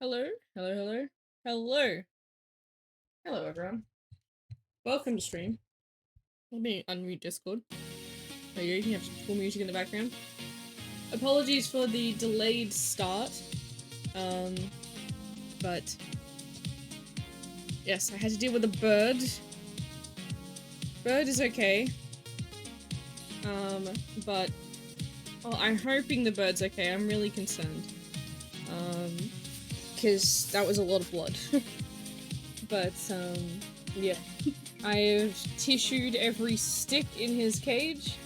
Hello, hello, hello, hello, hello, everyone. Welcome to stream. Let me unmute Discord. There you go, you can have some cool music in the background. Apologies for the delayed start. But yes, I had to deal with a bird. Bird is okay. But well, I'm hoping the bird's okay. I'm really concerned. Because that was a lot of blood. But yeah. I've tissued every stick in his cage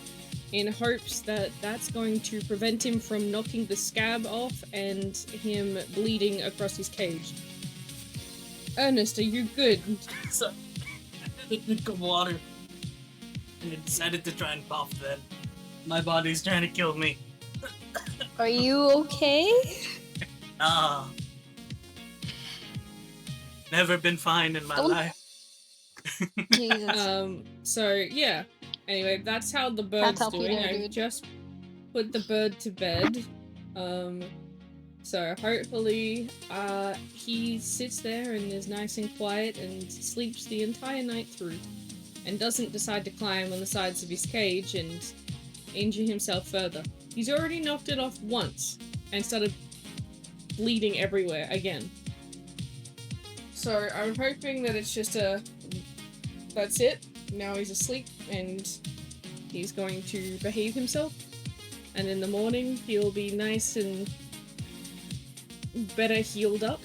in hopes that that's going to prevent him from knocking the scab off and him bleeding across his cage. Ernest, are you good? So, I drink of water and I decided to try and cough then. My body's trying to kill me. Are you okay? Never been fine in my life. Jesus. So yeah. Anyway, that's how the bird's help you doing. there, I've dude. just put the bird to bed. So hopefully, he sits there and is nice and quiet and sleeps the entire night through. And doesn't decide to climb on the sides of his cage and injure himself further. He's already knocked it off once and started bleeding everywhere again. So I'm hoping that it's just that's it. Now he's asleep and he's going to behave himself. And in the morning he'll be nice and better healed up.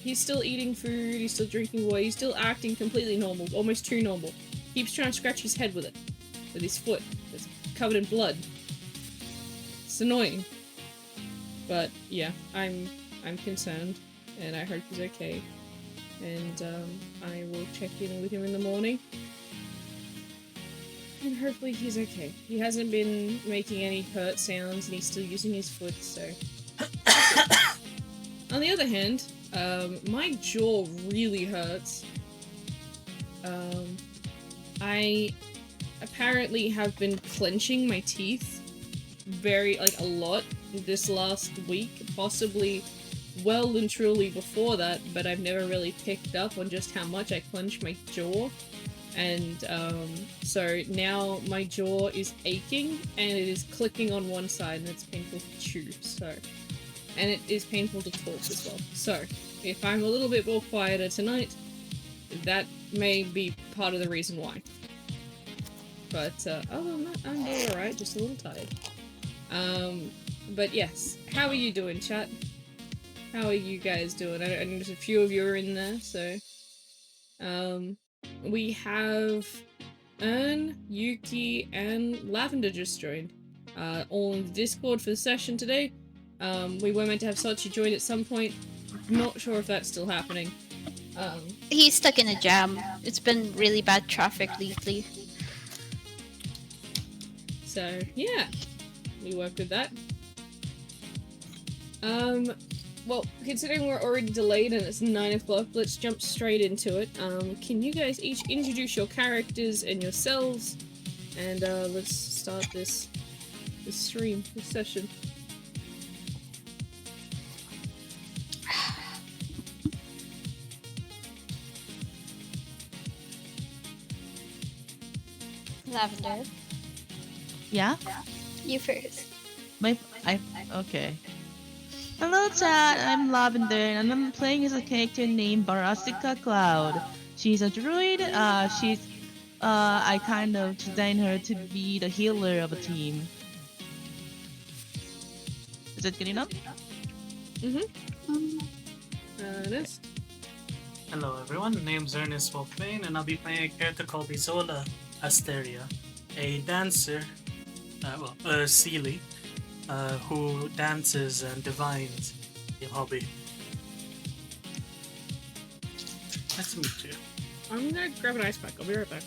He's still eating food, he's still drinking water, he's still acting completely normal, almost too normal. Keeps trying to scratch his head with it. With his foot. It's covered in blood. It's annoying. But yeah, I'm concerned and I hope he's okay. And I will check in with him in the morning. And hopefully he's okay. He hasn't been making any hurt sounds and he's still using his foot, so... On the other hand, my jaw really hurts. I apparently have been clenching my teeth a lot this last week, possibly well and truly before that, but I've never really picked up on just how much I clench my jaw. And so now my jaw is aching and it is clicking on one side and it's painful to chew, so... And it is painful to talk as well. So, if I'm a little bit more quieter tonight, that may be part of the reason why. But other than that, I'm doing alright, just a little tired. But yes, how are you doing, chat? How are you guys doing? I know there's a few of you are in there, so... we have Ern, Yuki, and Lavender just joined. All in the Discord for the session today. We were meant to have Sachi join at some point. Not sure if that's still happening. He's stuck in a jam. It's been really bad traffic lately. So, yeah. We work with that. Well, considering we're already delayed and it's 9 o'clock, let's jump straight into it. Can you guys each introduce your characters and yourselves? And, let's start this stream, this session. Lavender. Yeah? You first. Okay. Hello chat, I'm Lavender and I'm playing as a character named Barasika Cloud. She's a druid, I kind of designed her to be the healer of a team. Is that good enough? Ernest? Hello everyone, my name's Ernest Wolfbane and I'll be playing a character called Isola Asteria, a dancer, Sealy, who dances and divines a hobby. Nice to meet you. I'm gonna grab an ice pack, I'll be right back.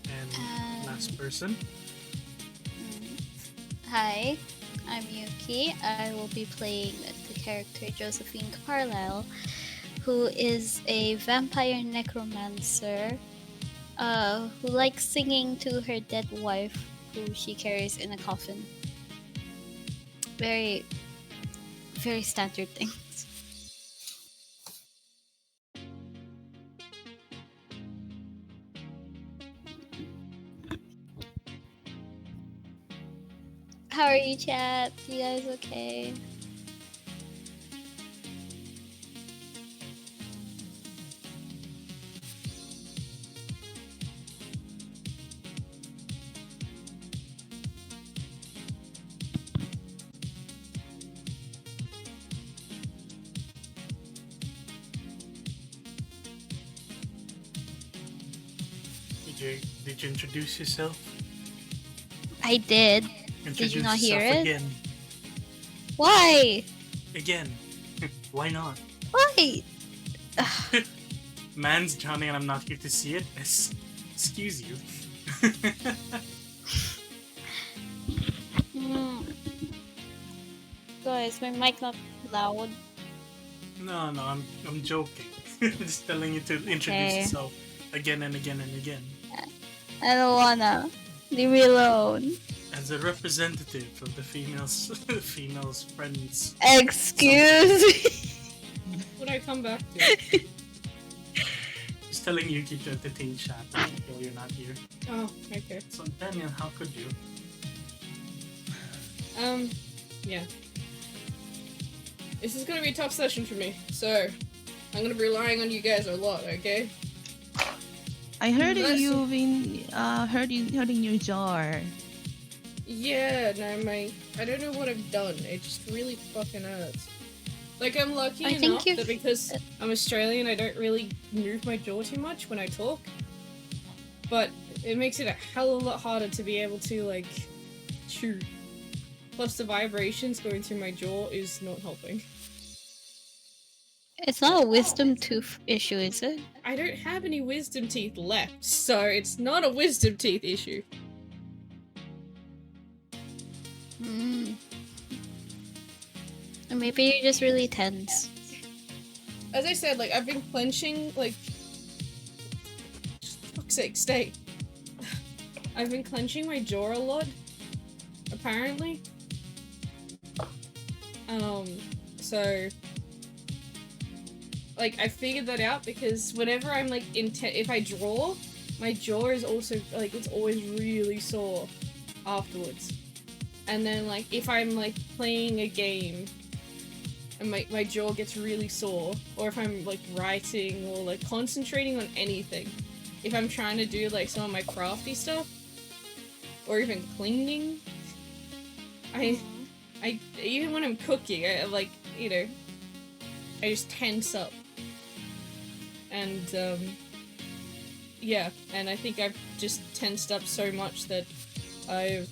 And last person. Hi, I'm Yuki. I will be playing the character Josephine Carlyle, who is a vampire necromancer who likes singing to her dead wife, who she carries in a coffin. Very, very standard things. How are you, chat? You guys okay? Did you introduce yourself? I did. Introduce you not hear yourself it? again. Why? Again. Why not? Why? Man's drowning and I'm not here to see it. Excuse you. Guys, my mic not loud. No, I'm joking. Just telling you to introduce Okay. yourself again and again and again. I don't wanna. Leave me alone. As a representative of the females friends. Excuse me. Would I come back to? Just telling Yuki to entertain chat until you're not here. Oh, okay. So Daniel, how could you? Yeah. This is gonna be a tough session for me, so I'm gonna be relying on you guys a lot, okay? I heard Bless you. you've been hurting your jar. Yeah, no, I don't know what I've done. It just really fucking hurts. Like, I'm lucky I think enough you've- that because I'm Australian, I don't really move my jaw too much when I talk. But it makes it a hell of a lot harder to be able to, like, chew. Plus the vibrations going through my jaw is not helping. It's not a wisdom tooth issue, is it? I don't have any wisdom teeth left, so it's not a wisdom teeth issue. Or maybe you're just really tense. As I said, like, I've been clenching, like... Fuck's sake, stay. I've been clenching my jaw a lot, apparently. So... Like, I figured that out because whenever I'm, like, if I draw, my jaw is also, like, it's always really sore afterwards. And then, like, if I'm, like, playing a game and my jaw gets really sore, or if I'm, like, writing or, like, concentrating on anything, if I'm trying to do, like, some of my crafty stuff, or even cleaning, I even when I'm cooking, I, like, you know, I just tense up. And, yeah, and I think I've just tensed up so much that I've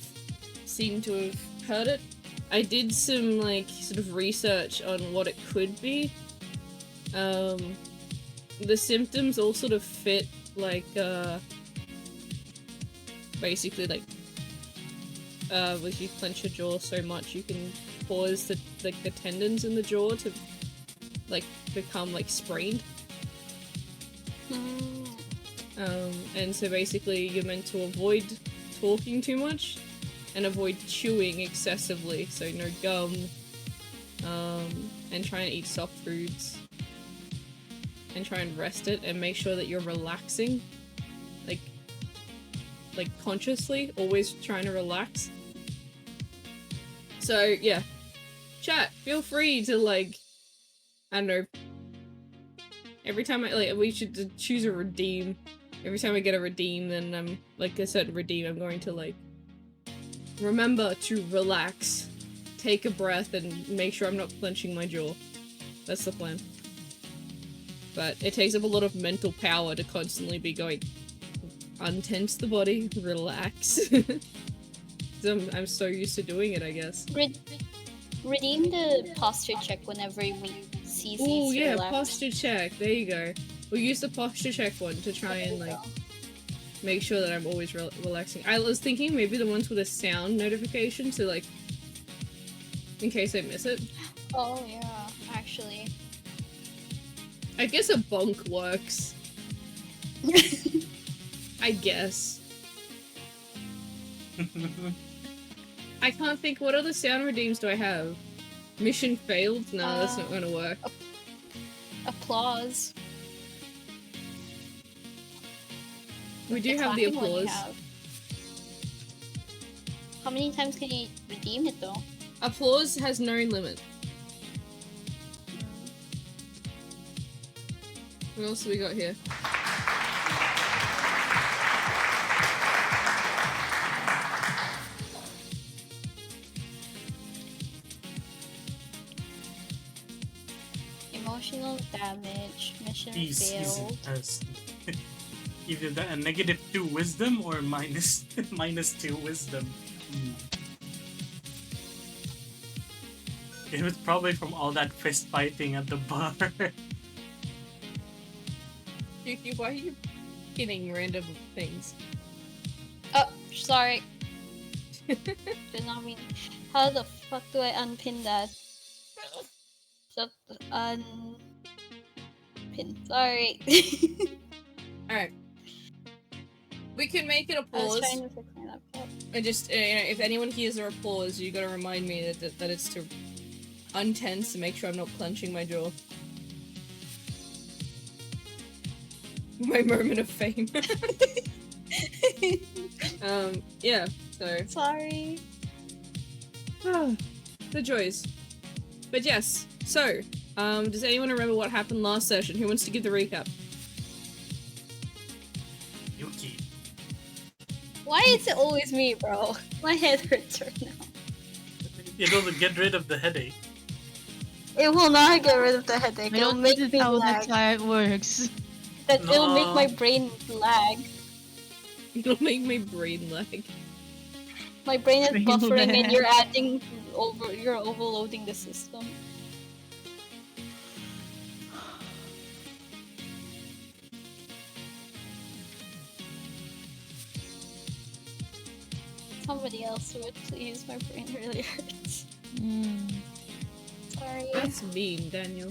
seemed to have hurt it. I did some, like, sort of research on what it could be. The symptoms all sort of fit, like, basically, like, if you clench your jaw so much, you can cause the tendons in the jaw to, like, become, like, sprained. And so basically you're meant to avoid talking too much and avoid chewing excessively, so no gum, and try and eat soft foods and try and rest it and make sure that you're relaxing, like consciously, always trying to relax. So yeah, chat, feel free to, like, I don't know, every time we should choose a redeem. Every time I get a redeem, then I'm, like, a certain redeem, I'm going to, like, remember to relax, take a breath, and make sure I'm not clenching my jaw. That's the plan. But it takes up a lot of mental power to constantly be going, untense the body, relax. So I'm so used to doing it, I guess. Redeem the posture check whenever we see Oh yeah, relax. posture check, there you go. We'll use the posture check one to try and, like, make sure that I'm always relaxing. I was thinking maybe the ones with a sound notification, so, like, in case I miss it. Oh yeah, actually. I guess a bonk works. I guess. I can't think, what other sound redeems do I have? Mission failed? No, that's not gonna work. Applause. We do It's have the lacking when you applause. have. How many times can you redeem it though? Applause has no limit. What else have we got here? Emotional damage. Mission Easy failed. as either that a -2 wisdom or minus -2 wisdom. It was probably from all that fist fighting at the bar. Yuki, why are you hitting random things? Oh, sorry. Did not mean. How the fuck do I unpin that? So, unpin. Sorry. Alright. We can make it I was applause. trying to fix my laptop. And just, if anyone hears the applause, you gotta remind me that it's to untense and make sure I'm not clenching my jaw. My moment of fame. Yeah, so. Sorry. The joys. But yes, so, does anyone remember what happened last session? Who wants to give the recap? Yuki. Why is it always me, bro? My head hurts right now. It'll get rid of the headache. It will not get rid of the headache. I It'll don't make think me that's how lag. that works. It'll make No. my brain lag. It'll make my brain lag. My brain is Brain buffering and lag. you're overloading the system. Somebody else would please, my brain really hurts. Sorry. That's mean, Daniel.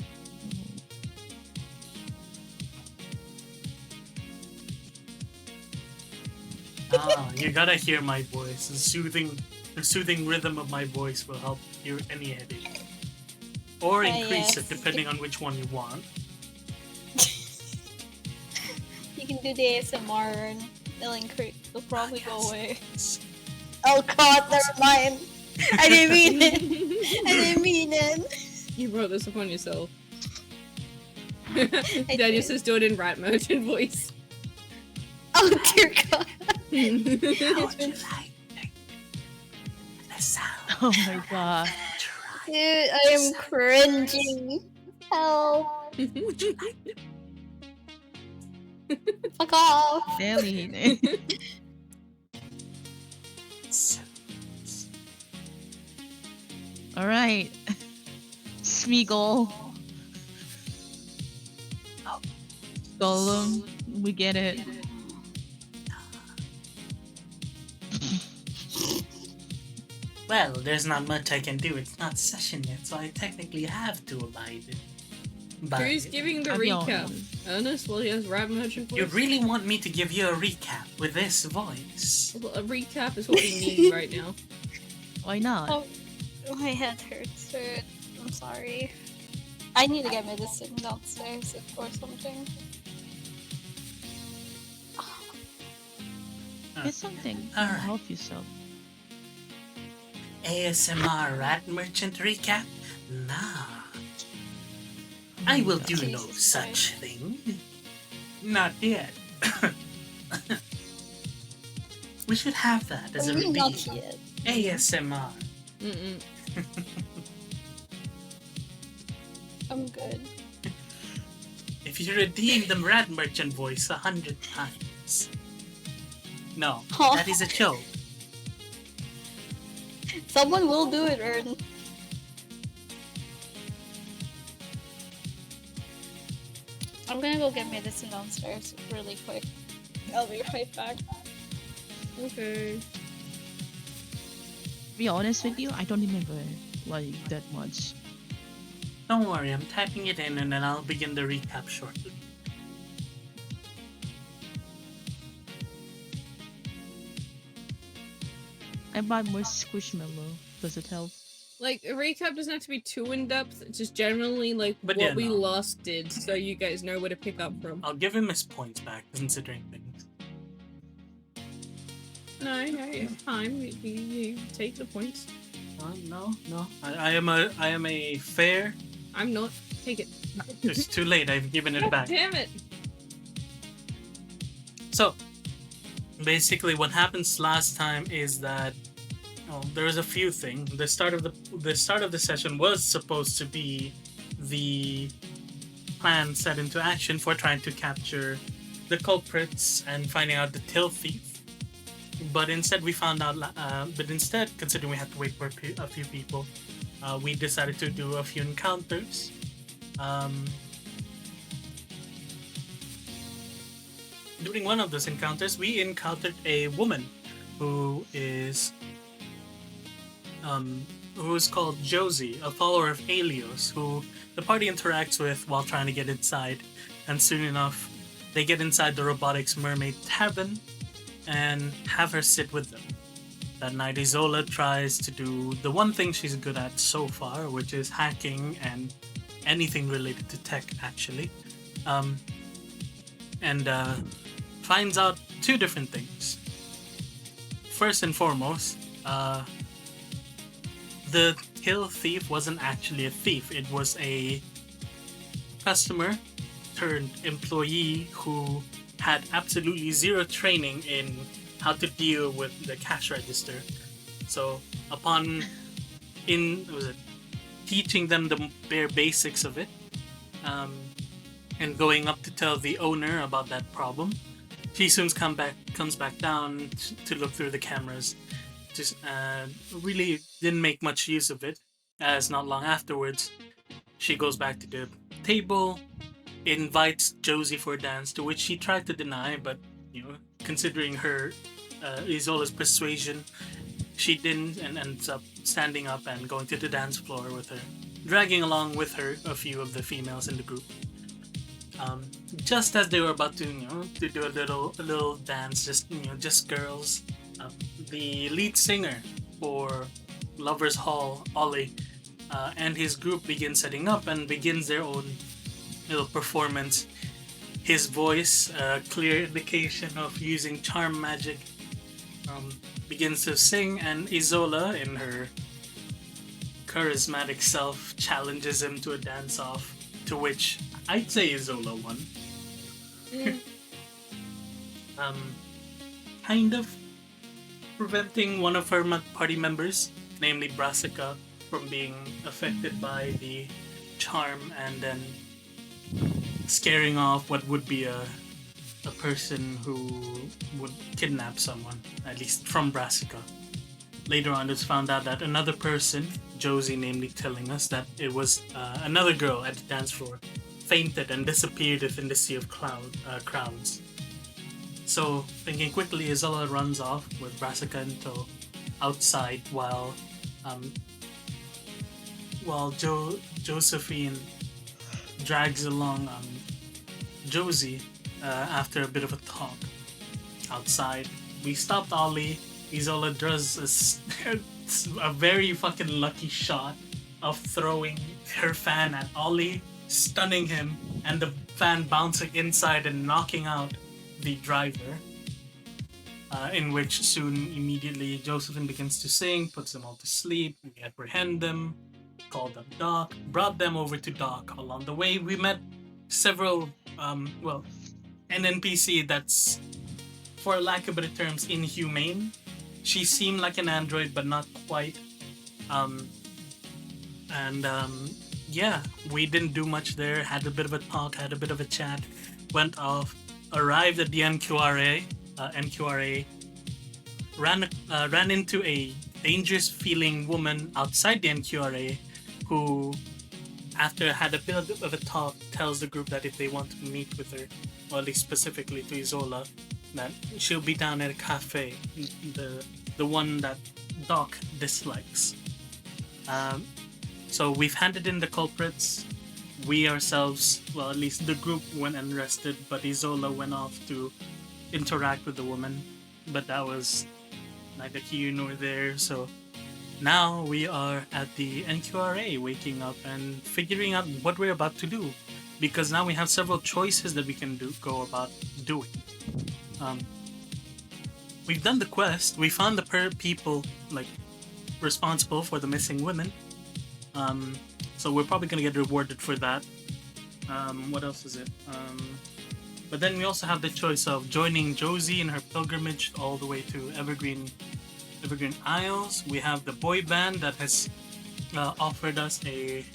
You gotta hear my voice. The soothing rhythm of my voice will help cure any headache. Or increase yes. it depending on which one you want. You can do the ASMR and it'll probably go Yes. away. Oh god, never mind. I didn't mean it. I didn't mean it. You brought this upon yourself. I Daniel did. says do it in rat merchant voice. Oh dear god. How would you like the sound? Oh my god. Dude, I am cringing. Help. Fuck off. Daily. Alright. Smeagol. Golem. We get it. Well, there's not much I can do. It's not session yet, so I technically have to abide by Who's it. giving the I'll be recap? honest. Ernest, while he has rat merchant voice? You really want me to give you a recap with this voice? Well, a recap is what we need right now. Why not? Oh, my head hurts. Dude. I'm sorry. I need to get medicine downstairs or something. Get something. Alright. Help yourself. ASMR Rat Merchant recap? Nah. I will do no Jesus such thing. Not yet. We should have that as a Maybe not redeem. yet. ASMR. Mm-mm. I'm good. If you redeem the Rat Merchant voice 100 times. No, Huh. that is a joke. Someone will do it, Ern. I'm gonna go get medicine downstairs really quick. I'll be right back. Okay. To be honest with you, I don't remember like that much. Don't worry, I'm typing it in and then I'll begin the recap shortly. I bought more Squishmallow. Does it help? Like, a recap doesn't have to be too in-depth, just generally, like, But what yeah, we no. last did, so you guys know where to pick up from. I'll give him his points back, considering things. No, it's fine. You take the points. No. I am a fair. I'm not. Take it. It's too late. I've given it back. Damn it! So, basically, what happens last time is that there's a few things. The start of the session was supposed to be the plan set into action for trying to capture the culprits and finding out the till thief. But instead, considering we had to wait for a few people, we decided to do a few encounters. During one of those encounters, we encountered a woman who is called Josie, a follower of Alios, who the party interacts with while trying to get inside. And soon enough, they get inside the robotics mermaid tavern and have her sit with them. That night, Isola tries to do the one thing she's good at so far, which is hacking and anything related to tech, actually. And finds out two different things. First and foremost, the till thief wasn't actually a thief. It was a customer turned employee who had absolutely zero training in how to deal with the cash register. So upon teaching them the bare basics of it, and going up to tell the owner about that problem, she soon comes back down to look through the cameras. Just really didn't make much use of it, as not long afterwards, she goes back to the table, invites Josie for a dance, to which she tried to deny, but considering her Isola's persuasion, she didn't, and ends up standing up and going to the dance floor with her, dragging along with her a few of the females in the group. Just as they were about to do a little dance, just girls, the lead singer for Lovers Hall, Ollie, and his group begin setting up and begins their own little performance. His voice, clear indication of using charm magic, begins to sing, and Isola, in her charismatic self, challenges him to a dance-off, to which I'd say Isola won. Kind of preventing one of her party members, namely Brassica, from being affected by the charm, and then scaring off what would be a person who would kidnap someone, at least from Brassica. Later on, it's found out that another person, Josie namely, telling us that it was another girl at the dance floor, fainted and disappeared within the sea of crowds. So, thinking quickly, Isola runs off with Brassica in tow outside while Josephine drags along Josie after a bit of a talk. Outside, we stopped Ollie. Isola does a very fucking lucky shot of throwing her fan at Ollie, stunning him, and the fan bouncing inside and knocking out the driver. In which soon, immediately, Josephine begins to sing, puts them all to sleep. We apprehend them, call them Doc, brought them over to Doc. Along the way, we met several, an NPC that's, for lack of better terms, inhumane. She seemed like an android, but not quite. Yeah, we didn't do much there. Had a bit of a talk, had a bit of a chat, went off, arrived at the NQRA. Ran into a dangerous-feeling woman outside the NQRA, who, after had a bit of a talk, tells the group that if they want to meet with her, or at least specifically to Isola, that she'll be down at a cafe, the one that Doc dislikes. So we've handed in the culprits. We ourselves, well, at least the group went and rested, but Isola went off to interact with the woman. But that was neither here nor there, so now we are at the NQRA, waking up and figuring out what we're about to do, because now we have several choices that we can go about doing. Um, we've done the quest. We found the people like responsible for the missing women. So we're probably gonna get rewarded for that. What else is it? But then we also have the choice of joining Josie in her pilgrimage all the way to Evergreen Isles. We have the boy band that has offered us a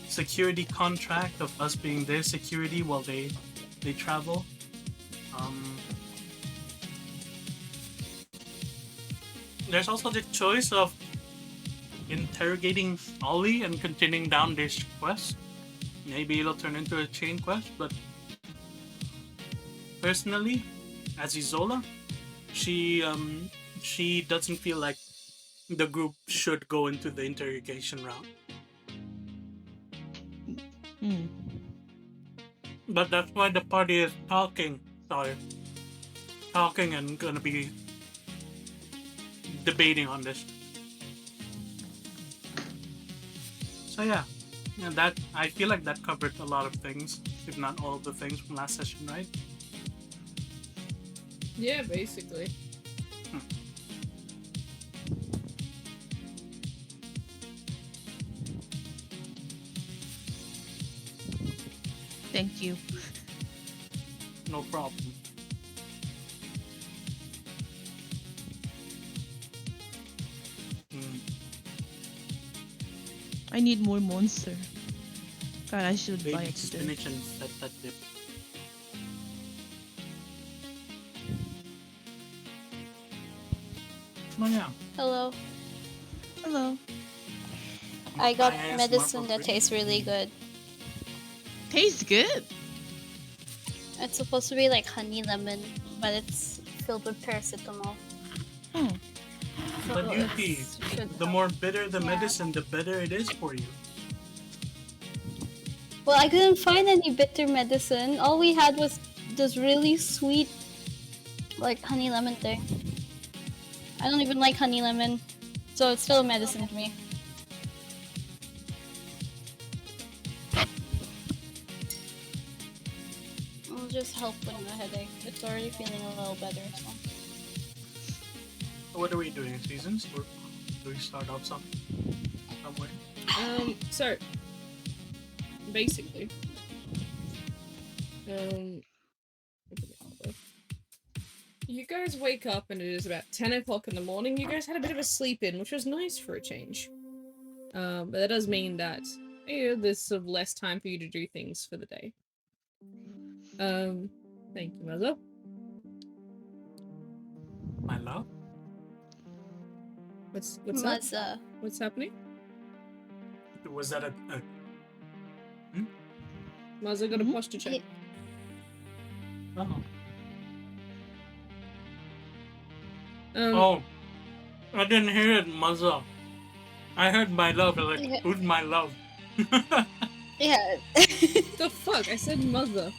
security contract of us being their security while they travel. There's also the choice of interrogating Ollie and continuing down this quest. Maybe it'll turn into a chain quest, but personally, as Isola, she doesn't feel like the group should go into the interrogation route. Hmm. But that's why the party is talking. Talking and gonna be debating on this. So yeah, that I feel like that covered a lot of things, if not all of the things from last session, right? Yeah, basically. Thank you. No problem. I need more monster. God, I should buy Baby it today. spinach and set that dip. Oh yeah. Hello. Hello. I got ASMR medicine for that free. tastes really good. Tastes good. It's supposed to be like honey lemon, but it's filled with paracetamol. Hmm. But So Yuki, it's- should the help. more bitter the Yeah. medicine, the better it is for you. Well, I couldn't find any bitter medicine. All we had was this really sweet, like honey lemon thing. I don't even like honey lemon, so it's still a medicine to me. It'll just help with the headache. It's already feeling a little better. So. What are we doing? Seasons? Or do we start off somewhere? So basically, you guys wake up and it is about 10 o'clock in the morning. You guys had a bit of a sleep in, which was nice for a change. But that does mean that there's sort of less time for you to do things for the day. Thank you, Mother. My love? What's up? Mazza. What's happening? Was that a Mother got a Mhm. posture check. oh. Um, I didn't hear it, mother. I heard my love. Like, Yeah. who's my love? Yeah. the fuck? I said mother.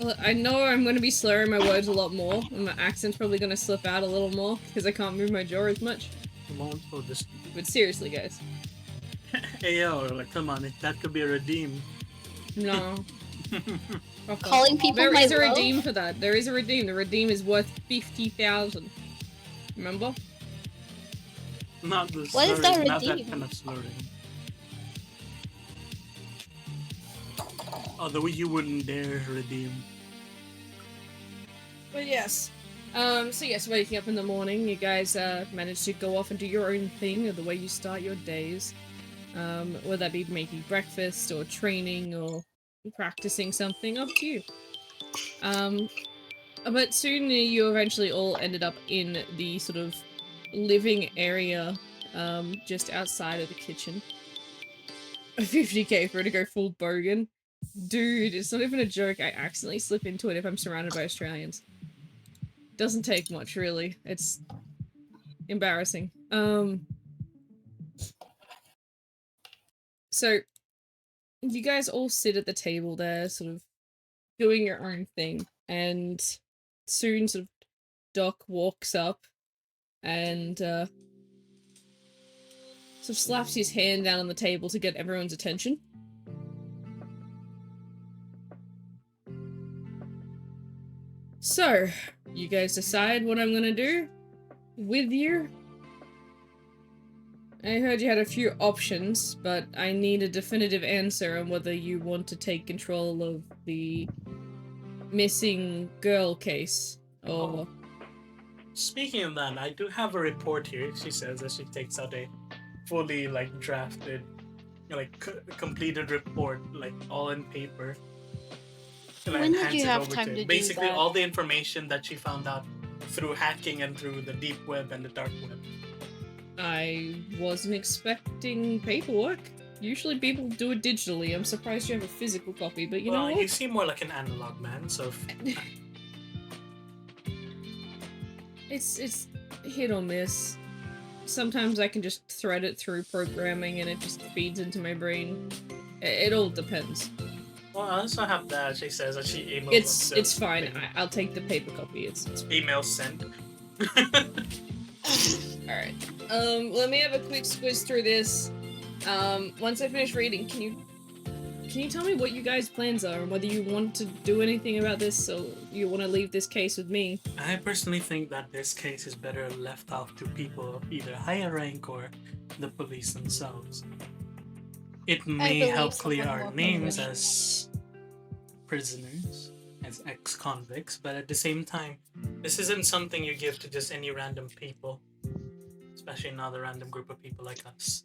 Well, I know I'm gonna be slurring my words a lot more, and my accent's probably gonna slip out a little more, because I can't move my jaw as much. Come on, so this. But seriously, guys. Hey yo, like, come on, that could be a redeem. No. Fuck off. Calling people There my is a love? redeem for that. There is a redeem. The redeem is worth 50,000. Remember? Not the What is slurring, that not that redeem? kind of slurring. Oh, the way you wouldn't dare redeem. But yes. So yes, waking up in the morning, you guys manage to go off and do your own thing, or the way you start your days. Whether that be making breakfast, or training, or practicing something, up to you. But soon you eventually all ended up in the sort of living area, just outside of the kitchen. 50k for her to go full bogan. Dude, it's not even a joke. I accidentally slip into it if I'm surrounded by Australians. Doesn't take much, really. It's embarrassing. So you guys all sit at the table there, sort of doing your own thing, and soon sort of Doc walks up and sort of slaps his hand down on the table to get everyone's attention. So, you guys decide what I'm gonna do with you. I heard you had a few options, but I need a definitive answer on whether you want to take control of the missing girl case, or... Speaking of that, I do have a report here, she says as she takes out a fully, like, drafted, completed report, like, all in paper. And When did hands you it have over time her. to do Basically, that? all the information that she found out through hacking and through the deep web and the dark web. I wasn't expecting paperwork. Usually people do it digitally. I'm surprised you have a physical copy, but you know what? You seem more like an analog man, so... It's hit or miss. Sometimes I can just thread it through programming and it just feeds into my brain. It all depends. Well, I also have that, she says, as she emails It's fine. I'll take the paper copy. It's email sent. Alright. Let me have a quick squiz through this. Once I finish reading, can you tell me what you guys' plans are and whether you want to do anything about this or you want to leave this case with me? I personally think that this case is better left off to people of either higher rank or the police themselves. It may believe help clear someone our more names professional. as prisoners, as ex-convicts, but at the same time, this isn't something you give to just any random people, especially not a random group of people like us.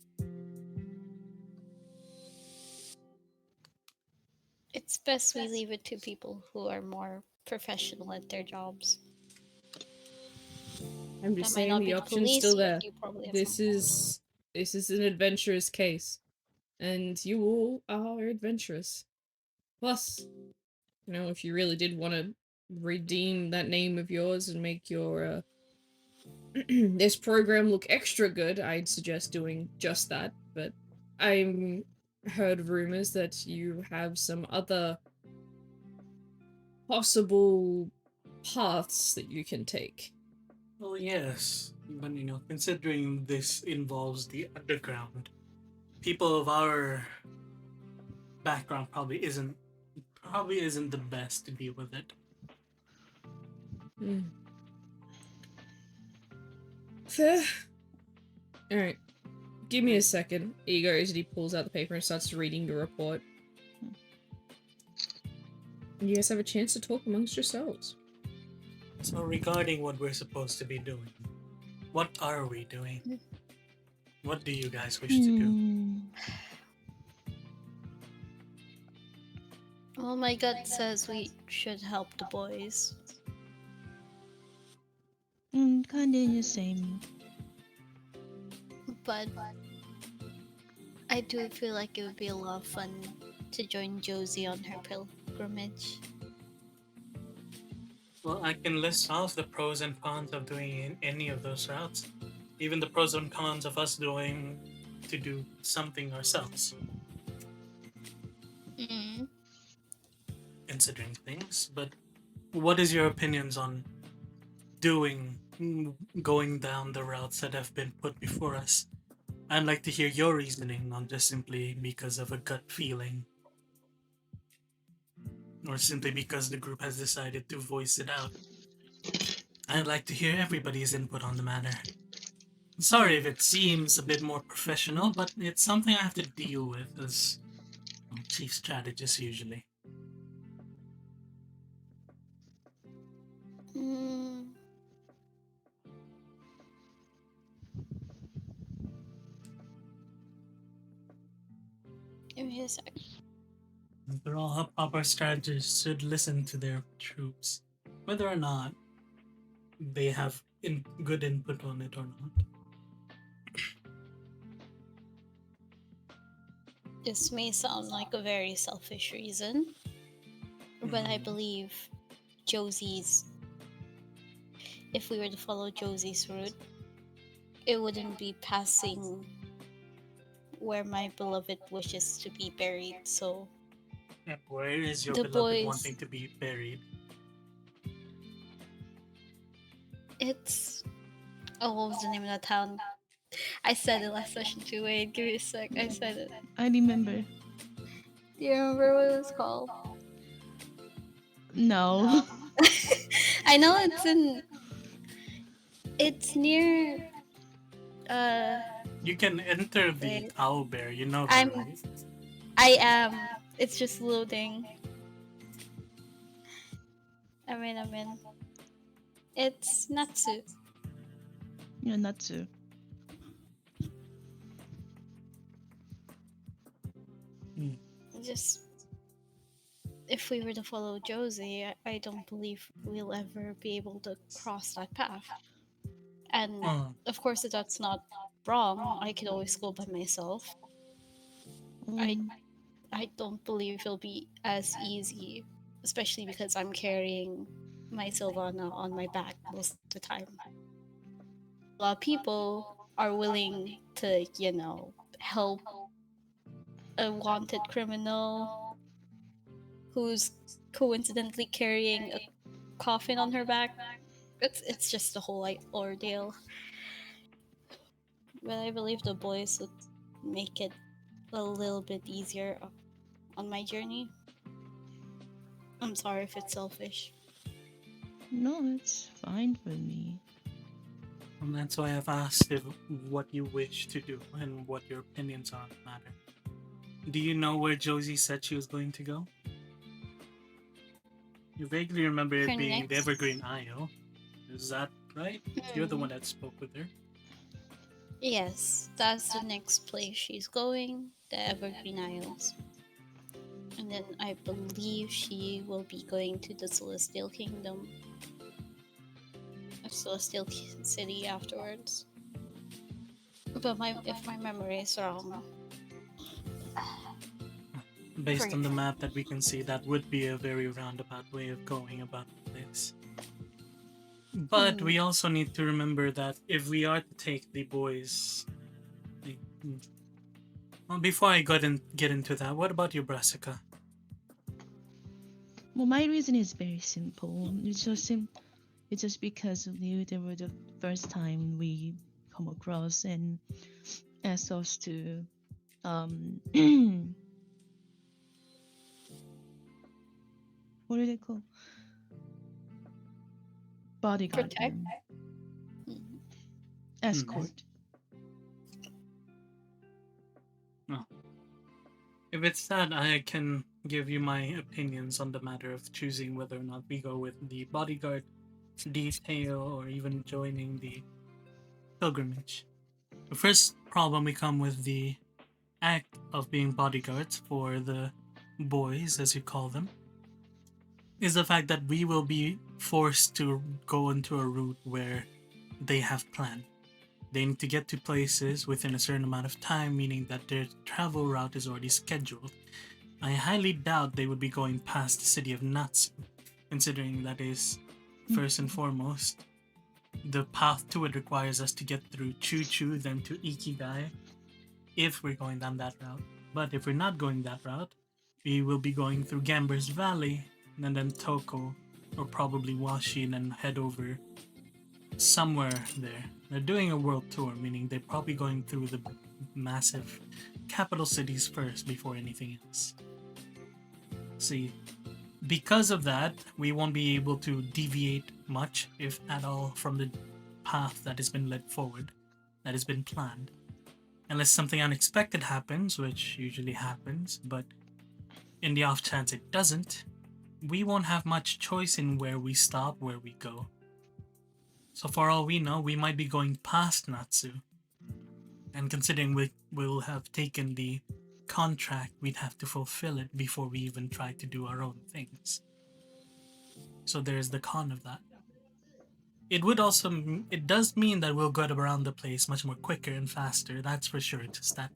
It's best we leave it to people who are more professional at their jobs. I'm just That might saying not the be option's police, still but there. you probably have This some- is an adventurous case. And you all are adventurous. Plus, you know, if you really did want to redeem that name of yours and make your this program look extra good, I'd suggest doing just that. But I'm heard rumors that you have some other possible paths that you can take. Well, yes, but considering this involves the underground, people of our background probably isn't the best to deal with it. Fair. Alright. Give me a second. Here you go, as he pulls out the paper and starts reading the report. You guys have a chance to talk amongst yourselves. So regarding what we're supposed to be doing, what are we doing? What do you guys wish to do? Well, my gut says we should help the boys. Kinda the same. But I do feel like it would be a lot of fun to join Josie on her pilgrimage. Well, I can list off the pros and cons of doing any of those routes. Even the pros and cons of us to do something ourselves. Considering things, but what is your opinions on going down the routes that have been put before us? I'd like to hear your reasoning, not just simply because of a gut feeling. Or simply because the group has decided to voice it out. I'd like to hear everybody's input on the matter. Sorry if it seems a bit more professional, but it's something I have to deal with as chief strategist usually. Give me a sec. After all, proper strategists should listen to their troops, whether or not they have good input on it or not. This may sound like a very selfish reason, but I believe if we were to follow Josie's route, it wouldn't be passing where my beloved wishes to be buried, so... And where is your The beloved boys- wanting to be buried? It's... Oh, what was the name of that town? I said it last session too. Wait, give me a sec. I said it. I remember. Do you remember what it was called? No. I know it's in. It's near. You can enter the Wait. owl bear, you know that, I'm. right? I am. It's just loading. I'm in. It's Natsu. Yeah, not to. Just if we were to follow Josie, I don't believe we'll ever be able to cross that path. And of course, if that's not wrong, I could always go by myself. Mm, I don't believe it'll be as easy, especially because I'm carrying my Sylvana on my back most of the time. A lot of people are willing to, help a wanted criminal who's coincidentally carrying a coffin on her back. It's just a whole ordeal. But I believe the boys would make it a little bit easier on my journey. I'm sorry if it's selfish. no, it's fine for me. And that's why I've asked if what you wish to do and what your opinions on the matter. Do you know where Josie said she was going to go? You vaguely remember it Her being the next- Evergreen Isle. Is that right? You're the one that spoke with her. Yes, that's the next place she's going, the Evergreen Isles. And then I believe she will be going to the Celestial Kingdom. Celestial City afterwards. But if my memory is wrong. Based on the map that we can see, that would be a very roundabout way of going about this. But we also need to remember that if we are to take the boys... Well, before I get into that, what about you, Brassica? Well, my reason is very simple. It's just because of you. They were the first time we come across and asked us to what are they called? Bodyguard. Protect? Escort. If it's that, I can give you my opinions on the matter of choosing whether or not we go with the bodyguard detail or even joining the pilgrimage. The first problem we come with the act of being bodyguards for the boys, as you call them, is the fact that we will be forced to go into a route where they have planned. They need to get to places within a certain amount of time, meaning that their travel route is already scheduled. I highly doubt they would be going past the city of Natsu, considering that is, first and foremost, the path to it requires us to get through Chu-Chu, then to Ikigai, if we're going down that route. But if we're not going that route, we will be going through Gamber's Valley, and then Toko, or probably Washi, and then head over somewhere there. They're doing a world tour, meaning they're probably going through the massive capital cities first before anything else. See, because of that, we won't be able to deviate much, if at all, from the path that has been led forward, that has been planned. Unless something unexpected happens, which usually happens, but in the off chance it doesn't, we won't have much choice in where we stop, where we go. So for all we know, we might be going past Natsu. And considering we will have taken the contract, we'd have to fulfill it before we even try to do our own things. So there's the con of that. It does mean that we'll get around the place much more quicker and faster, that's for sure, just that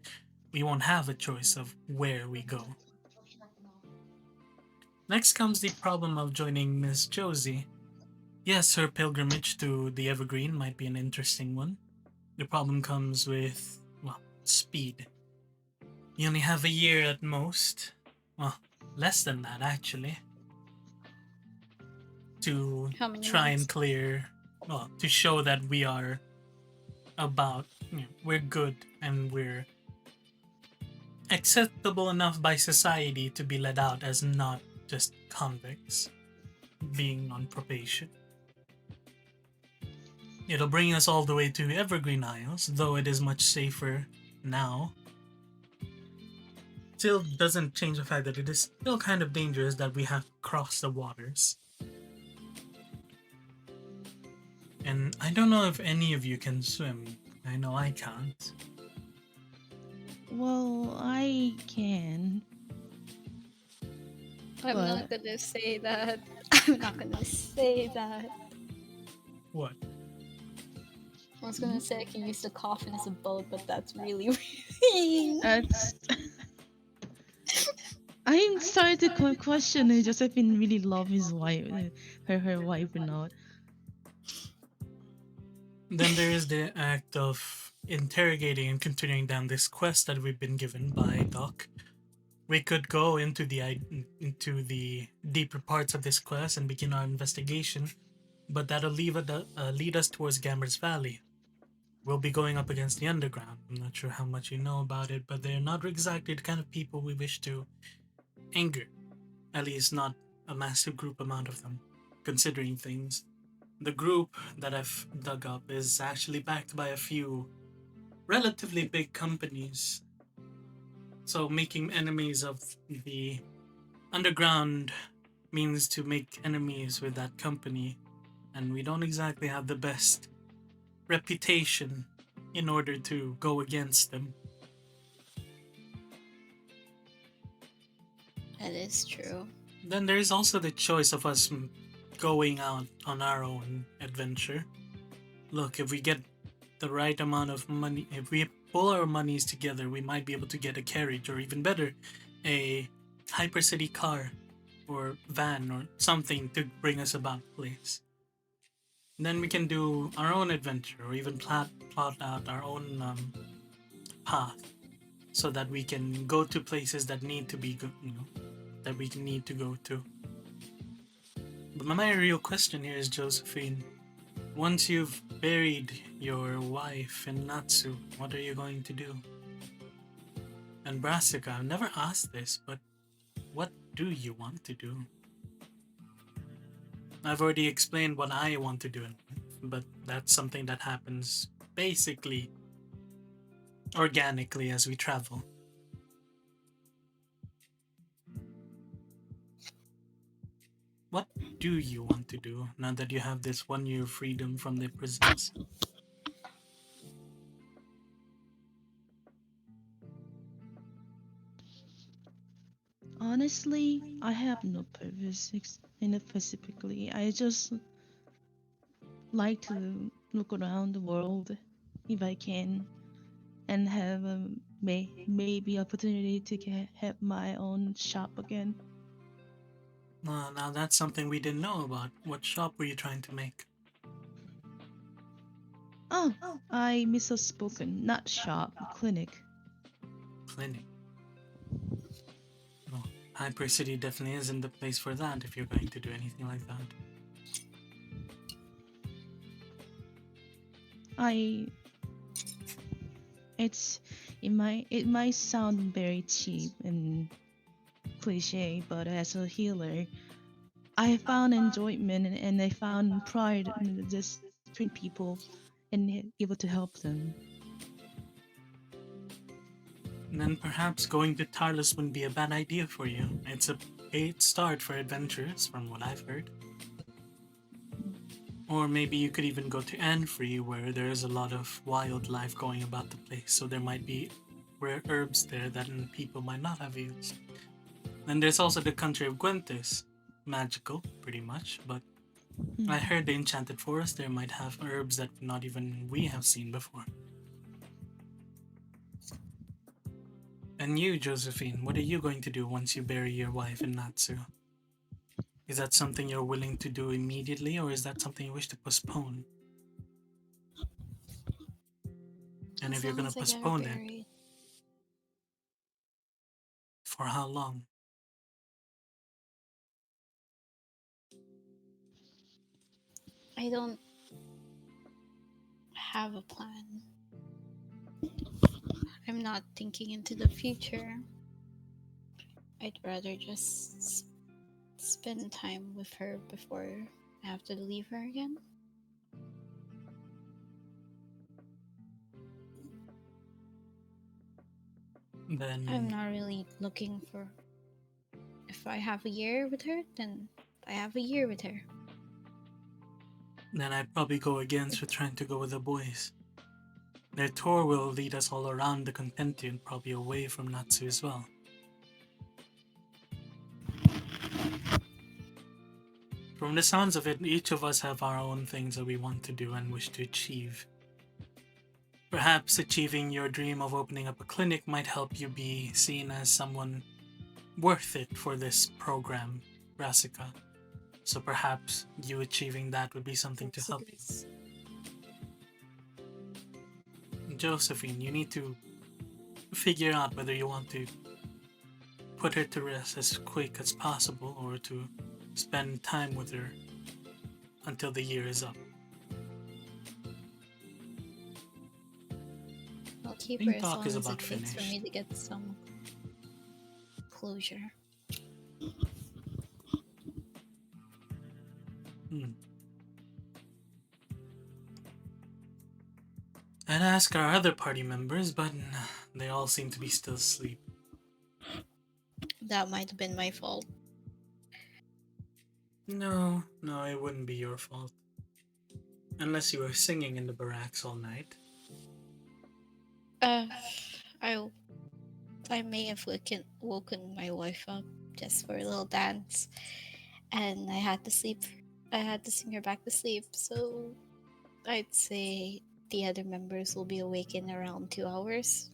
we won't have a choice of where we go. Next comes the problem of joining Miss Josie. Yes, her pilgrimage to the Evergreen might be an interesting one. The problem comes with, well, speed. You only have a year at most. Well, less than that, actually. To How many try months? and clear, well, to show that we are about, we're good and we're acceptable enough by society to be let out as not just convicts being on probation. It'll bring us all the way to Evergreen Isles, though it is much safer now. Still doesn't change the fact that it is still kind of dangerous that we have to cross the waters. And I don't know if any of you can swim. I know I can't. Well, I can. I'm What? not gonna say that. I'm not gonna say that. What? I was gonna say I can use the coffin as a boat, but that's really mean. That's. I'm starting to question if Josephine really love his wife, her wife or not. Then there is the act of interrogating and continuing down this quest that we've been given by Doc. We could go into the deeper parts of this quest and begin our investigation, but that'll lead us towards Gammer's Valley. We'll be going up against the Underground. I'm not sure how much you know about it, but they're not exactly the kind of people we wish to anger. At least not a massive group amount of them, considering things. The group that I've dug up is actually backed by a few relatively big companies. So making enemies of the underground means to make enemies with that company, and we don't exactly have the best reputation in order to go against them. That is true. Then there is also the choice of us going out on our own adventure. Look, if we get the right amount of money, if we pull our monies together, we might be able to get a carriage, or even better, a hypercity car or van or something to bring us about the place. Then we can do our own adventure, or even plot out our own path, so that we can go to places that need to be that we need to go to. But my real question here is, Josephine, once you've buried your wife in Natsu, what are you going to do? And Brassica, I've never asked this, but what do you want to do? I've already explained what I want to do in life, but that's something that happens basically organically as we travel. What do you want to do now that you have this 1 year freedom from the prisons? Honestly, I have no purpose in it specifically. I just like to look around the world if I can, and have maybe opportunity to have my own shop again. Now that's something we didn't know about. What shop were you trying to make? Oh, I misspoken. Not shop, clinic. Clinic. Well, Hyper City definitely isn't the place for that if you're going to do anything like that. I it's it might sound very cheap and cliche, but as a healer, I found enjoyment and I found pride in just treat people and able to help them. And then perhaps going to Tarlos wouldn't be a bad idea for you. It's a great start for adventurers, from what I've heard. Or maybe you could even go to Anfree, where there's a lot of wildlife going about the place, so there might be rare herbs there that people might not have used. And there's also the country of Gwentes. Magical, pretty much, but I heard the Enchanted Forest there might have herbs that not even we have seen before. And you, Josephine, what are you going to do once you bury your wife in Natsu? Is that something you're willing to do immediately, or is that something you wish to postpone? And if you're going to postpone it, for how long? I don't have a plan. I'm not thinking into the future. I'd rather just spend time with her before I have to leave her again. Then I'm not really looking for. If I have a year with her, then I have a year with her. I'd probably go against with trying to go with the boys. Their tour will lead us all around the Contenti and probably away from Natsu as well. From the sounds of it, each of us have our own things that we want to do and wish to achieve. Perhaps achieving your dream of opening up a clinic might help you be seen as someone worth it for this program, Brassica. So perhaps you achieving that would be something to help you. Josephine, you need to figure out whether you want to put her to rest as quick as possible or to spend time with her until the year is up. I'll keep I think her as talk long is as it about takes for me finished. to get some closure. I'd ask our other party members, but they all seem to be still asleep. That might have been my fault. No, it wouldn't be your fault. Unless you were singing in the barracks all night. I may have woken my wife up just for a little dance, and I had to sleep. I had to sing her back to sleep, so I'd say the other members will be awake in around 2 hours.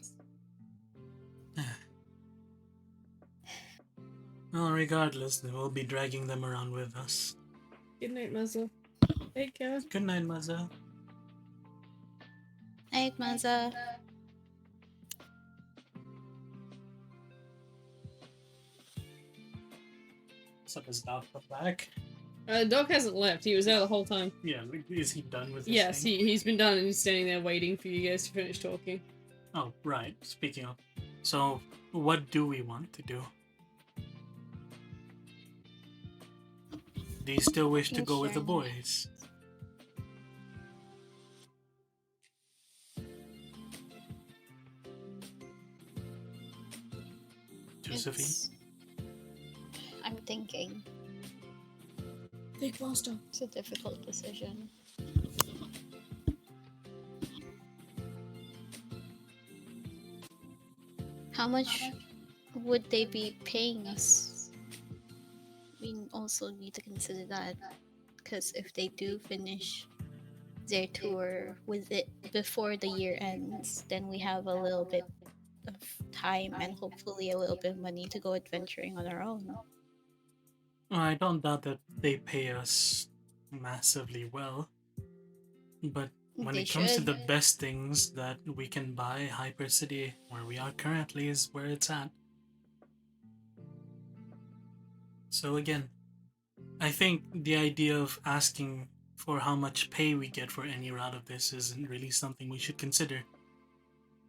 Well, regardless, we'll be dragging them around with us. Good night, Muzzle. Take care. Good night, Maza. Night, Maza. So does Doc come back? Doc hasn't left. He was there the whole time. Yeah, is he done with his Yes, thing? he's been done and he's standing there waiting for you guys to finish talking. Oh, right. Speaking of. So, what do we want to do? Do you still wish to go with the boys? Josephine? I'm thinking. Think faster. It's a difficult decision. How much would they be paying us? We also need to consider that, because if they do finish their tour with it before the year ends, then we have a little bit of time and hopefully a little bit of money to go adventuring on our own. I don't doubt that they pay us massively well. But when They it comes to should. the best things that we can buy, Hyper City, where we are currently, is where it's at. So again, I think the idea of asking for how much pay we get for any route of this isn't really something we should consider.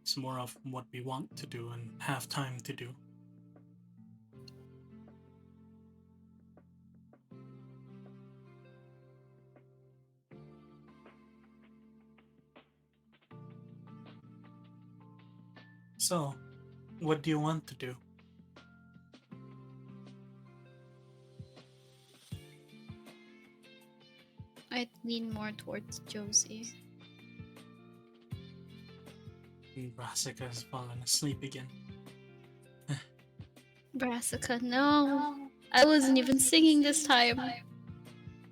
It's more of what we want to do and have time to do. So, what do you want to do? I'd lean more towards Josie. Brassica has fallen asleep again. Brassica, no. I wasn't even singing this time.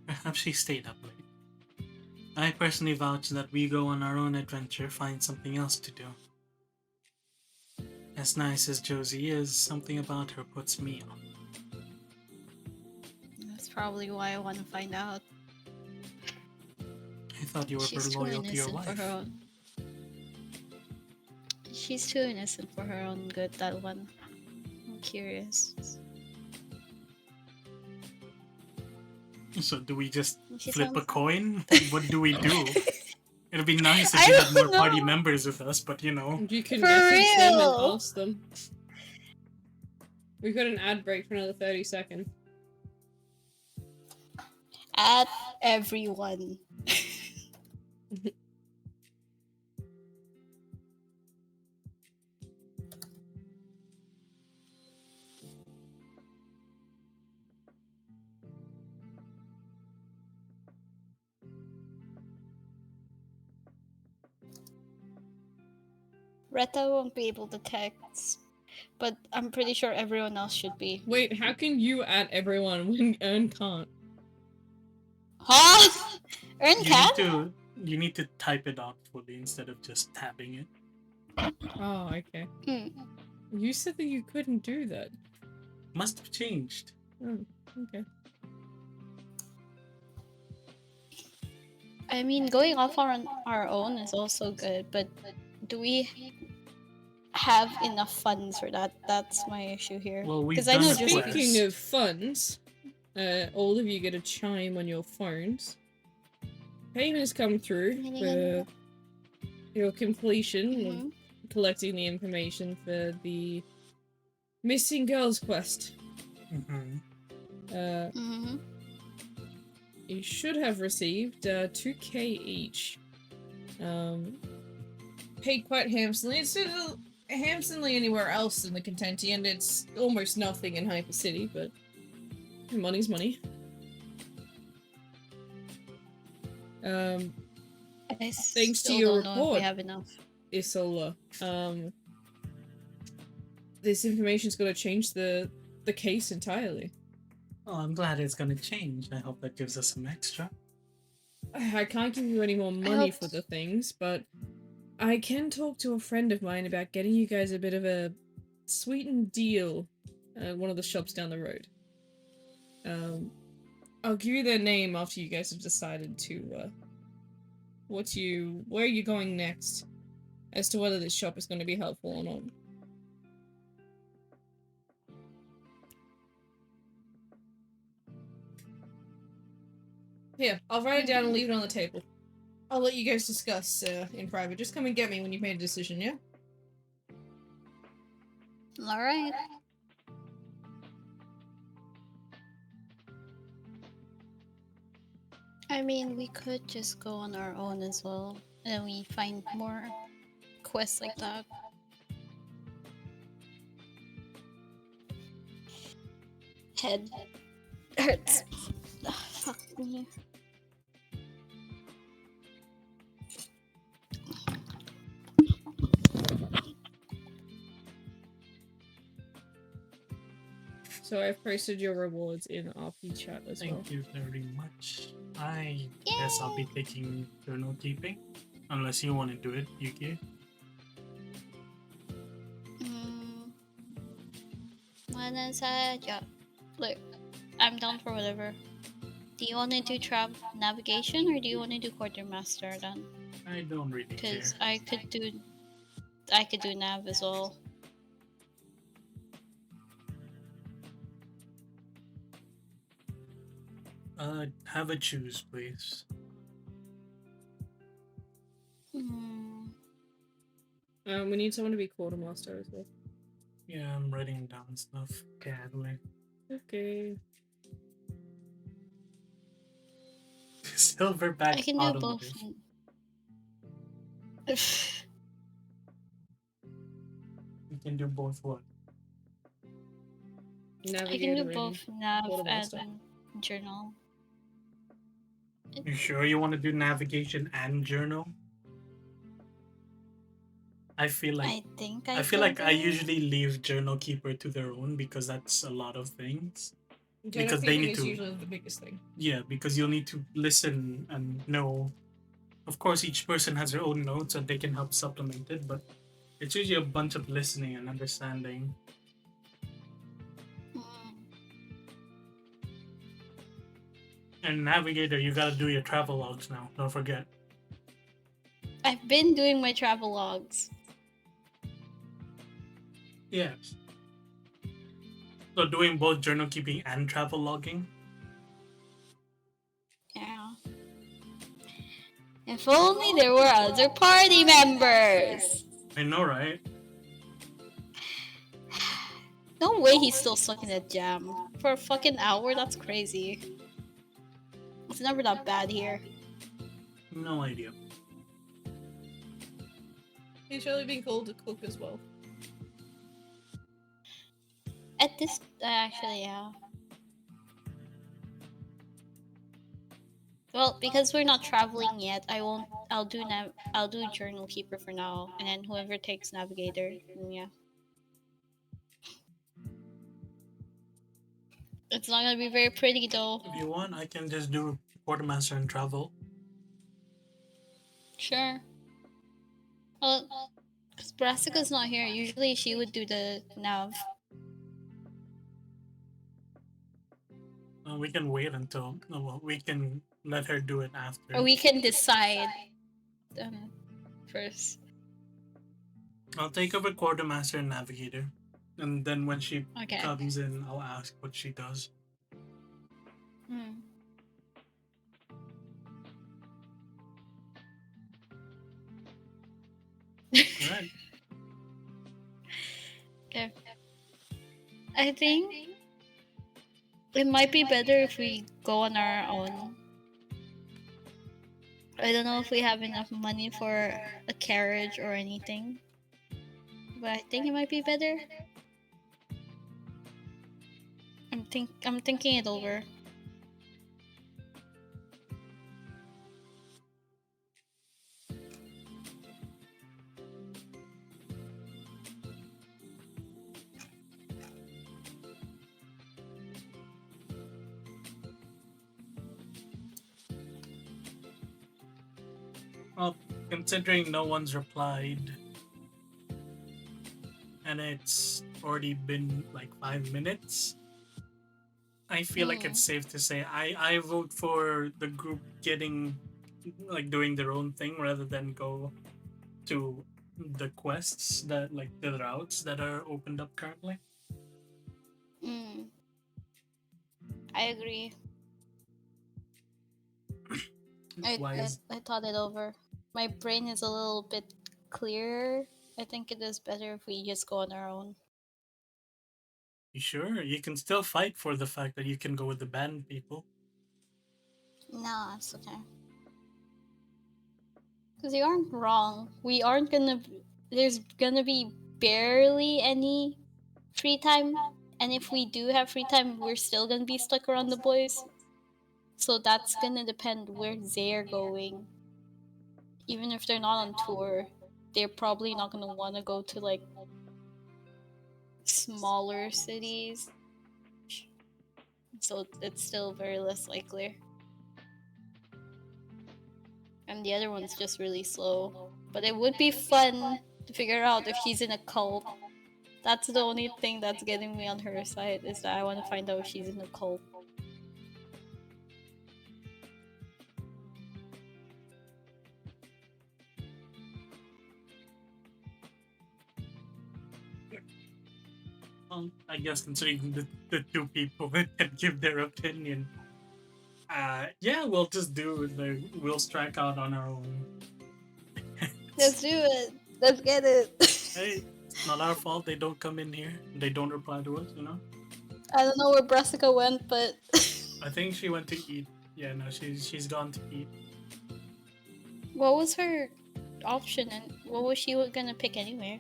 Perhaps she stayed up late. I personally vouch that we go on our own adventure, find something else to do. As nice as Josie is, something about her puts me off. That's probably why I want to find out. I thought you were She's too loyal to your innocent for wife. her own. She's too innocent for her own good, that one. I'm curious. So do we just She flip a sounds- coin? What do we do? It'd be nice if I we had more don't party know. members with us, but you know. You can For message them and real? ask them. We've got an ad break for another 30 seconds. At everyone. Retta won't be able to text, but I'm pretty sure everyone else should be. Wait, how can you add everyone when Ern can't? Huh? Earn can? You need to type it out fully instead of just tapping it. Oh, okay. Hmm. You said that you couldn't do that. Must have changed. Oh, okay. I mean, going off on our own is also good, but do we have enough funds for that? That's my issue here. Well, we've 'Cause I done know a Josephine- quest. Speaking of funds, all of you get a chime on your phones. Payment has come through for your completion of Mhm. collecting the information for the Missing Girls quest. Mm-hmm. Mhm. You should have received 2k each. Paid quite handsomely. It's handsomely anywhere else in the Contenti, and it's almost nothing in Hyper City, but money's money. I Thanks to still your don't know if report. we have enough. Isola, this information's gonna change the case entirely. Oh, I'm glad it's gonna change. I hope that gives us some extra. I can't give you any more money for the things, but I can talk to a friend of mine about getting you guys a bit of a sweetened deal at one of the shops down the road. I'll give you their name after you guys have decided to, where are you going next, as to whether this shop is going to be helpful or not. Here, I'll write it down and leave it on the table. I'll let you guys discuss in private. Just come and get me when you've made a decision, yeah? Alright. I mean, we could just go on our own as well, and we find more quests like that. Head hurts. Ugh, fuck me. So I've posted your rewards in RP chat as well. Thank you very much. I guess I'll be taking journal keeping. Unless you want to do it, Yuki. Yeah. Look, I'm down for whatever. Do you want to do navigation or do you want to do quartermaster then? I don't really care. Because I could do nav as well. Have a choose, please. We need someone to be quartermaster as well. Yeah, I'm writing down stuff casually. Okay. Silverback I can do automotive. both. You can do both what? I can Navigator do and both nav quartermaster. and journal. You sure you want to do navigation and journal? I feel like I feel like I usually leave journal keeper to their own because that's a lot of things. Because they need is to- usually the biggest thing. Yeah, because you'll need to listen and know. Of course, each person has their own notes and they can help supplement it, but it's usually a bunch of listening and understanding. And navigator, you gotta do your travel logs now. Don't forget. I've been doing my travel logs. Yes. So doing both journal keeping and travel logging. Yeah. If only there were other party members. I know, right? No way he's still stuck in that jam. For a fucking hour? That's crazy. It's never that bad here. No idea. He's surely been called to cook as well. At this, actually, yeah. Well, because we're not traveling yet, I won't. I'll do Journal Keeper for now, and then whoever takes Navigator, yeah. It's not gonna be very pretty though. If you want, I can just do Quartermaster and travel. Sure. Well, because Brassica's not here. Usually she would do the nav. We can wait until. No, well, we can let her do it after. Or we can decide first. I'll take over Quartermaster and Navigator. And then when she Okay. comes in, I'll ask what she does. Hmm. Alright. Okay. I think it might be better if we go on our own. I don't know if we have enough money for a carriage or anything. But I think it might be better. I'm thinking it over. Well, considering no one's replied, and it's already been like 5 minutes, I feel like it's safe to say I vote for the group getting, like, doing their own thing rather than go to the quests that, like, the routes that are opened up currently. I agree. Why is I thought it over. My brain is a little bit clearer. I think it is better if we just go on our own. you sure? You can still fight for the fact that you can go with the band people. Nah, it's okay. Because you aren't wrong. We aren't gonna. There's gonna be barely any free time. And if we do have free time, we're still gonna be stuck around the boys. So that's gonna depend where they're going. Even if they're not on tour, they're probably not gonna want to go to like smaller cities. So it's still very less likely. And the other one's just really slow. But it would be fun to figure out if she's in a cult. That's the only thing that's getting me on her side, is that I want to find out if she's in a cult. I guess considering the two people that can give their opinion. Yeah, we'll just we'll strike out on our own. Let's do it. Let's get it. Hey, it's not our fault they don't come in here. They don't reply to us, you know? I don't know where Brassica went, but I think she went to eat. Yeah, no, she's gone to eat. what was her option and what was she gonna pick anyway?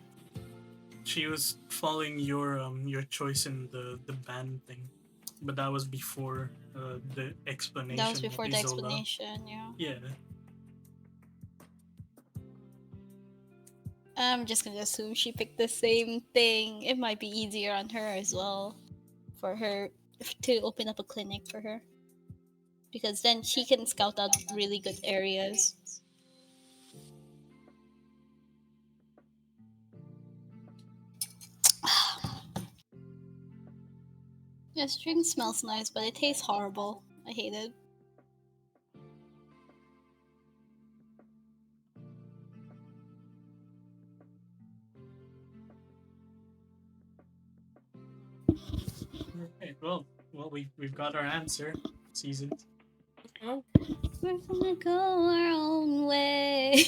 She was following your choice in the band thing. But that was before the explanation. That was before of the Isola. explanation, yeah. Yeah. I'm just gonna assume she picked the same thing. It might be easier on her as well, for her to open up a clinic for her, because then she can scout out really good areas. This drink smells nice, but it tastes horrible. I hate it. Okay, well, we've got our answer. Seasons. Oh, We're gonna go our own way.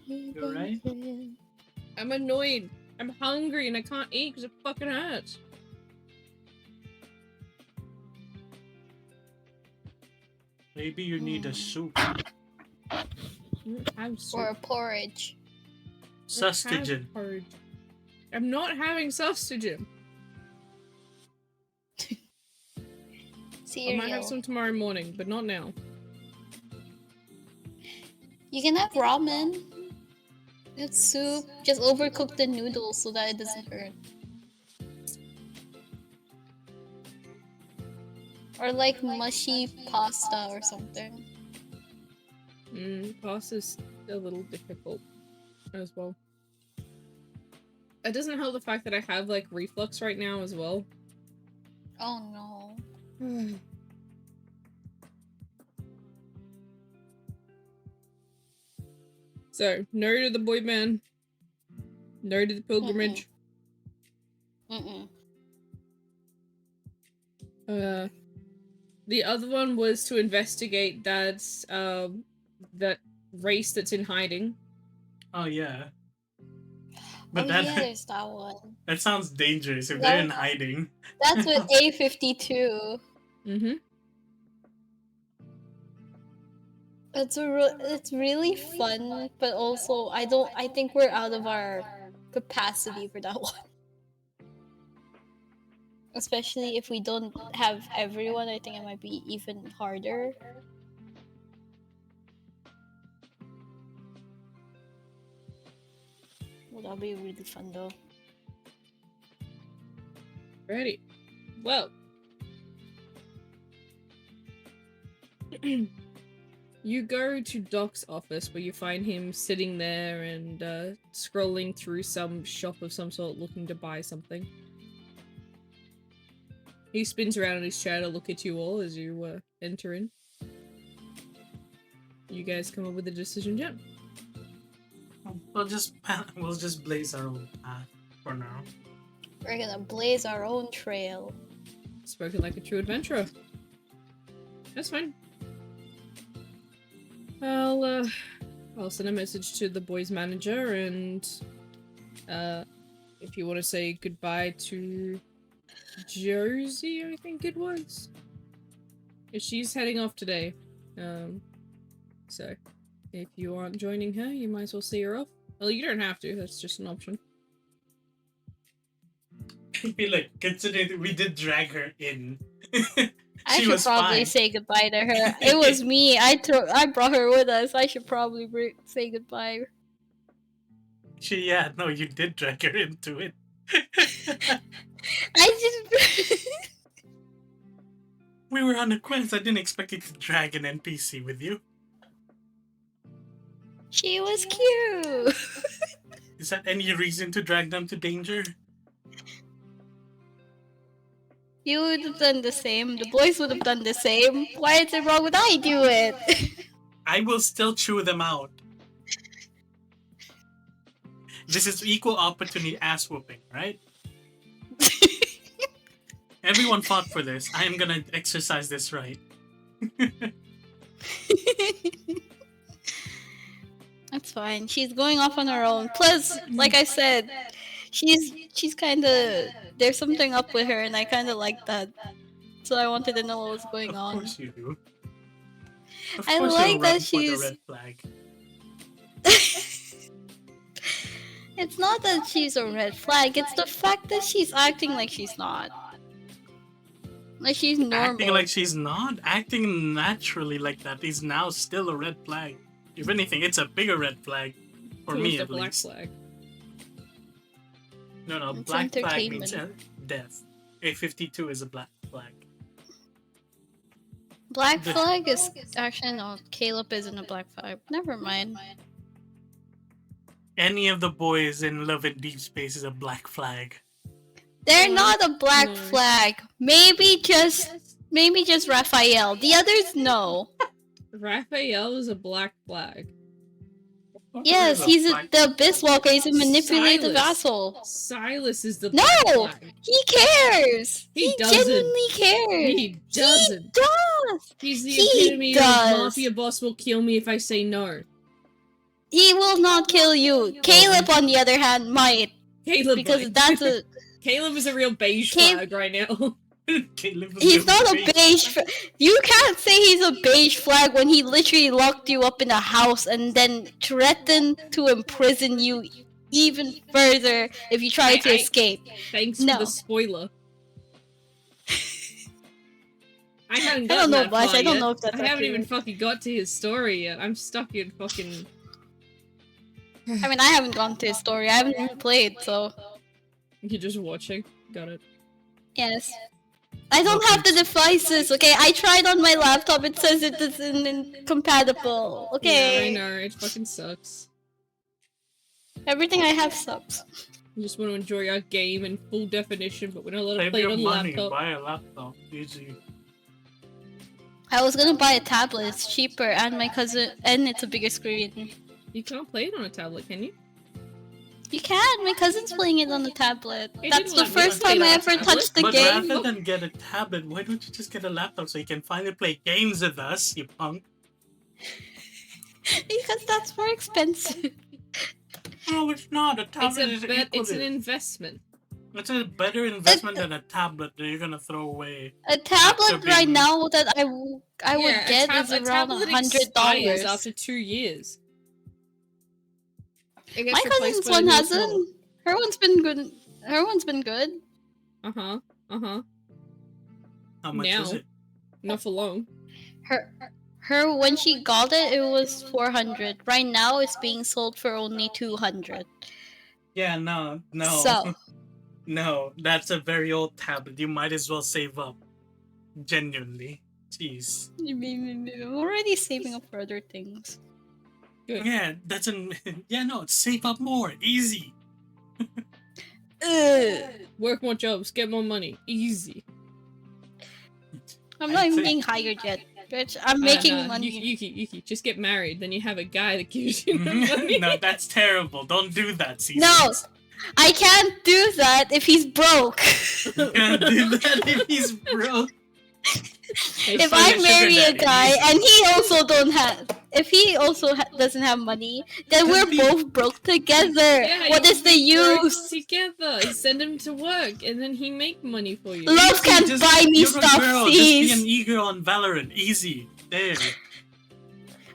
You're right. I'm annoyed. I'm hungry and I can't eat because it fucking hurts. Maybe you need a soup. I don't have soup. Or a porridge. I don't have Sustagen. porridge. I'm not having sustagen. I might have Cereal. some tomorrow morning, but not now. You can have ramen. It's soup. Just overcook the noodles so that it doesn't hurt. Or like mushy pasta or something. Pasta's a little difficult as well. It doesn't help the fact that I have like reflux right now as well. Oh no. So, no to the boy man. No to the pilgrimage. The other one was to investigate Dad's that race that's in hiding. Oh yeah. Oh But yeah, that there's that one. that sounds dangerous if they're in hiding. That's with A52. Mm-hmm. It's really fun, but also I think we're out of our capacity for that one. Especially if we don't have everyone, I think it might be even harder. Well, that'll be really fun though. Ready. Well. You go to Doc's office where you find him sitting there and scrolling through some shop of some sort looking to buy something. He spins around in his chair to look at you all as you enter in. You guys come up with a decision, Jim. We'll just blaze our own path for now. We're gonna blaze our own trail. Spoken like a true adventurer. That's fine. I'll send a message to the boys' manager and if you want to say goodbye to Josie, I think it was. She's heading off today. So if you aren't joining her, you might as well see her off. Well, you don't have to, that's just an option. I feel like, considering we did drag her in. I She should was probably fine. say goodbye to her. It was me. I brought her with us. I should probably say goodbye. You did drag her into it. I just. We were on a quest. I didn't expect you to drag an NPC with you. She was cute. Is that any reason to drag them to danger? You would have done the same. The boys would have done the same. Why is it wrong when I do it? I will still chew them out. This is equal opportunity ass whooping, right? Everyone fought for this. I am gonna exercise this right. That's fine. She's going off on her own. Plus, like I said, she's kind of there's something up with her, and I kind of like that. So I wanted to know what was going on. Of course you do. Of I course like you'll that run for the she's- red flag. It's not that she's a red flag. It's the fact that she's acting like she's not. Like she's normal. Acting like she's not. Acting naturally like that is now still a red flag. If anything, it's a bigger red flag. For me, Almost a at black least. flag. No, It's black flag means entertainment. death. A52 is a black flag. Black flag is actually no. Caleb isn't a black flag. Never mind. Any of the boys in Love and Deep Space is a black flag. They're not a black No. flag. Maybe just Raphael. The others, no. Raphael is a black flag. Yes, he's the Abyss Walker. He's a manipulative Silas. asshole. Silas is the No! black flag. He cares! He doesn't. Genuinely cares! He doesn't. He does! He's the He epitome does. of mafia boss will kill me if I say no. He will not kill you. Caleb, on the other hand, might. Caleb, Because might. that's a... Caleb is a real beige Caleb- flag right now. He's not a beige... You can't say he's a beige flag when he literally locked you up in a house and then threatened to imprison you even further if you try to escape. Thanks No. for the spoiler. I haven't I gotten don't know that much. far I don't yet. know if that's I haven't even accurate. fucking got to his story yet. I'm stuck in fucking... I mean, I haven't gone to his story. I haven't even played, so... You're just watching. Got it. Yes. I don't have the devices, okay? I tried on my laptop, it says it isn't incompatible, okay? Yeah, I know. It fucking sucks. Everything I have sucks. You just want to enjoy our game in full definition, but we're not allowed to Save play it your on the money, laptop. buy a laptop. Easy. I was gonna buy a tablet, it's cheaper, and my cousin, and it's a bigger screen. You can't play it on a tablet, can you? You can, my cousin's playing it on the tablet. It That's didn't the let me first play it time on I a ever tablet. touched the But game. rather than get a tablet, why don't you just get a laptop so you can finally play games with us, you punk? Because that's more expensive. No, it's not. A tablet is It's an equally. investment. It's a better investment than a tablet that you're gonna throw away. A tablet After right being- now that I would Yeah, get is a around tablet expires $100. after 2 years. It My gets replaced cousin's by a one new hasn't. Her one's been good. Her one's been good. Uh-huh. Uh-huh. How much Now. is it? Not for long. Her when she got it, it was 400. Right now, it's being sold for only 200. Yeah, no. So No, that's a very old tablet. You might as well save up. Genuinely. Jeez. I'm already saving up for other things. Good. Yeah, that's an. Yeah, no, save up more. Easy. Ugh. Work more jobs, get more money. Easy. I'm not even think- being hired yet. Bitch, I'm making Nah, money. Yuki, just get married. Then you have a guy that gives you the money. No, that's terrible. Don't do that, Caesar. No, I can't do that if he's broke. You can't do that if he's broke. If find I a marry sugar a daddy. guy and he also don't have, if he also doesn't have money, then we're Then both broke together. Yeah, What you is the work use? together. Send him to work, and then he make money for you. Love can't Just- buy me you're a stuff, girl, Just be an please. e-girl on Valorant. Easy. There.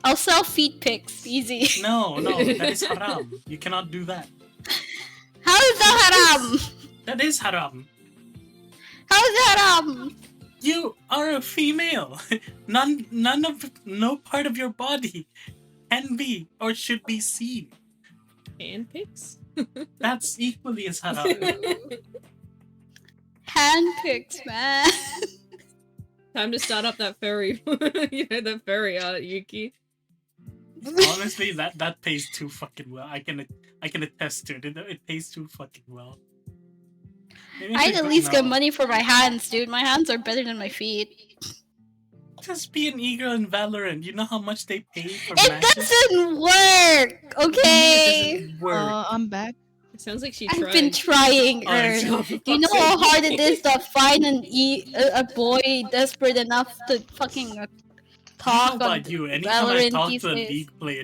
I'll sell feet pics, easy. No, that is haram. You cannot do that. How is that haram? That is haram. How is that haram? You are a female. No part of your body can be or should be seen. Hand pics? That's equally as haram. Hand pics, man. Time to start up that furry. You know that furry art, Yuki. Honestly, that pays too fucking well. I can attest to it. It pays too fucking well. Maybe I I'd should at go least get now. money for my hands, dude. My hands are better than my feet. Just be an e-girl in Valorant. You know how much they pay for It matches? doesn't work, It okay? doesn't work. I'm back. It sounds like she I've tried. been trying, Oh, it's Ern. not- for Do you know fuck's how sake. hard it is to find a boy desperate enough to fucking I talk don't know on about you. Anytime I Valorant talk these to a days? League player,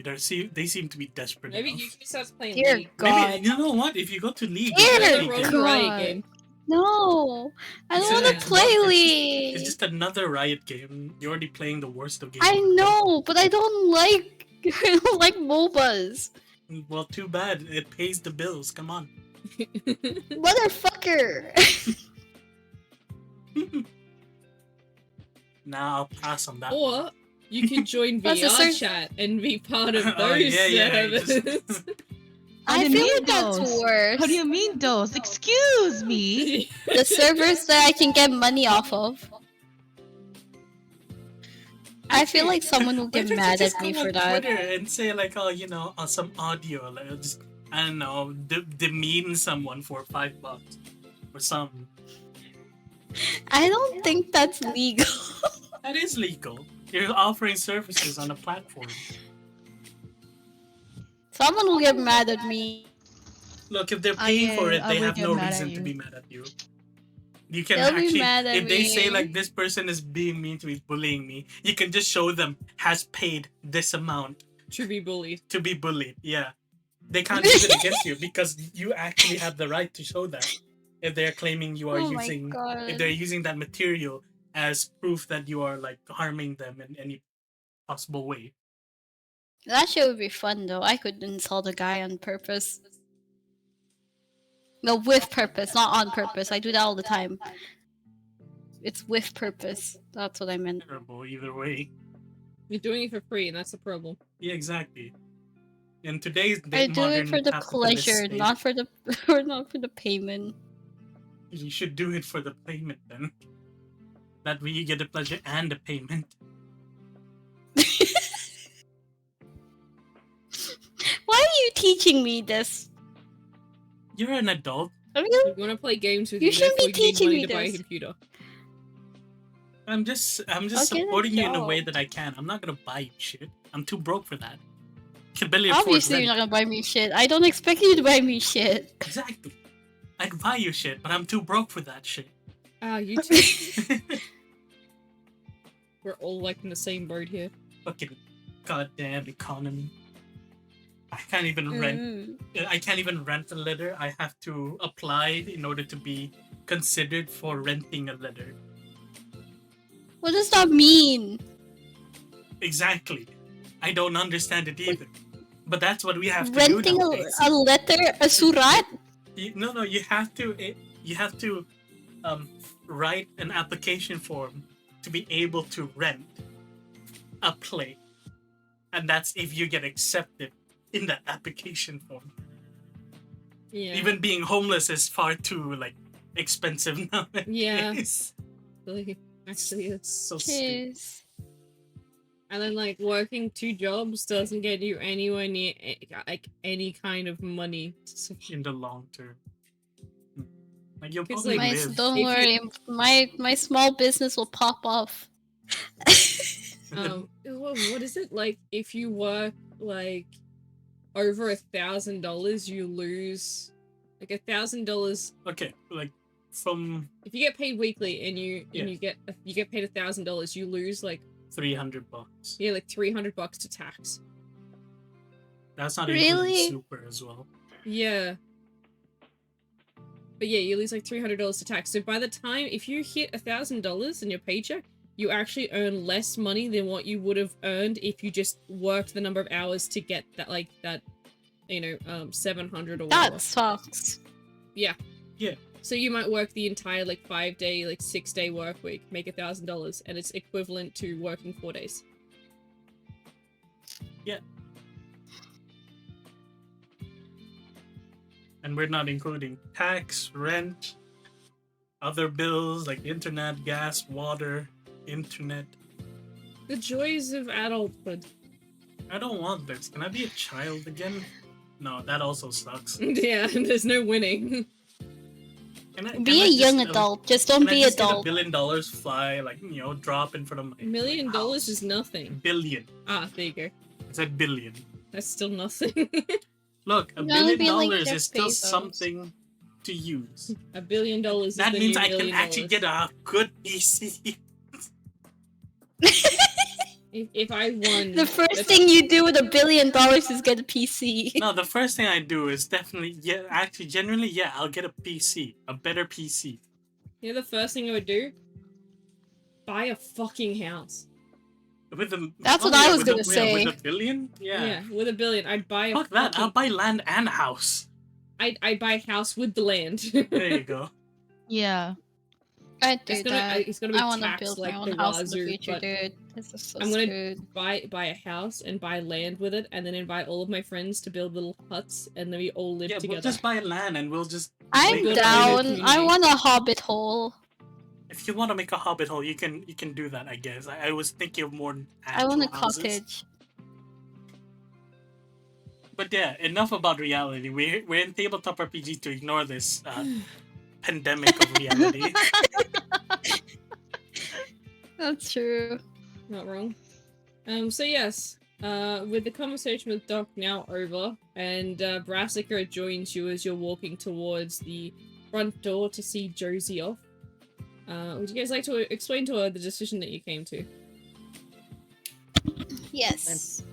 they seem to be desperate Maybe enough. Yuki starts playing Dear League. God. Maybe you know what? If you go to League, Dear it's Another actually Rogue good. Riot God. game. No, I It's don't want a- to play It's League. just another Riot game. You're already playing the worst of games. I know, but I don't like I don't like MOBAs. Well, too bad. It pays the bills. Come on. Motherfucker. Nah, I'll pass on that. Or you can join That's a VR cer- chat and be part of Oh, those yeah, servers. just- How do I you feel mean like that's those? worse. How do you mean those? Excuse me. The servers that I can get money off of. I feel like someone will Why get don't you mad just at me go for on that. Twitter and say like, oh, on some audio, like just I don't know, demean someone for $5 or something. I don't think that's legal. That is legal. You're offering services on a platform. Someone will get mad at me. Look, if they're paying for it, I they will have get no mad at reason to you. be mad at you. You can They'll be actually, mad at if they say me. like this person is being mean to me, bullying me, you can just show them has paid this amount To be bullied. to be bullied. Yeah, they can't use it against you because you actually have the right to show that. If they're claiming you are Oh my using, if god. they're using that material as proof that you are like harming them in any possible way. That shit would be fun though. I could insult a guy on purpose. No, with purpose, not on purpose. I do that all the time. It's with purpose. That's what I meant. Terrible either way. You're doing it for free, and that's the problem. Yeah, exactly. In today's I do it modern for the capitalist pleasure, state, not for the or not for the payment. you should do it for the payment then. That way you get the pleasure and the payment. Why are you teaching me this? You're an adult. Are you? You want to play games with You you, shouldn't be therefore you need teaching money me to buy a this. computer. I'm just I'll get a supporting you in a way job. that I can. I'm not gonna buy you shit. I'm too broke for that. Can barely afford Obviously, you're rent. not gonna buy me shit. I don't expect you to buy me shit. Exactly. I can buy you shit, but I'm too broke for that shit. Ah, you two. We're all like in the same boat here. Fucking goddamn economy. I can't even rent. Mm. I can't even rent a letter. I have to apply in order to be considered for renting a letter. What does that mean? Exactly. I don't understand it either. But that's what we have to Renting do nowadays. a letter, a surat? No, you have to. You have to write an application form to be able to rent a play, and that's if you get accepted in that application form. Yeah. Even being homeless is far too like expensive nowadays. Yeah. Really, actually, it's So stupid. Jeez. and then like working 2 jobs doesn't get you anywhere near like any kind of money. In the long term. Like you'll It's probably like- live. Don't If you- worry, my small business will pop off. What is it like if you work like over $1,000, you lose like $1,000 Okay, like from if you get paid weekly and you Yeah. you get paid $1,000, you lose like $300. like $300 to tax. That's not Really? including super as well. Yeah. But yeah, you lose like $300 to tax. So by the time if you hit $1,000 in your paycheck, you actually earn less money than what you would have earned if you just worked the number of hours to get that 700 or whatever. That sucks. Yeah. Yeah. So you might work the entire 5-day, 6-day work week, make $1,000, and it's equivalent to working 4 days. And we're not including tax, rent, other bills like internet, gas, water, internet. The joys of adulthood. I don't want this. Can I be a child again? No, that also sucks. Yeah, there's no winning. Be a young adult. Just don't Can I be just get adult. $1 billion fly, drop in front of my $1 million house? is nothing. Billion. Ah, there you go. I said billion. That's still nothing. Look, $1 It'll only billion be like is Jeff still Bezos. something to use. $1 billion is That the means new I can $1 million. actually get a good PC. If I won... The first thing you do with $1 billion is get a PC. No, the first thing I do is definitely, genuinely, I'll get a PC. A better PC. You know the first thing I would do? Buy a fucking house. With a, That's what I was with gonna a, say. With $1 billion? Yeah. With $1 billion, I'd buy a Fuck that, I'll fucking... buy land and house. I'd buy a house with the land. There you go. Yeah. I'd do It's gonna- that. it's gonna be I want to taxed build like my own the house in wazoo, the future, but dude. This is so I'm gonna screwed. buy a house and buy land with it, and then invite all of my friends to build little huts, and then we all live Yeah, together. we'll just buy land and we'll just... I'm make a down. private I community. want a hobbit hole. If you want to make a hobbit hole, you can do that, I guess. I was thinking of more than I want a actual houses. cottage. But yeah, enough about reality. We're in tabletop RPG to ignore this pandemic of reality. That's true. Not wrong. So yes, with the conversation with Doc now over, And Brassica joins you as you're walking towards the front door to see Josie off. Would you guys like to explain to her the decision that you came to? Yes.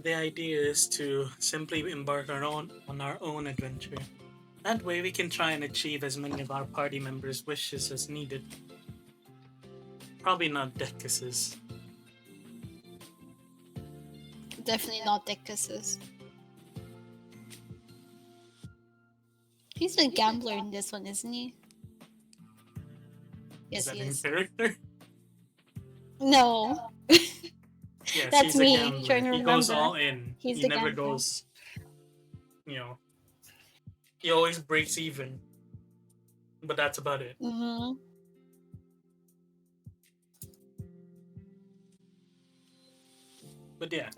The idea is to simply embark on our own adventure. That way we can try and achieve as many of our party members' wishes as needed. Probably not Decus's. Definitely not Dickus's. He's the gambler in this one, isn't he? Is Yes, that he in is. character? No. Yes, That's he's a me, gambler. trying to He goes remember. all in. He's He the never gambler. goes, you know, he always breaks even. But that's about it. Mm-hmm. But yeah,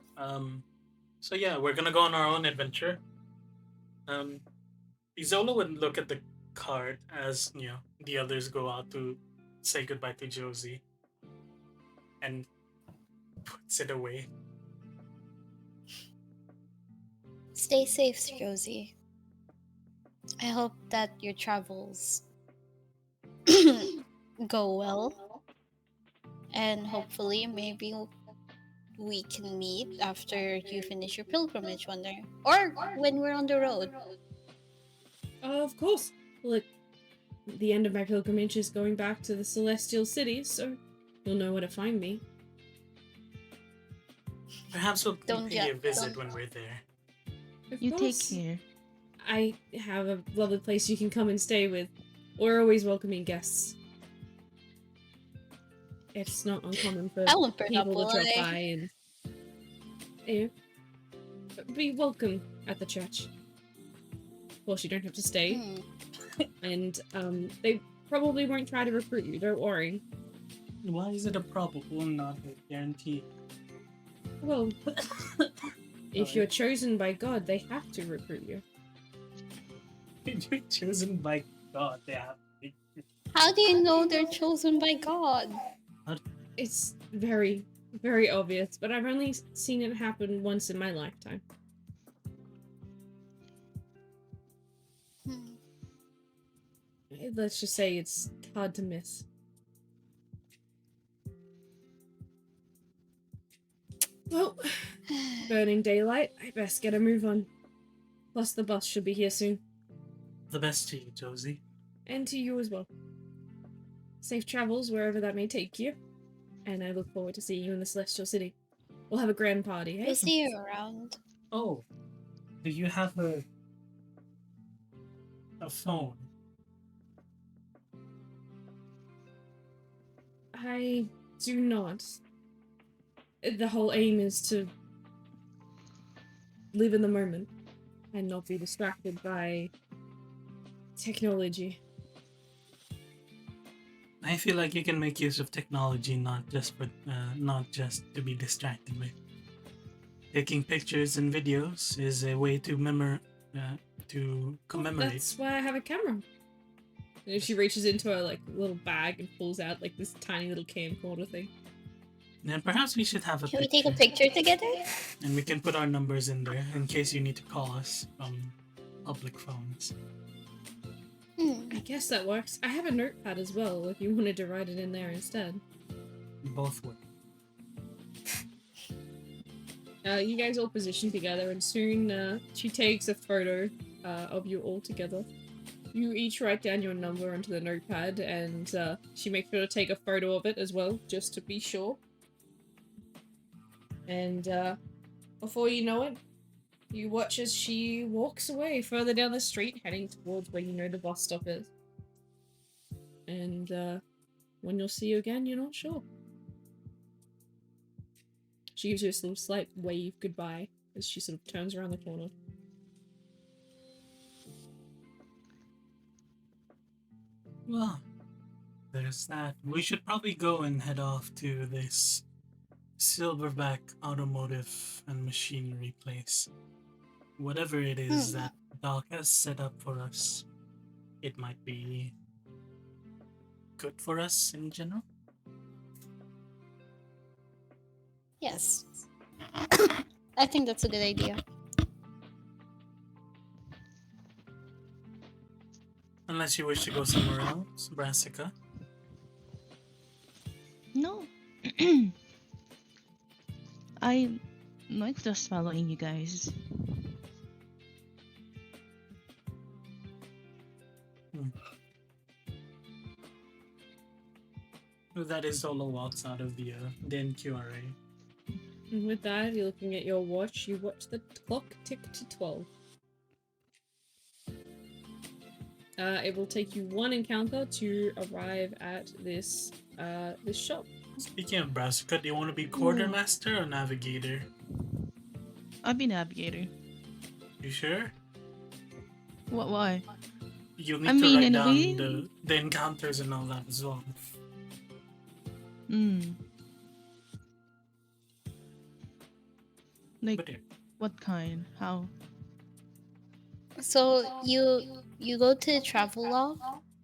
so yeah, we're gonna go on our own adventure. Isola would look at the card as, the others go out to say goodbye to Josie and puts it away. Stay safe, Josie. I hope that your travels go well. And hopefully, maybe we can meet after you finish your pilgrimage one day. Or when we're on the road. Of course. Look, the end of my pilgrimage is going back to the Celestial City, so you'll know where to find me. Perhaps we'll Don't pay a get- visit don't- when we're there. Of You take course. care. I have a lovely place you can come and stay with. We're always welcoming guests. It's not uncommon for I won't burn up, people will to drop I? by and be welcome at the church. Of course, you don't have to stay, Hmm. and they probably won't try to recruit you. Don't worry. Why is it a probable, not a guarantee? Well, if you're chosen by God, they have to recruit you. You're chosen by God. They have to. How do you know they're chosen by God? It's very, very obvious, but I've only seen it happen once in my lifetime. Hmm. Let's just say it's hard to miss. Well, burning daylight, I best get a move on. Plus the bus should be here soon. The best to you, Josie. And to you as well. Safe travels wherever that may take you. And I look forward to seeing you in the Celestial City. We'll have a grand party, hey? We'll see you around. Oh, do you have a phone? I do not. The whole aim is to live in the moment and not be distracted by technology. I feel like you can make use of technology not just to be distracted with. Taking pictures and videos is a way to commemorate. That's why I have a camera. And she reaches into her little bag and pulls out this tiny little camcorder thing. And perhaps we should have a Can we picture, take a picture together? and we can put our numbers in there in case you need to call us from public phones. I guess that works. I have a notepad as well if you wanted to write it in there instead. Both would. You guys all position together, and soon she takes a photo of you all together. You each write down your number onto the notepad, and she makes sure to take a photo of it as well, just to be sure. And before you know it, you watch as she walks away further down the street, heading towards where you know the bus stop is. And when you'll see you again, you're not sure. She gives you a little slight wave goodbye as she sort of turns around the corner. Well, there's that. We should probably go and head off to this Silverback automotive and machinery place. Whatever it is that Doc has set up for us, it might be good for us in general. Yes. I think that's a good idea. Unless you wish to go somewhere else, Brassica. No. I like just following you guys. With that, Isola walks out of the NQRA. And with that, you're looking at your watch. You watch the clock tick to 12. It will take you one encounter to arrive at this shop. Speaking of Brassica, do you want to be quartermaster or navigator? I'll be navigator. You sure? What? Why? You'll I need to mean, write in a down way- the encounters and all that as well. Like, But yeah. what kind? How? So you go to travel log,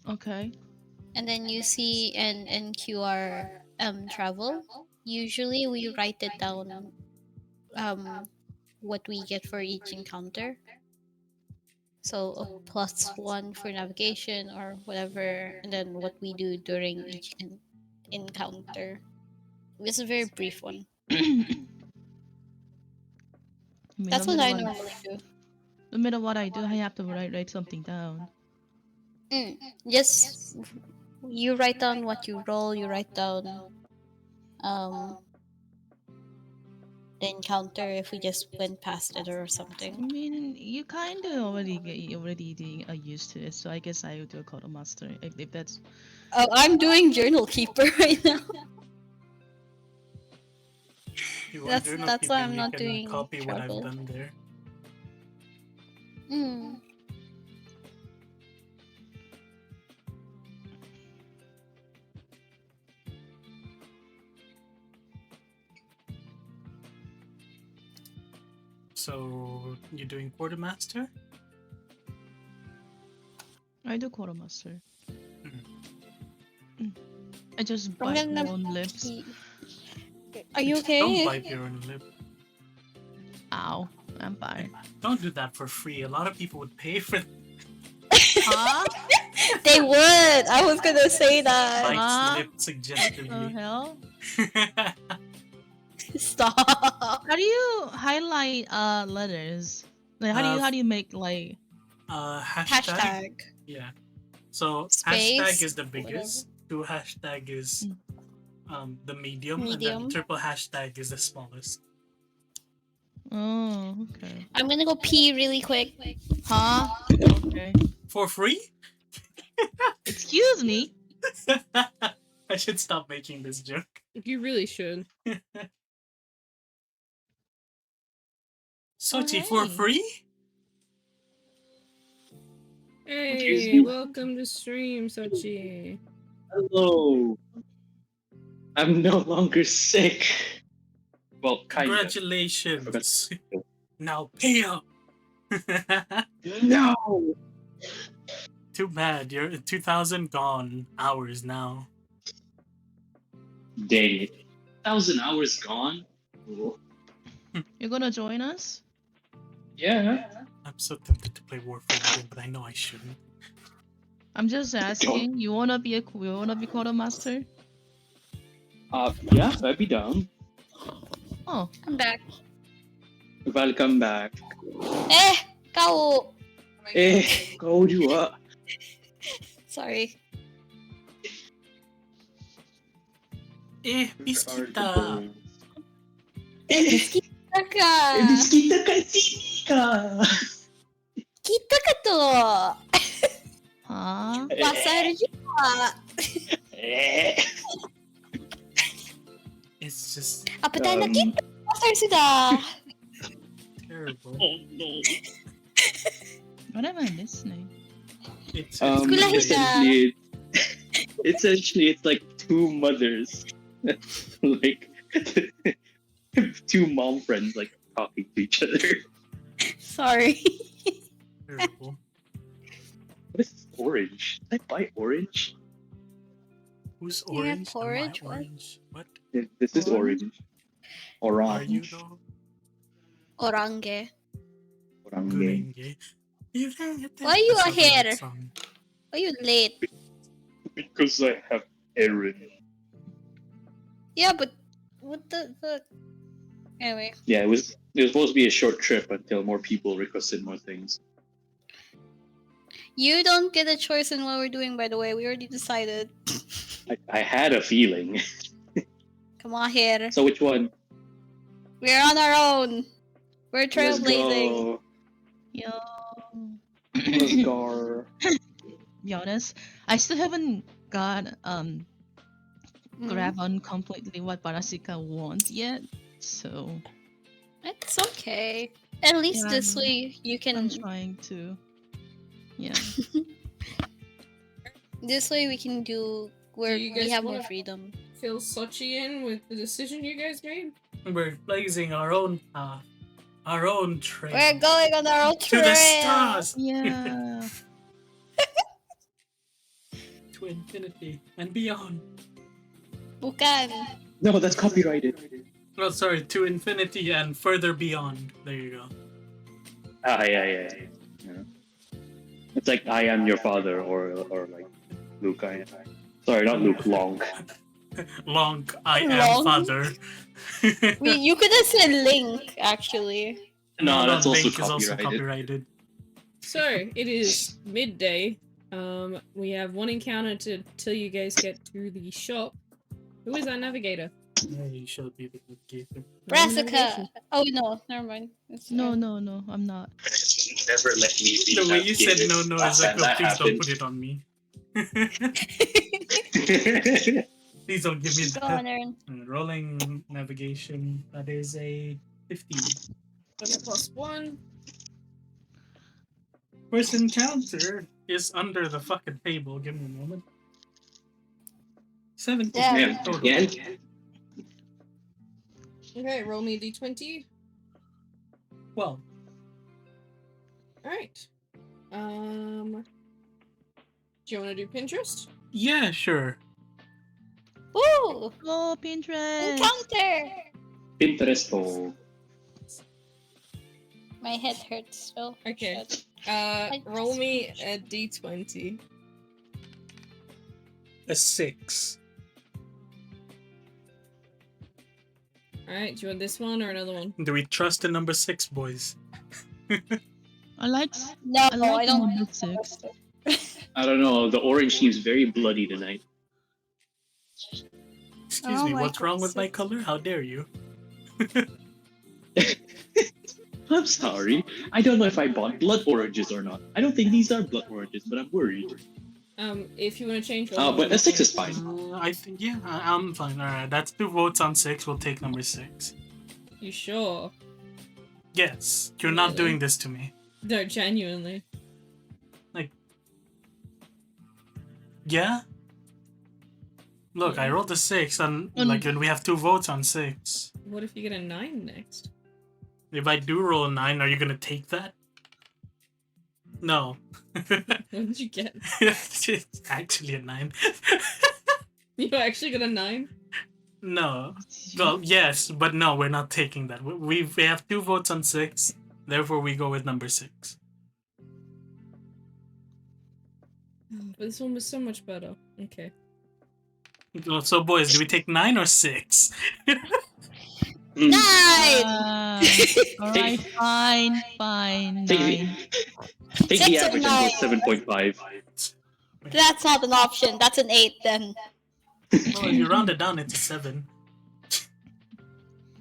Okay. and then you see an NQR travel. Usually we write it down what we get for each encounter. So a +1 for navigation or whatever, and then what we do during each encounter. It's a very brief one. That's what I normally do. No matter what I do, I have to write something down. Just you write down what you roll. You write down the encounter if we just went past it or I something. mean, you kind of already used to it, so I guess I would do a quartermaster if that's. Oh, I'm doing journal keeper right now. You want That's journal why keeping, I'm you not can doing copy what I've travel. done there. So you're doing quartermaster? I do quartermaster. Mhm. I just I'm bite my gonna own lips. Are you okay? Don't bite your own lip. Ow, I'm fine. Don't do that for free. A lot of people would pay for Huh? They would. I was gonna say that. bites lip What the suggestively. hell? Stop. How do you highlight letters? Like how do you make like Hashtag. Yeah. So Space, hashtag is the biggest. Two hashtag is the medium, and then Medium. triple hashtag is the smallest. Oh, okay. I'm gonna go pee really quick. Huh? Okay. For free? Excuse me. I should stop making this joke. You really should. Sochi, Oh, for hey. free? Hey, welcome to stream, Sochi. Hello. I'm no longer sick. Well, kind of. Congratulations. Now pay up. No. Too bad. You're 2,000 gone hours now. Dang it. 1,000 hours gone? Oh. You're gonna join us? Yeah. I'm so tempted to play Warframe again, but I know I shouldn't. I'm just asking. You wanna be quartermaster? Yeah, I'd be down. Oh, I'm back. Welcome back. Kau. Go juga. Sorry. Biskita. Kita ka. Kita kat sini ka. Kita ka to. huh? Pasar juga. It's just Apa tayo nakita? Pasar sudah. terrible. Oh no. What am I listening? It's Essentially, it's like two mothers, like two mom friends, like talking to each other. Sorry. terrible. What is this orange? Did I buy orange? Who's You have orange? Am I porridge? What? orange? What This is orange. are you Orange. though? Orange. Orange. Gurenge. Why you are here? Song. Are you late? Because I have errand. Yeah, but what the fuck? Anyway, Yeah, it was supposed to be a short trip until more people requested more things. you don't get a choice in what we're doing. By the way, we already decided. I had a feeling. Come on here. So which one? We're on our own. We're Let's trailblazing. go. Yo. Let's go. Be honest, I still haven't got grab on completely what Barasika wants yet. So It's okay. At least Yeah, this way you I'm can. trying to. Yeah. This way we can do where you we guys have more wanna- freedom. Fill Sochi in with the decision you guys made? We're blazing our own trail We're going on our own to trail. the stars, Yeah. to infinity and beyond. Bukan. No, that's copyrighted. Oh, sorry, to infinity and further beyond. There you go. Ah, yeah. It's like I am your father, or like Luke. Sorry, not Luke. Long. Long, I am Long? father. You could have said Link, actually. No, that's also Link is also copyrighted. copyrighted. So, it is midday. We have one encounter till you guys get to the shop. Who is our navigator? Yeah, you should be the gatekeeper. Brassica. Oh no, never mind. It's, No, I'm not. Never let me be. The way you said no is Last like, time that please don't happened. put it on me. Please don't give me Go on, that. Aaron. Rolling navigation, that is a 15. +1. First encounter is under the fucking table. Give me a moment. 17 Damn. total. Yeah. Okay, roll me a d20. Well, Alright. Do you want to do Pinterest? yeah, sure. Woo! Oh, Pinterest. Encounter! Pinteresto. My head hurts still. Okay. Shit. Roll me a d20. A 6. Alright, do you want this one or another one? Do we trust the number 6, boys? I like. No, I like I don't. number 6. I don't know. The orange seems very bloody tonight. Excuse Oh me, my what's wrong with my God. color? How dare you? I'm sorry. I don't know if I bought blood oranges or not. I don't think these are blood oranges, but I'm worried. If you want to change But a 6 is fine. I think, yeah, I'm fine. Alright, that's 2 votes on 6. We'll take number 6. You sure? Yes, you're not Really? doing this to me. No, genuinely. Yeah? Look, I rolled a 6, and and we have 2 votes on 6. What if you get a 9 next? If I do roll a 9, are you gonna take that? No. What did you get? It's actually a 9. You actually got a 9? No. Well, yes, but no, we're not taking that. We have 2 votes on 6, therefore we go with number 6. But this one was so much better. Okay. So, boys, do we take 9 or 6? 9! Alright, fine. Take 9. the 6 or average 9? and go 7.5. That's not an option. That's an 8 then. Well, if you round it down, it's a 7.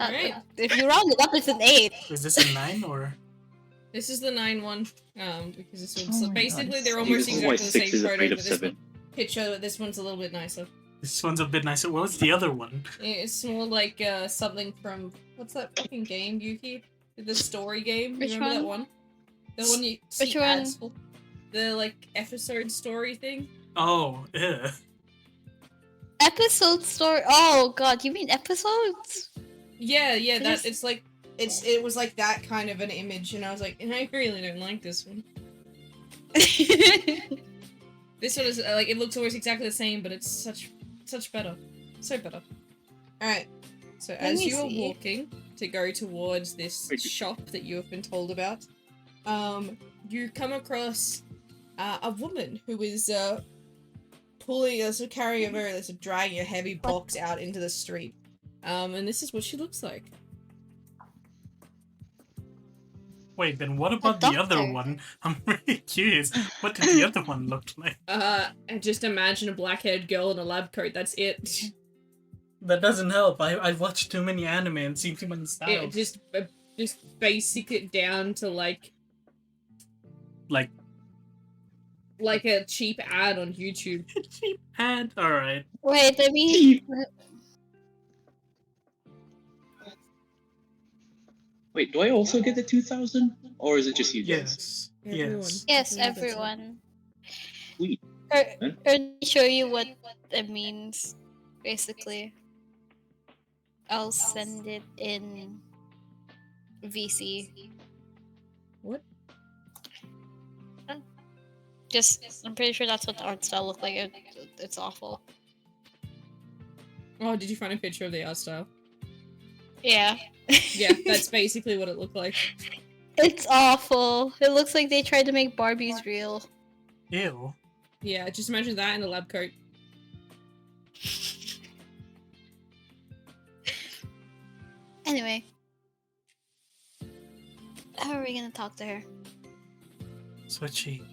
Alright. If you round it up, it's an 8. Is this a 9 or? This is the 9 one. Because this one's Oh my basically God. they're I think almost this is why exactly the 6 same is photo, afraid but of this 7. one picture, but this one's a little bit nicer. This one's a bit nicer. What was the other one? It's more like something from what's that fucking game, Yuki? The story game. You Which remember that one? one? The one you see Which one? ads for? The like episode story thing. Oh, yeah. Episode story. Oh god, you mean episodes? Yeah, Please? that it's like it was like that kind of an image, and I was like, I really don't like this one. This one is like it looks almost exactly the same, but it's such better, so better. All right, so Let as me you are see. walking to go towards this Wait. shop that you have been told about, you come across a woman who is carrying a very dragging a heavy box out into the street. And this is what she looks like. Wait, then what about the other doctor. one? I'm really curious. What did the other one look like? Just imagine a black-haired girl in a lab coat. That's it. That doesn't help. I've watched too many anime and seen too many styles. Just basic it down to like a cheap ad on YouTube. cheap ad. All right. Wait, let me. Wait, do I also get the 2,000? Or is it just you guys? Yes. Everyone. Yes. Yes, Yeah, that's it. everyone. Sweet. Let me show you what it means, basically. I'll send it in VC. What? I'm pretty sure that's what the art style looked like. It's awful. Oh, did you find a picture of the art style? Yeah. Yeah, that's basically what it looked like. It's awful. It looks like they tried to make Barbies real. Ew. Yeah, just imagine that in a lab coat. Anyway. How are we gonna talk to her? Switchy.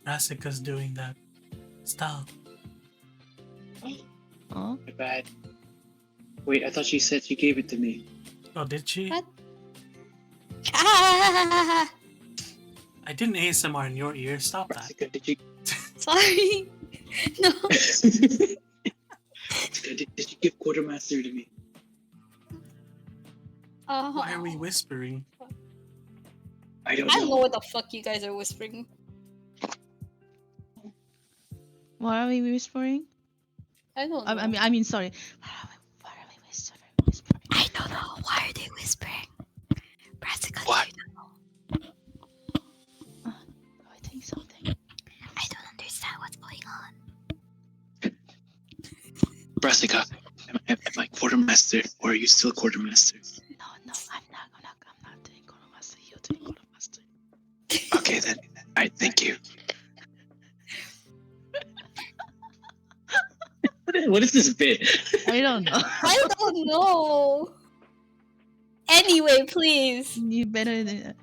Rasika's doing that. Stop. Oh, My bad. Wait, I thought she said she gave it to me. Oh, did she? What? Ah! I didn't ASMR in your ear. Stop that. Jessica, did you... Sorry. No. Jessica, did you give Quartermaster to me? Why are we whispering? I don't I don't know know. what the fuck you guys are whispering. why are we whispering? I don't know. I mean, sorry. Why are we whispering? I don't know. Why are they whispering? Practically, What? Oh, I think something. I don't understand what's going on. Jessica, am I Quartermaster, or are you still Quartermaster? No, I'm not doing Quartermaster. You're doing Quartermaster. Okay then. Alright, thank you. What is this bit? I don't know. I don't know. Anyway, please. You better than.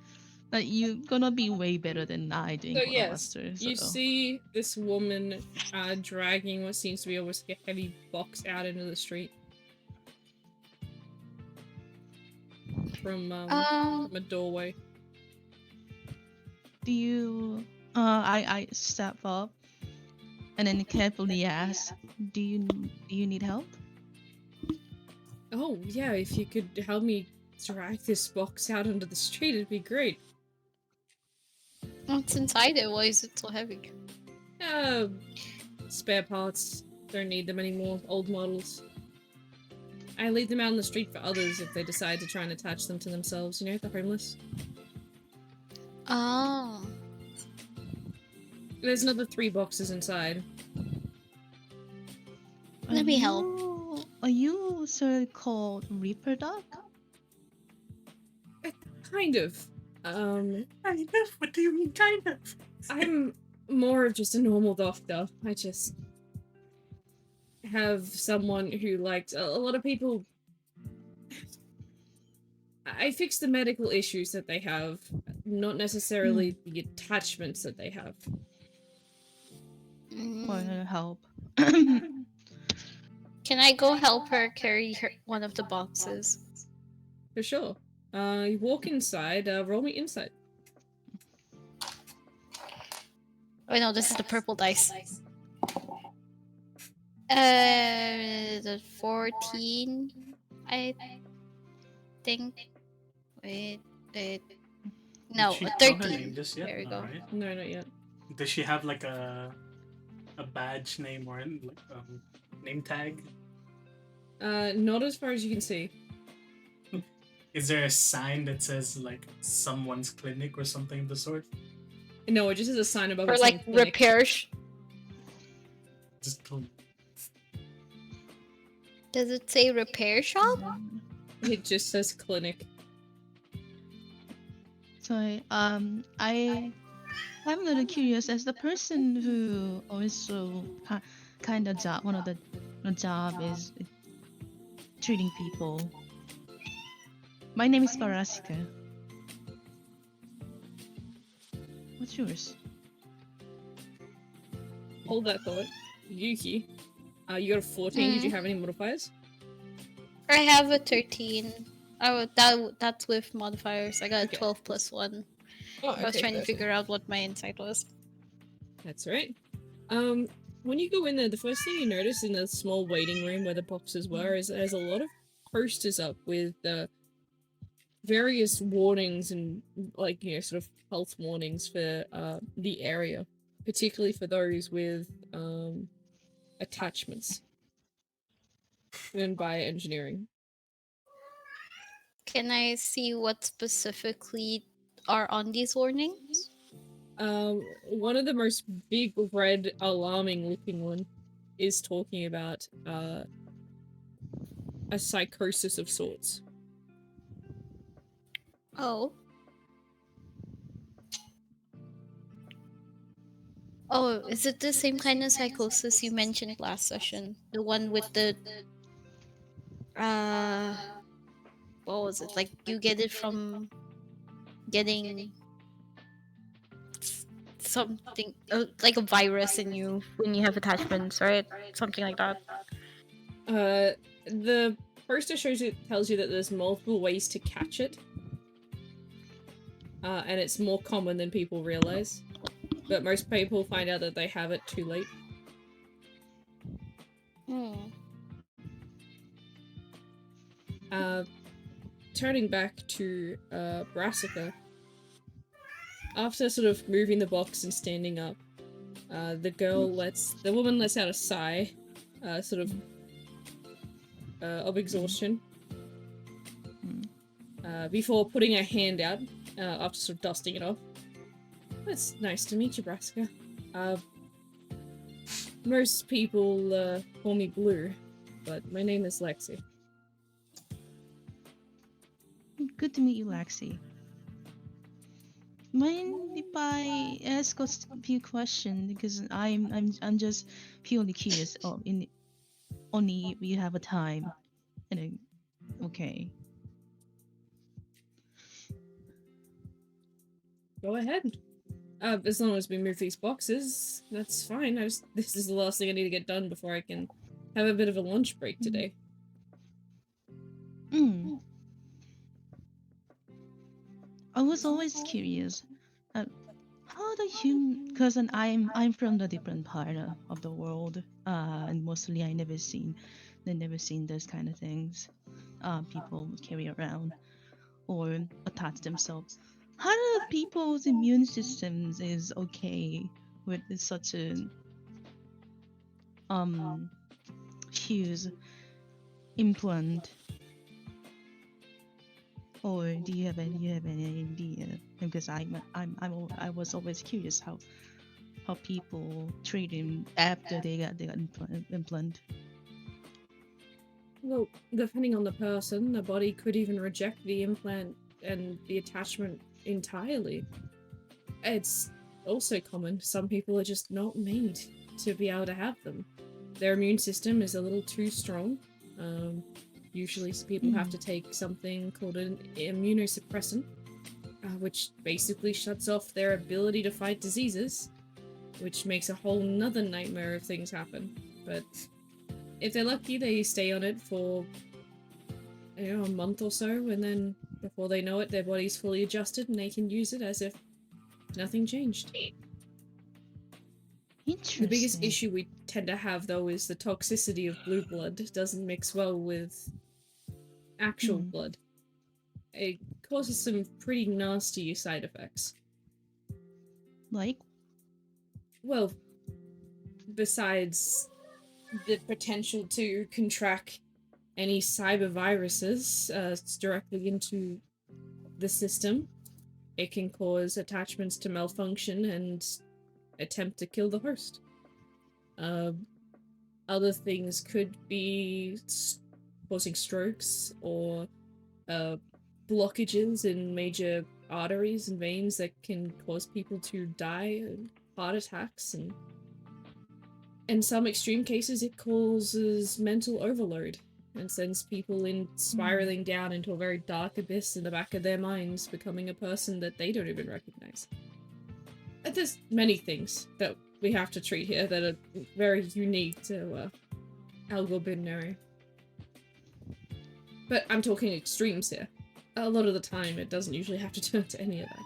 You're gonna be way better than I doing So yes, Quartermaster. you see this woman dragging what seems to be almost like a heavy box out into the street. From a doorway. Do you? I step up, and then carefully ask, "Do you need help?" Oh, yeah, if you could help me drag this box out onto the street, it'd be great. What's inside it? Why is it so heavy? Spare parts. Don't need them anymore. Old models. I leave them out on the street for others if they decide to try and attach them to themselves. You know, the homeless. Oh. There's another 3 boxes inside. Let me help. Are you so-called Reaper Dog? Kind of. Kind of? What do you mean, kind of? I'm more of just a normal doctor. I just have someone who likes a lot of people. I fix the medical issues that they have, not necessarily the attachments that they have. Want to help? Can I go help her carry one of the boxes? For sure. You walk inside, roll me insight. Oh no, this is the purple dice. The 14, I think. Wait. No, Did she a tell her 13. name just yet? There we No, go. right? No, not yet. Does she have like a badge name or like name tag? Not as far as you can see. Is there a sign that says like someone's clinic or something of the sort? No, it just has a sign above Or it like saying clinic. repair. Just Does it say repair shop? It just says clinic. So I I'm a little curious as the person who also kind of job. One of the job is treating people. My name is Parasika. What's yours? Hold that thought. Yuki, you got a 14. Did you have any modifiers? I have a 13. Oh, that's with modifiers. I got a Okay. 12 plus 1. Oh, I was okay, trying to perfect. figure out what my insight was. That's right. When you go in there, the first thing you notice in the small waiting room where the boxes were is there's a lot of posters up with various warnings and, like, you know, sort of health warnings for the area, particularly for those with attachments and by engineering. Can I see what specifically are on these warnings? One of the most big red alarming looking one is talking about a psychosis of sorts. Oh. Oh, is it the same kind of psychosis you mentioned last session? The one with the what was it? Like you get it from getting something like a virus in you when you have attachments, right? Something like that. The poster tells you that there's multiple ways to catch it. And it's more common than people realize. But most people find out that they have it too late. Turning back to Brassica, after sort of moving the box and standing up, the woman lets out a sigh, sort of exhaustion, before putting her hand out, after sort of dusting it off. It's nice to meet you, Brassica. Most people call me Blue, but my name is Lexi. Good to meet you, Lexi. Mind if I ask a few questions because I'm just purely curious. Only if you have a time. Okay. Go ahead. As long as we move these boxes, that's fine. This is the last thing I need to get done before I can have a bit of a lunch break today. I was always curious. How the human? Because I'm from the different part of the world. And mostly I never seen those kind of things. People carry around or attach themselves. How do people's immune systems is okay with such a huge implant? Or do you have any idea? Because I was always curious how people treat him after they got implant. Well, depending on the person, the body could even reject the implant and the attachment entirely. It's also common. Some people are just not made to be able to have them. Their immune system is a little too strong. Usually people have to take something called an immunosuppressant, which basically shuts off their ability to fight diseases, which makes a whole nother nightmare of things happen. But if they're lucky, they stay on it for, a month or so, and then before they know it, their body's fully adjusted and they can use it as if nothing changed. Interesting. The biggest issue we tend to have, though, is the toxicity of blue blood. It doesn't mix well with actual blood. It causes some pretty nasty side effects. Like? Well, besides the potential to contract any cyber viruses directly into the system, it can cause attachments to malfunction and attempt to kill the host. Other things could be causing strokes or blockages in major arteries and veins that can cause people to die of heart attacks, and in some extreme cases it causes mental overload and sends people in spiraling down into a very dark abyss in the back of their minds, becoming a person that they don't even recognize. There's many things that we have to treat here that are very unique to Algor Binary. But I'm talking extremes here. A lot of the time it doesn't usually have to turn to any of that.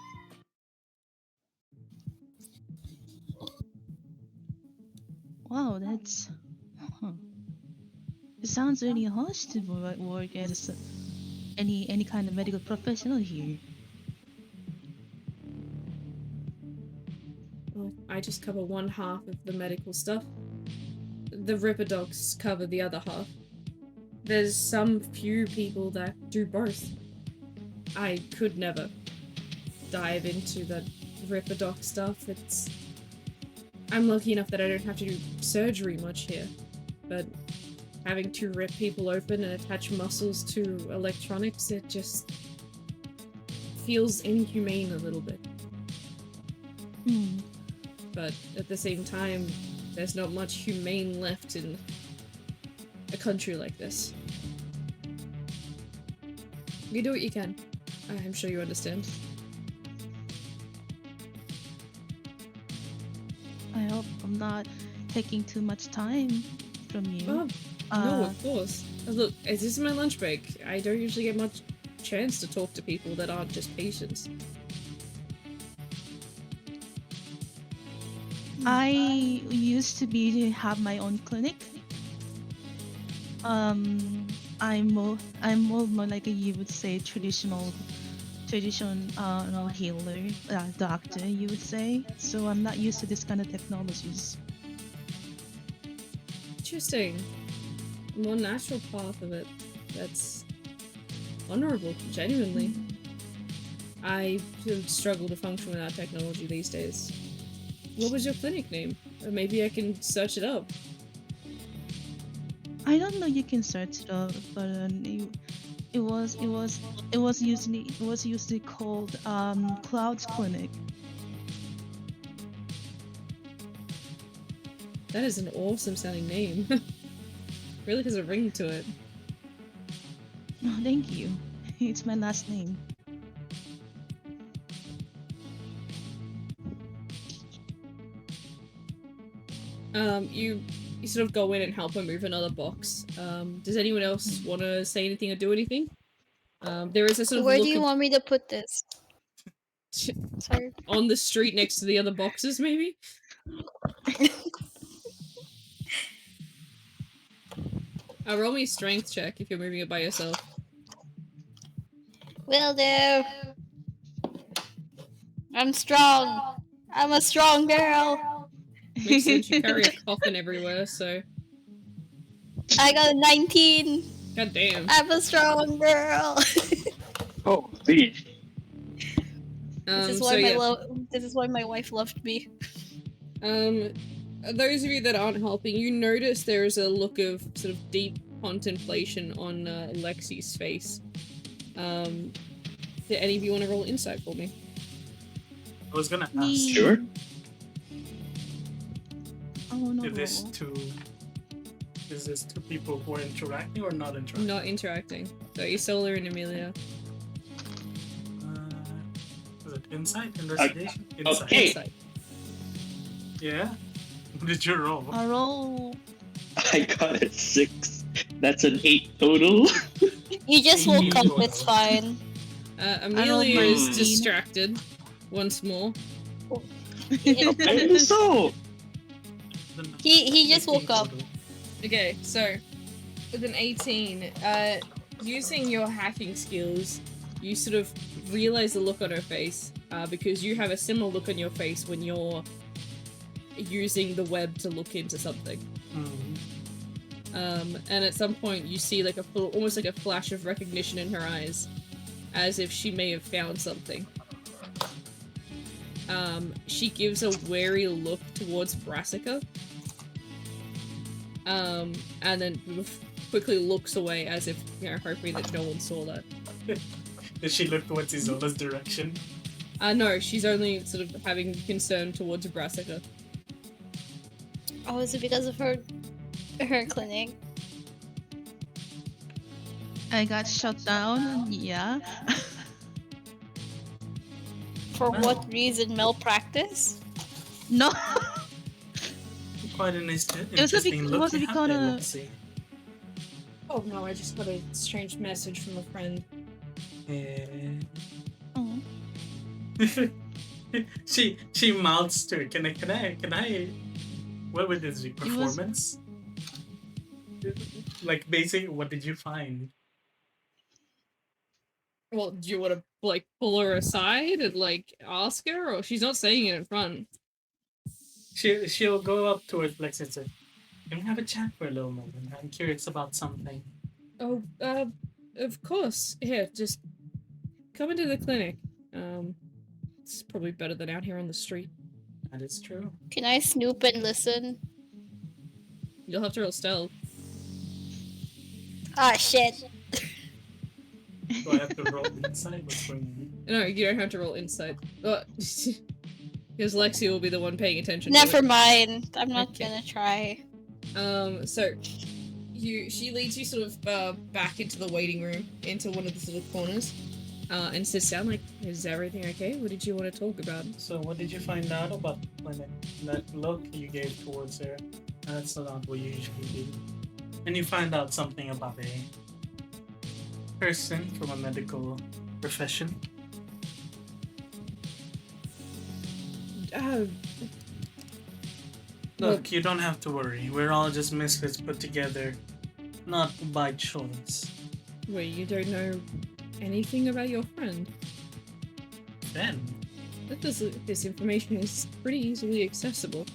Wow, that's... Huh. It sounds really harsh to work as any kind of medical professional here. Well, I just cover one half of the medical stuff. The Ripper Dogs cover the other half. There's some few people that do both. I could never dive into the Ripper Dog stuff. I'm lucky enough that I don't have to do surgery much here, but having to rip people open and attach muscles to electronics, it just feels inhumane a little bit. But at the same time, there's not much humane left in a country like this. You do what you can. I'm sure you understand. I hope I'm not taking too much time from you. Oh, no, of course. Look, this is my lunch break. I don't usually get much chance to talk to people that aren't just patients. I used to have my own clinic. I'm more like you would say traditional healer, doctor, you would say. So I'm not used to this kind of technologies. Interesting. More natural path of it. That's honorable, genuinely. I would struggle to function without technology these days. What was your clinic name? Or maybe I can search it up. I don't know. You can search it up, but it was usually called Clouds Clinic. That is an awesome sounding name. Really has a ring to it. Oh, thank you. It's my last name. You sort of go in and help her move another box. Does anyone else want to say anything or do anything? There is a sort of Where look do you of want me to put this? Sorry. on the street next to the other boxes, maybe? Roll me a strength check if you're moving it by yourself. Will do. I'm strong. I'm a strong girl. Makes sense, you carry a coffin everywhere, so... I got a 19. God damn. I'm a strong girl. Oh, please. This is so why yeah. This is why my wife loved me. Those of you that aren't helping, you notice there's a look of sort of deep contemplation on Lexi's face. Do any of you want to roll insight for me? I was gonna ask Sure. Oh no. if this two people who are interacting or not interacting? Not interacting. So Isola and Amelia. Is it insight? Investigation? Insight. Okay. Insight. Yeah? What did you roll? I roll. I got a 6. That's an 8 total. You just woke up, it's fine. Amelia is 19. distracted once more. And so, He just woke up. Okay, so with an 18, using your hacking skills, you sort of realize the look on her face, because you have a similar look on your face when you're using the web to look into something. And at some point you see like almost like a flash of recognition in her eyes, as if she may have found something. She gives a wary look towards Brassica, and then quickly looks away as if, hoping that no one saw that. Did she look towards Isola's direction? No, she's only sort of having concern towards Brassica. Oh, is it because of her clinic? I got shut down. Yeah. For Wow. what reason? Malpractice? No. Quite an was interesting it look was you to have become there, a- Lexi. Oh no, I just got a strange message from a friend. Eh. Mm. she mouths to it. Can I what would this be? was- Performance? Like basic what did you find? Well, do you want to like pull her aside and like ask her, or she's not saying it in front? She'll go up towards Lexi and say, "Can we have a chat for a little moment? I'm curious about something." Oh, of course. Here, just come into the clinic. It's probably better than out here on the street. That is true. Can I snoop and listen? You'll have to roll stealth. Ah, shit. Do I have to roll inside? What's going on? No, you don't have to roll insight. Because Lexi will be the one paying attention. Never to mind. I'm not Okay. gonna try. it. So she leads you sort of back into the waiting room, into one of the sort of corners, and sits down. Like, is everything okay? What did you want to talk about? So what did you find out about the clinic? That look you gave towards her. That's not what you usually do. And you find out something about a person from a medical profession. Look, you don't have to worry. We're all just misfits put together, not by choice. Wait, you don't know anything about your friend? Then, This information is pretty easily accessible.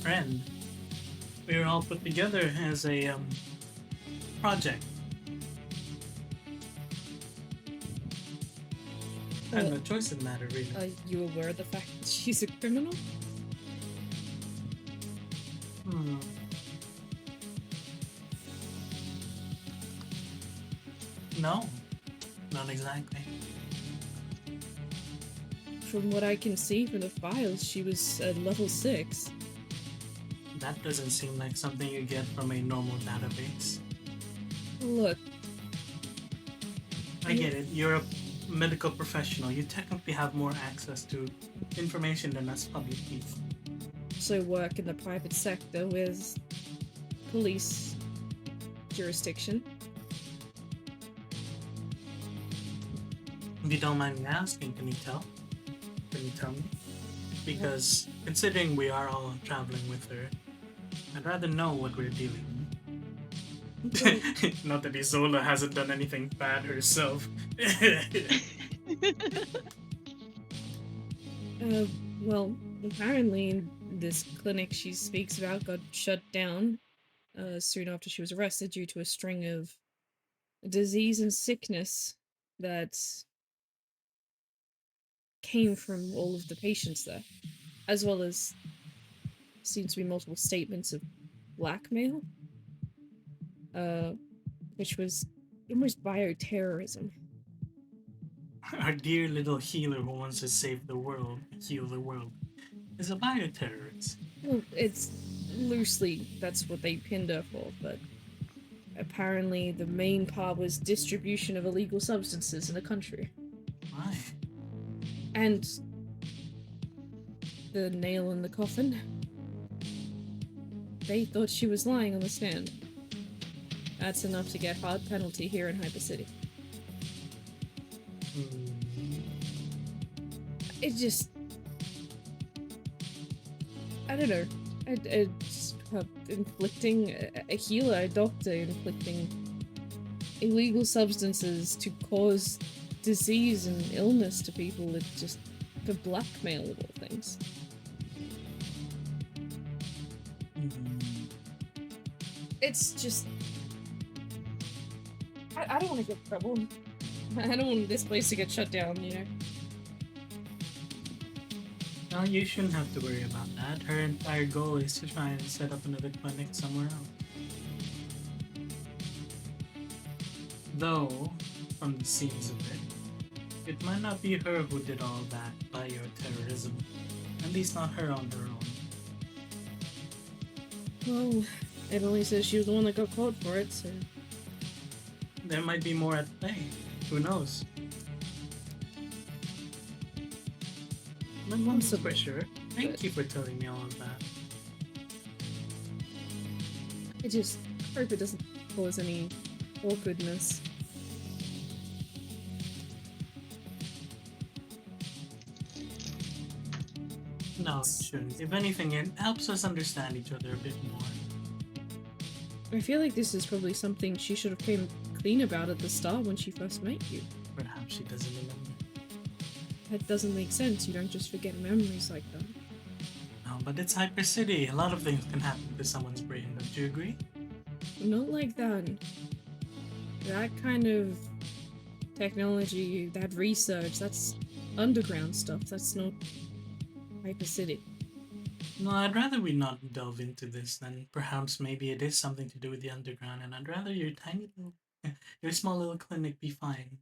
friend, we were all put together as a project. I had no choice in the matter, really. Are you aware of the fact that she's a criminal? No, not exactly. From what I can see from the files, she was level 6. That doesn't seem like something you get from a normal database. Look, I get it. You're a medical professional. You technically have more access to information than us public people. so work in the private sector with police jurisdiction. If you don't mind me asking, can you tell? Can you tell me? Because considering we are all traveling with her, I'd rather know what we're dealing with. Not that Isola hasn't done anything bad herself. Well, apparently this clinic she speaks about got shut down soon after she was arrested due to a string of disease and sickness that came from all of the patients there, as well as seems to be multiple statements of blackmail, which was almost bioterrorism. Our dear little healer who wants to save the world, heal the world, is a bioterrorist. Well, it's loosely that's what they pinned her for, but apparently the main part was distribution of illegal substances in the country. Why? And the nail in the coffin. They thought she was lying on the stand. That's enough to get hard penalty here in Hyper City. It just... I don't know. It's inflicting a healer, a doctor, inflicting illegal substances to cause disease and illness to people. It's just for blackmail of all things. It's just... I don't want to get in trouble. I don't want this place to get shut down, you know? No, you shouldn't have to worry about that. Her entire goal is to try and set up another clinic somewhere else. Though, from the scenes of it, It might not be her who did all that bioterrorism. At least not her on her own. Well, Emily says she was the one that got caught for it, so... There might be more at play. Who knows? But one for sure. Thank you for telling me all of that. I just hope it doesn't cause any awkwardness. No, it shouldn't. If anything, it helps us understand each other a bit more. I feel like this is probably something she should have came clean about at the start when she first met you. Perhaps she doesn't remember. That doesn't make sense. You don't just forget memories like that. No, but it's Hyper City. A lot of things can happen to someone's brain. Don't you agree? Not like that. That kind of technology, that research, that's underground stuff. That's not Hyper City. No, I'd rather we not delve into this. Then perhaps maybe it is something to do with the underground, and I'd rather your tiny little, your small little clinic be fine.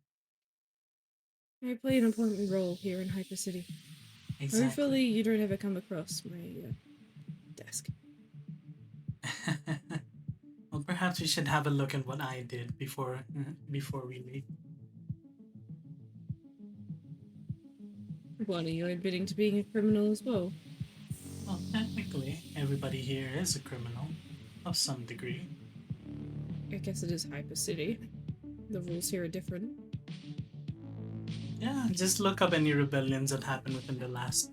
I play an important role here in Hyper City. Exactly. Hopefully you don't ever come across my desk. Well, perhaps we should have a look at what I did before we leave. What, are you admitting to being a criminal as well? Well, technically, everybody here is a criminal, of some degree. I guess it is Hyper City. The rules here are different. Yeah, just look up any rebellions that happened within the last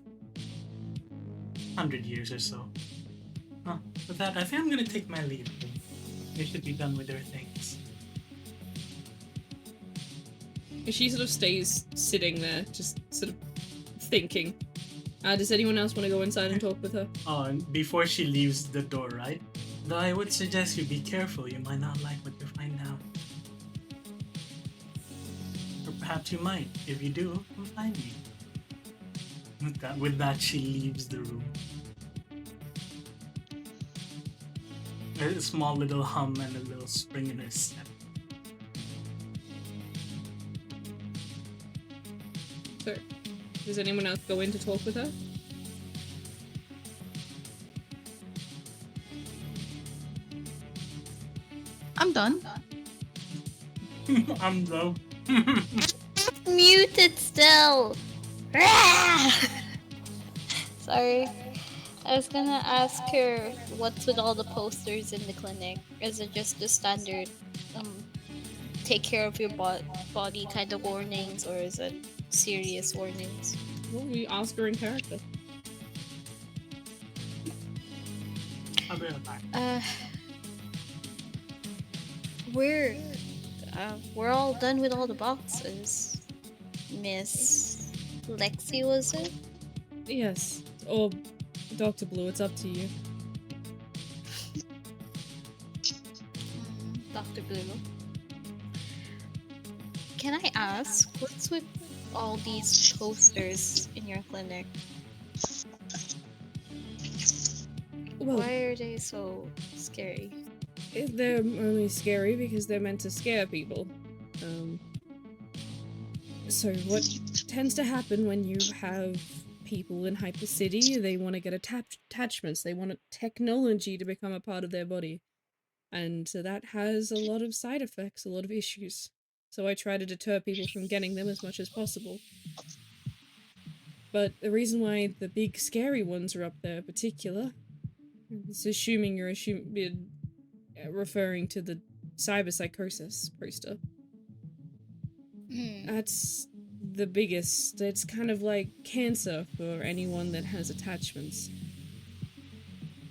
100 years or so. Huh. With that, I think I'm gonna take my leave. They should be done with their things. She sort of stays sitting there, just sort of thinking. Does anyone else want to go inside and talk with her? Oh, and before she leaves the door, right? Though I would suggest you be careful, you might not like what you find out. Or perhaps you might. If you do, come find me. With that, she leaves the room. A small little hum and a little spring in her step. So, does anyone else go in to talk with her? I'm done. I'm low. Muted still. Sorry. I was gonna ask her what's with all the posters in the clinic. Is it just the standard take care of your body kind of warnings, or is it serious warnings? Well, we ask her in character. I'll be right back. We're all done with all the boxes. Miss Lexi, was it? Yes. Or Dr. Blue, it's up to you. Dr. Blue. Can I ask, what's with all these posters in your clinic? Well, Why are they so scary? they're only scary because they're meant to scare people. So what tends to happen when you have people in Hyper City, they want to get attachments, they want technology to become a part of their body. And so that has a lot of side effects, a lot of issues. So I try to deter people from getting them as much as possible. But the reason why the big scary ones are up there in particular is assuming you're referring to the cyberpsychosis poster. That's the biggest. It's kind of like cancer for anyone that has attachments.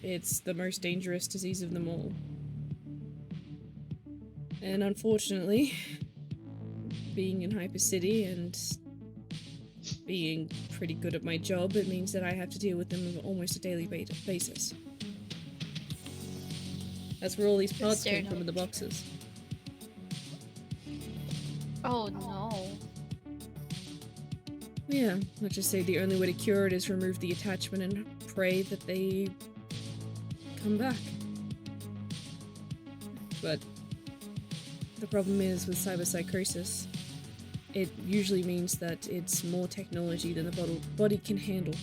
It's the most dangerous disease of them all. And unfortunately, being in Hyper City and being pretty good at my job, it means that I have to deal with them on almost a daily basis. That's where all these parts came from in the boxes. Oh no. Yeah, let's just say the only way to cure it is remove the attachment and pray that they come back. But the problem is with cyberpsychosis, it usually means that it's more technology than the body can handle.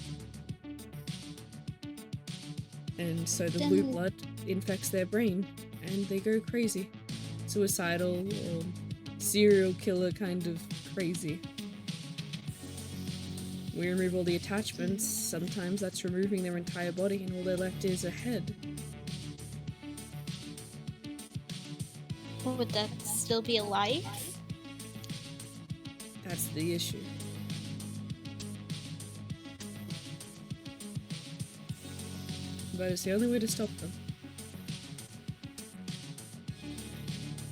And so the blue Then- blood infects their brain, and they go crazy. Suicidal or serial killer kind of crazy. We remove all the attachments, sometimes that's removing their entire body and all they're left is a head. Would that still be alive? That's the issue. But it's the only way to stop them.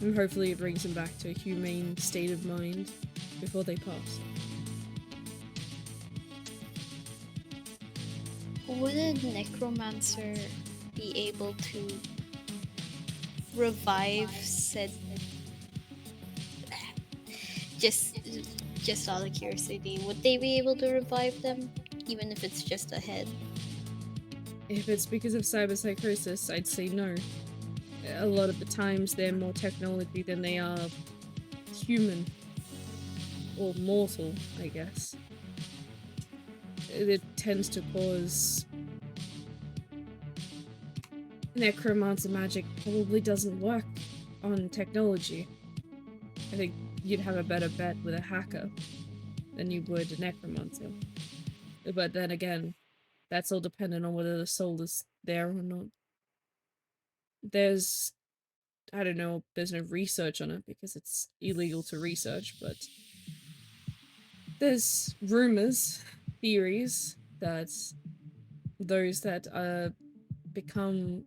And hopefully it brings them back to a humane state of mind before they pass. Would a necromancer be able to revive said? Just out of curiosity, would they be able to revive them, even if it's just a head? If it's because of cyberpsychosis, I'd say no. A lot of the times they're more technology than they are human. Or mortal, I guess. It tends to cause... Necromancer magic probably doesn't work on technology. I think you'd have a better bet with a hacker than you would a necromancer. But then again, that's all dependent on whether the soul is there or not. There's... I don't know, there's no research on it because it's illegal to research, but there's rumors, theories that those that become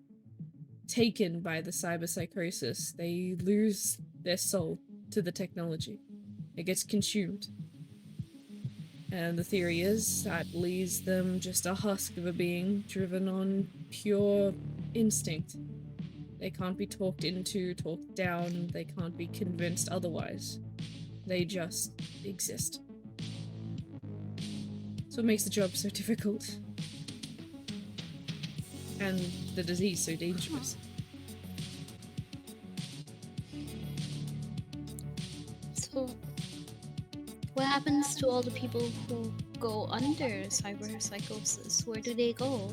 taken by the cyberpsychosis, they lose their soul to the technology. It gets consumed. And the theory is that leaves them just a husk of a being driven on pure instinct. They can't be talked into, talked down, they can't be convinced otherwise. They just exist. So it makes the job so difficult. And the disease so dangerous. So, what happens to all the people who go under cyberpsychosis? Where do they go?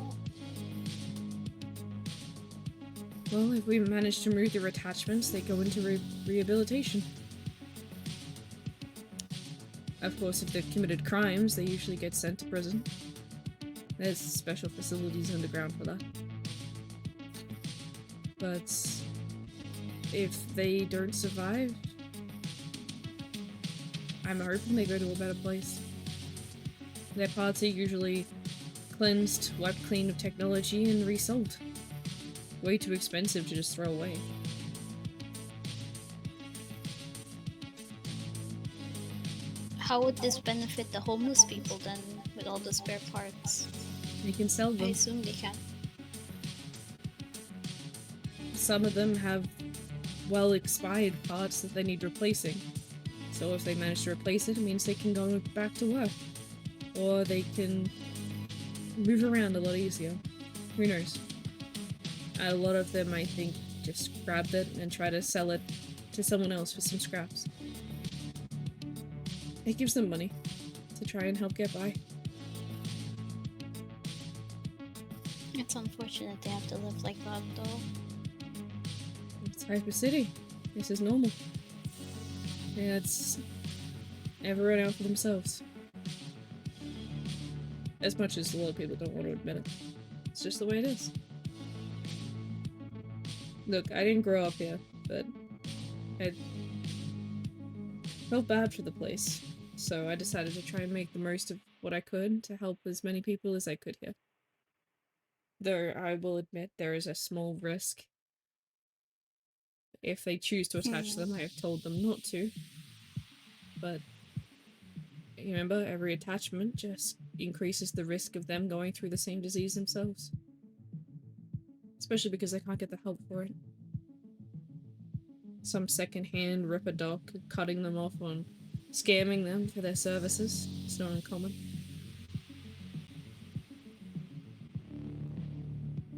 Well, if we manage to remove their attachments, they go into rehabilitation. Of course, if they've committed crimes, they usually get sent to prison. There's special facilities underground for that. But if they don't survive, I'm hoping they go to a better place. Their parts are usually cleansed, wiped clean of technology, and resold. Way too expensive to just throw away. How would this benefit the homeless people then, with all the spare parts? You can sell I them. assume they can. Some of them have well expired parts that they need replacing. So if they manage to replace it, it means they can go back to work. Or they can move around a lot easier. Who knows? A lot of them, I think, just grab it and try to sell it to someone else for some scraps. It gives them money to try and help get by. It's unfortunate they have to live like that, though. It's Hyper City. This is normal. Yeah, it's everyone out for themselves. As much as a lot of people don't want to admit it. It's just the way it is. Look, I didn't grow up here, but I felt bad for the place. So I decided to try and make the most of what I could to help as many people as I could here. Though I will admit there is a small risk. If they choose to attach them, I have told them not to. But you remember, every attachment just increases the risk of them going through the same disease themselves. Especially because they can't get the help for it. Some second-hand ripper-doc cutting them off on scamming them for their services. It's not uncommon.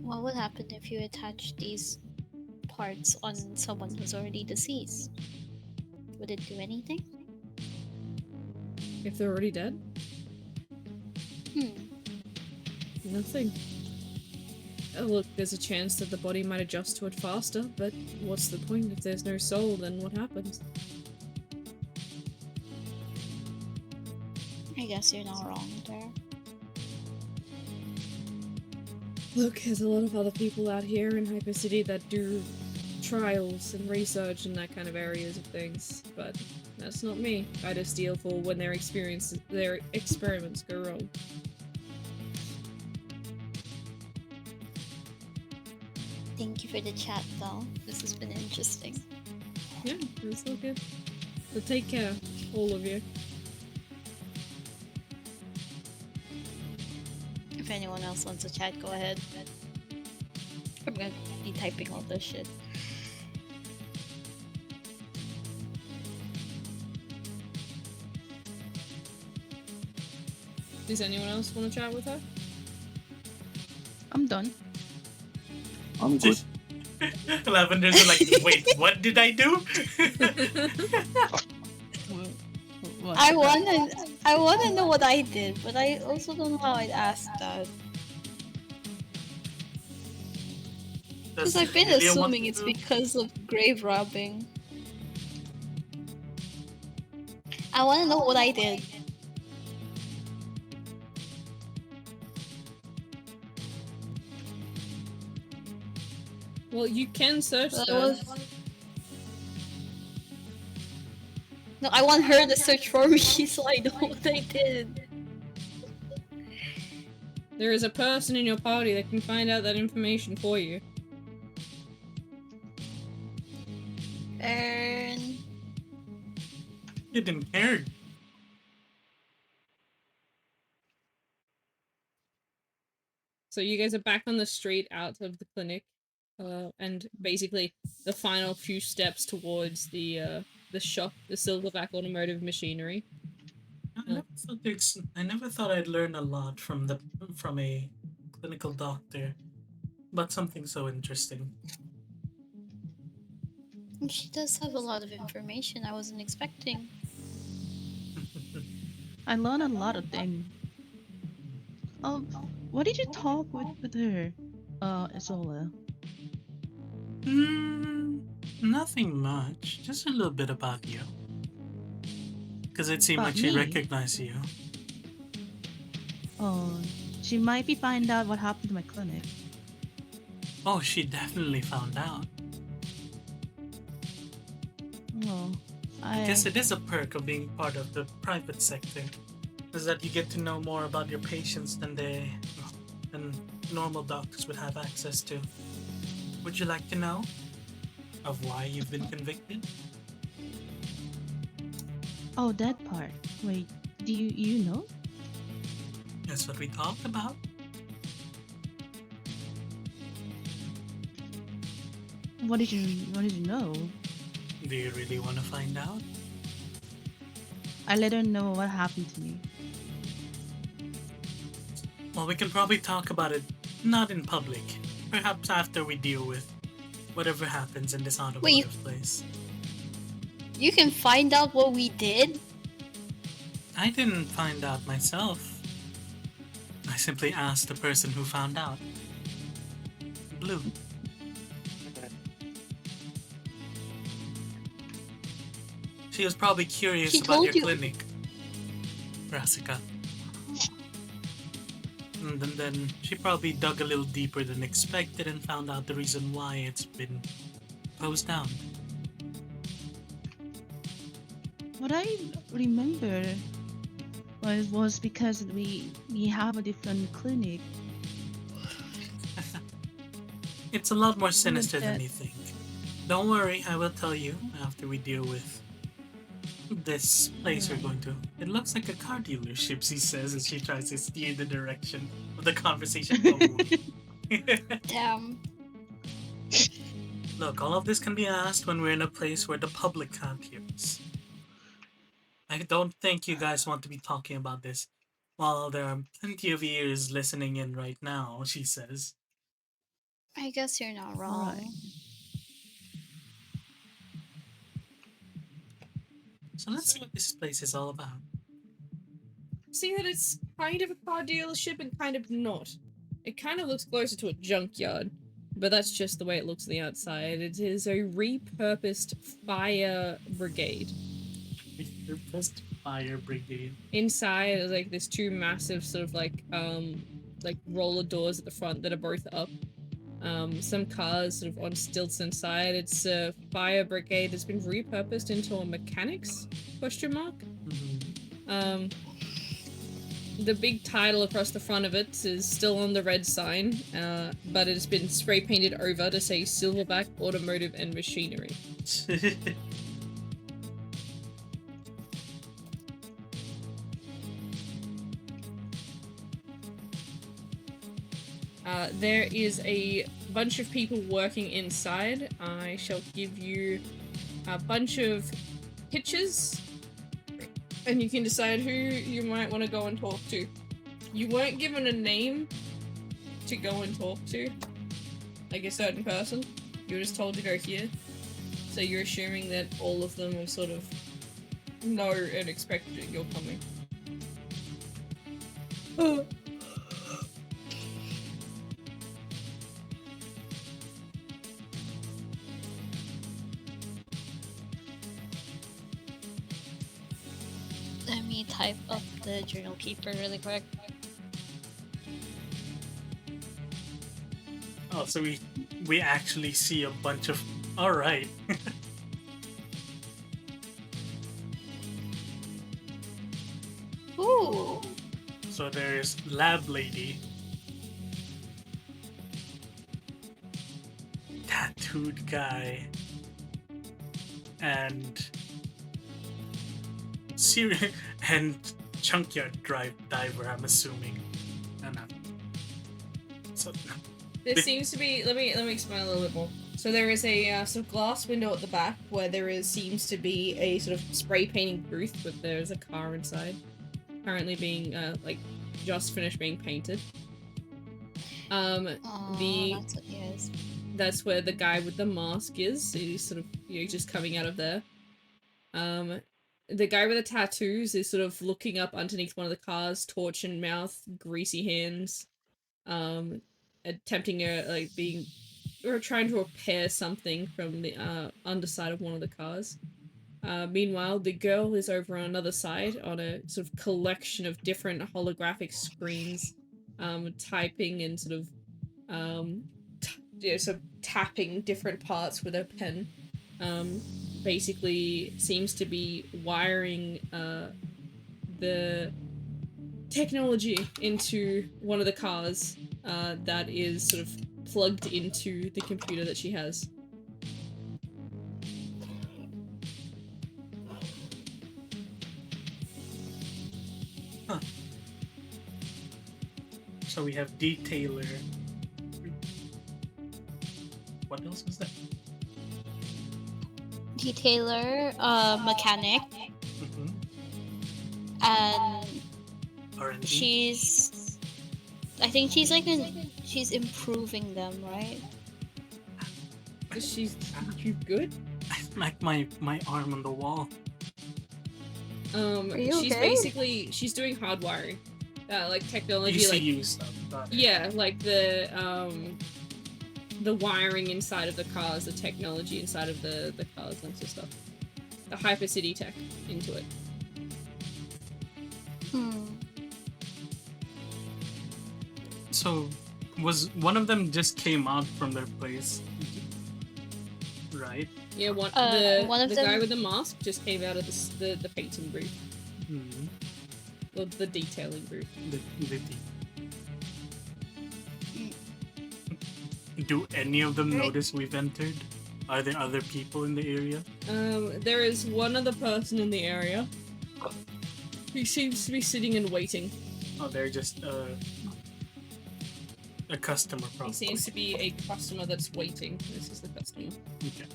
What would happen if you attach these parts on someone who's already deceased? Would it do anything? If they're already dead? Nothing. Oh, look, there's a chance that the body might adjust to it faster, but what's the point? If there's no soul, then what happens? I guess you're not wrong there. Look, there's a lot of other people out here in Hypercity that do trials and research and that kind of areas of things, but that's not me. I just deal for when their experiments go wrong. Thank you for the chat, though. This has been interesting. Yeah, that's all good. So take care, all of you. If anyone else wants to chat, go ahead. I'm gonna be typing all this shit. Does anyone else want to chat with her? I'm done. I'm good. Lavender's like, wait, what did I do? What? I wanna know what I did, but I also don't know how I'd ask that. Because I've been Lilia want assuming to it's do? because of grave robbing. I wanna know what I did. Well, you can search That that. No, I want her to search for me so I know what I did. There is a person in your party that can find out that information for you. Burn. You didn't care. So you guys are back on the street out of the clinic, and basically the final few steps towards the shop, the Silverback Automotive Machinery. I never thought I'd learn a lot from a clinical doctor, but something so interesting. And she does have a lot of information I wasn't expecting. I learned a lot of things. What did you talk with her, Isola? Nothing much. Just a little bit about you. Because it seemed About like she me? recognized you. Oh, she might be find out what happened to my clinic. Oh, she definitely found out. Oh, I guess it is a perk of being part of the private sector, is that you get to know more about your patients than normal doctors would have access to. Would you like to know of why you've been convicted? Oh, that part. Wait, do you know? That's what we talked about. What did you know? Do you really want to find out? I let her know what happened to me. Well, we can probably talk about it not in public. Perhaps after we deal with whatever happens in this automotive place. You can find out what we did? I didn't find out myself. I simply asked the person who found out. Blue. She was probably curious She about told your you. clinic, Rasika. And then she probably dug a little deeper than expected and found out the reason why it's been closed down. What I remember was because we have a different clinic. It's a lot more sinister than that- you think. Don't worry, I will tell you after we deal with this place we're going to. It looks like a car dealership, she says as she tries to steer the direction of the conversation forward. Damn. Look, all of this can be asked when we're in a place where the public can't hear us. I don't think you guys want to be talking about this while there are plenty of ears listening in right now, she says. I guess you're not wrong. Right. So let's see what this place is all about. see that it's kind of a car dealership and kind of not. It kind of looks closer to a junkyard, but that's just the way it looks on the outside. It is a repurposed fire brigade. Repurposed fire brigade. Inside is like there's two massive sort of like roller doors at the front that are both up. Some cars sort of on stilts inside. It's a fire brigade that's been repurposed into a mechanics question mark. Mm-hmm. The big title across the front of it is still on the red sign, but it has been spray painted over to say Silverback Automotive and Machinery. There is a bunch of people working inside. I shall give you a bunch of pictures, and you can decide who you might want to go and talk to. You weren't given a name to go and talk to, like a certain person. You were just told to go here. So you're assuming that all of them will sort of know and expect that you're coming. Let me type up the journal keeper really quick. Oh, so we actually see a bunch of. All right. Ooh. So there's lab lady, tattooed guy, and and junkyard diver. I'm assuming. No. So There seems to be. Let me explain a little bit more. So there is a sort of glass window at the back where seems to be a sort of spray painting booth, but there's a car inside, currently being just finished being painted. Oh, that's what he is. That's where the guy with the mask is. He's sort of just coming out of there. The guy with the tattoos is sort of looking up underneath one of the cars, torch in mouth, greasy hands, attempting trying to repair something from the underside of one of the cars. Meanwhile, the girl is over on another side on a sort of collection of different holographic screens, typing and sort of tapping different parts with a pen. Basically seems to be wiring the technology into one of the cars that is sort of plugged into the computer that she has. Huh. So we have detailer. What else was that? Detailer, mechanic, Mm-hmm. and R&D. I think she's improving them, right? She's good. I smacked my arm on the wall. Are you She's okay? basically she's doing hardwiring, like technology, ECU stuff. Got it. yeah, like the wiring inside of the cars, the technology inside of the cars and stuff, the Hypercity tech into it. So, was one of them just came out from their place, right? Yeah, one of the them- guy with the mask just came out of the painting booth, Mm-hmm. the detailing booth. Do any of them notice we've entered? Are there other people in the area? There is one other person in the area. He seems to be sitting and waiting. Oh, they're just a customer, He probably. seems to be a customer that's waiting. This is the customer. Okay.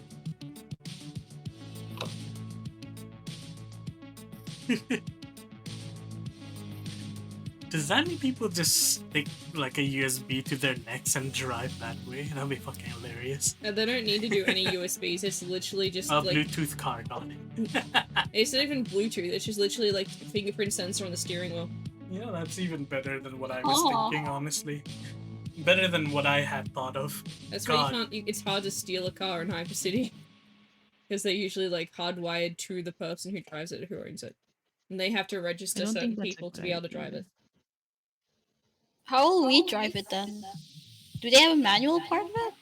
Does that mean people just stick like a USB to their necks and drive that way? That'd be fucking hilarious. They don't need to do any USBs. It's literally just A like Bluetooth car, got it. it's not even Bluetooth. It's just literally like fingerprint sensor on the steering wheel. Yeah, that's even better than what I was Aw. thinking, honestly. Better than what I had thought of. That's why God. it's hard to steal a car in Hypercity. Because they're usually like hardwired to the person who drives it, who owns it. And they have to I register don't certain think that's a people to good be able to idea. drive it. How will we drive it then? Do they have a manual part of it?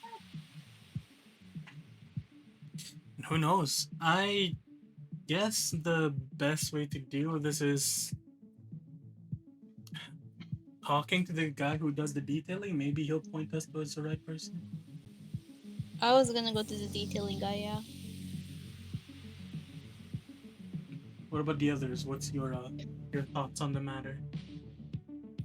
Who knows? I guess the best way to deal with this is talking to the guy who does the detailing. Maybe he'll point us towards the right person. I was gonna go to the detailing guy, yeah. What about the others? What's your thoughts on the matter?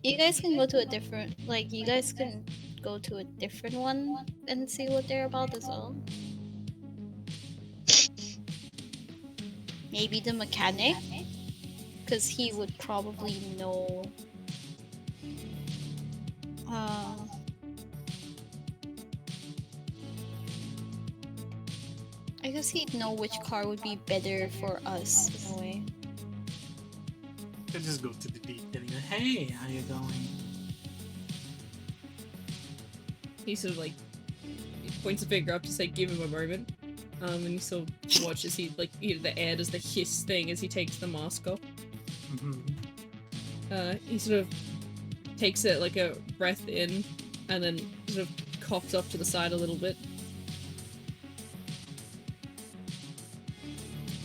You guys can go to a different, like, you guys can go to a different one and see what they're about as well. Maybe the mechanic? Because he would probably know. I guess he'd know which car would be better for us in a way. Could just go to the detailing. Hey, how you going? He sort of like he points a finger up to say, "Give him a moment." And he sort of watches. He like the air does the hiss thing as he takes the mask off. He sort of takes it like a breath in, and then sort of coughs off to the side a little bit.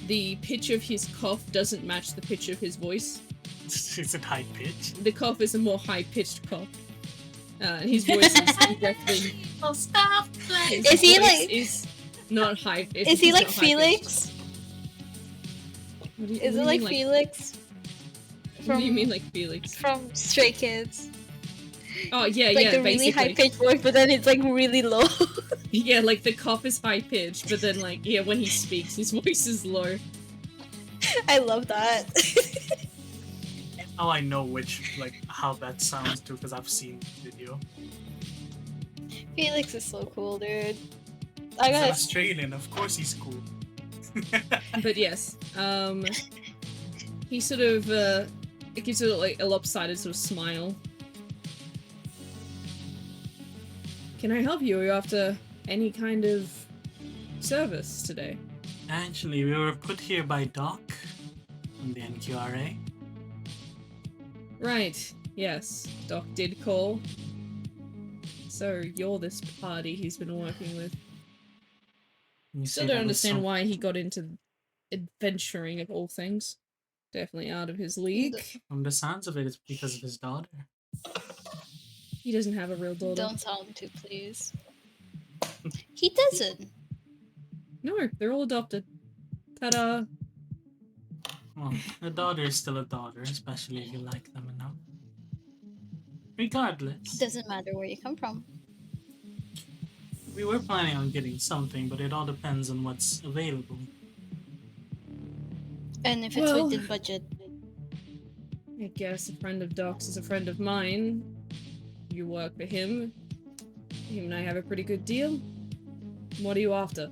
The pitch of his cough doesn't match the pitch of his voice. Is it high pitched? The cough is a more high-pitched cough. And his voice is definitely... Oh, stop! Is he like? Is not high. Is he like Felix? Is it like Felix? What do you mean like Felix? From Stray Kids. Oh yeah, Like yeah, the really basically. high pitched voice, but then it's like really low. Yeah, like the cough is high pitched, but then like yeah, when he speaks, his voice is low. I love that. Now I know how that sounds too, because I've seen the video. Felix is so cool, dude. I He's an gotta. Australian, of course he's cool. But yes, he sort of it gives it like a lopsided sort of smile. Can I help you? Are you after any kind of service today? Actually, we were put here by Doc from the NQRA. Right, yes. Doc did call. So you're this party he's been working with. You Still say don't that with understand some- why he got into adventuring of all things. Definitely out of his league. From the sounds of it, it's because of his daughter. He doesn't have a real daughter. Don't tell him to, please. He doesn't. No, they're all adopted. Ta-da! Well, a daughter is still a daughter, especially if you like them enough. Regardless, Doesn't matter where you come from. we were planning on getting something, but it all depends on what's available. And if it's Well- within budget. I guess a friend of Doc's is a friend of mine. You work for him. Him and I have a pretty good deal. What are you after?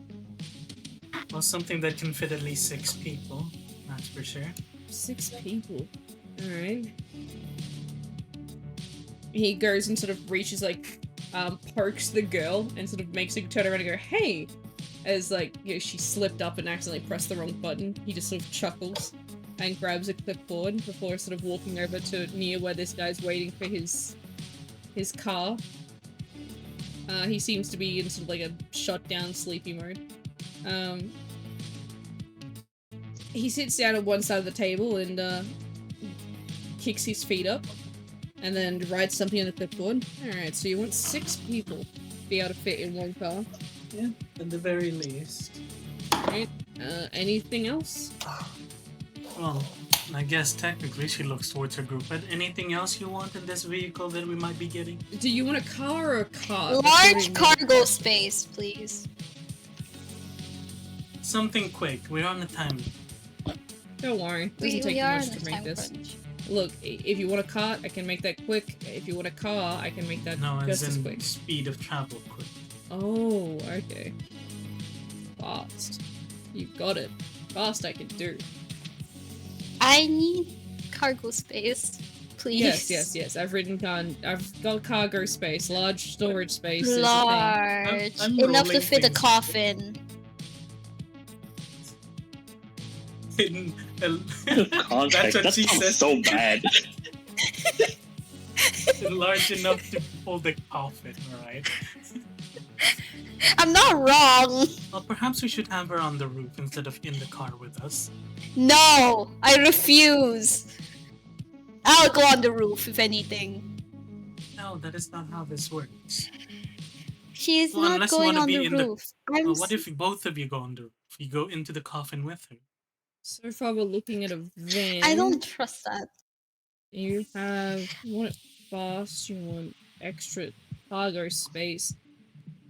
Well, something that can fit at least 6 people, that's for sure. 6 people. Alright. He goes and sort of reaches, like, pokes the girl and sort of makes her turn around and go, "Hey!" As, like, you know, she slipped up and accidentally pressed the wrong button. He just sort of chuckles and grabs a clipboard before sort of walking over to near where this guy's waiting for his car. He seems to be in sort of like a shut down sleepy mode. He sits down at one side of the table and kicks his feet up and then writes something on the clipboard. Alright, so you want 6 people to be able to fit in one car. Yeah, at the very least. Alright. Anything else? Well, I guess technically she looks towards her group, but anything else you want in this vehicle that we might be getting? Do you want a car or a car? Large cargo space, please. Something quick, we're on the time. Don't worry. Doesn't take we are much in a to make time this. crunch. Look, if you want a cart, I can make that quick. If you want a car, I can make that No, just as as in quick. speed of travel quick. Oh, okay. Fast. You got it. Fast I can do. I need cargo space, please. Yes. I've written down. I've got cargo space, large storage space. Is a thing. Large. I'm Enough to rolling fit a things. coffin. In Contract. That's what That she sounds said. so bad. Large enough to hold the coffin, alright? I'm not wrong. Well, perhaps we should have her on the roof instead of in the car with us. No, I refuse. I'll go on the roof, if anything. No, that is not how this works. She is Well, not unless you going wanna on be the in the- roof. I'm Well, what if both of you go on the roof? You go into the coffin with her. So far, we're looking at a van. I don't trust that. You want it fast. You want extra cargo space.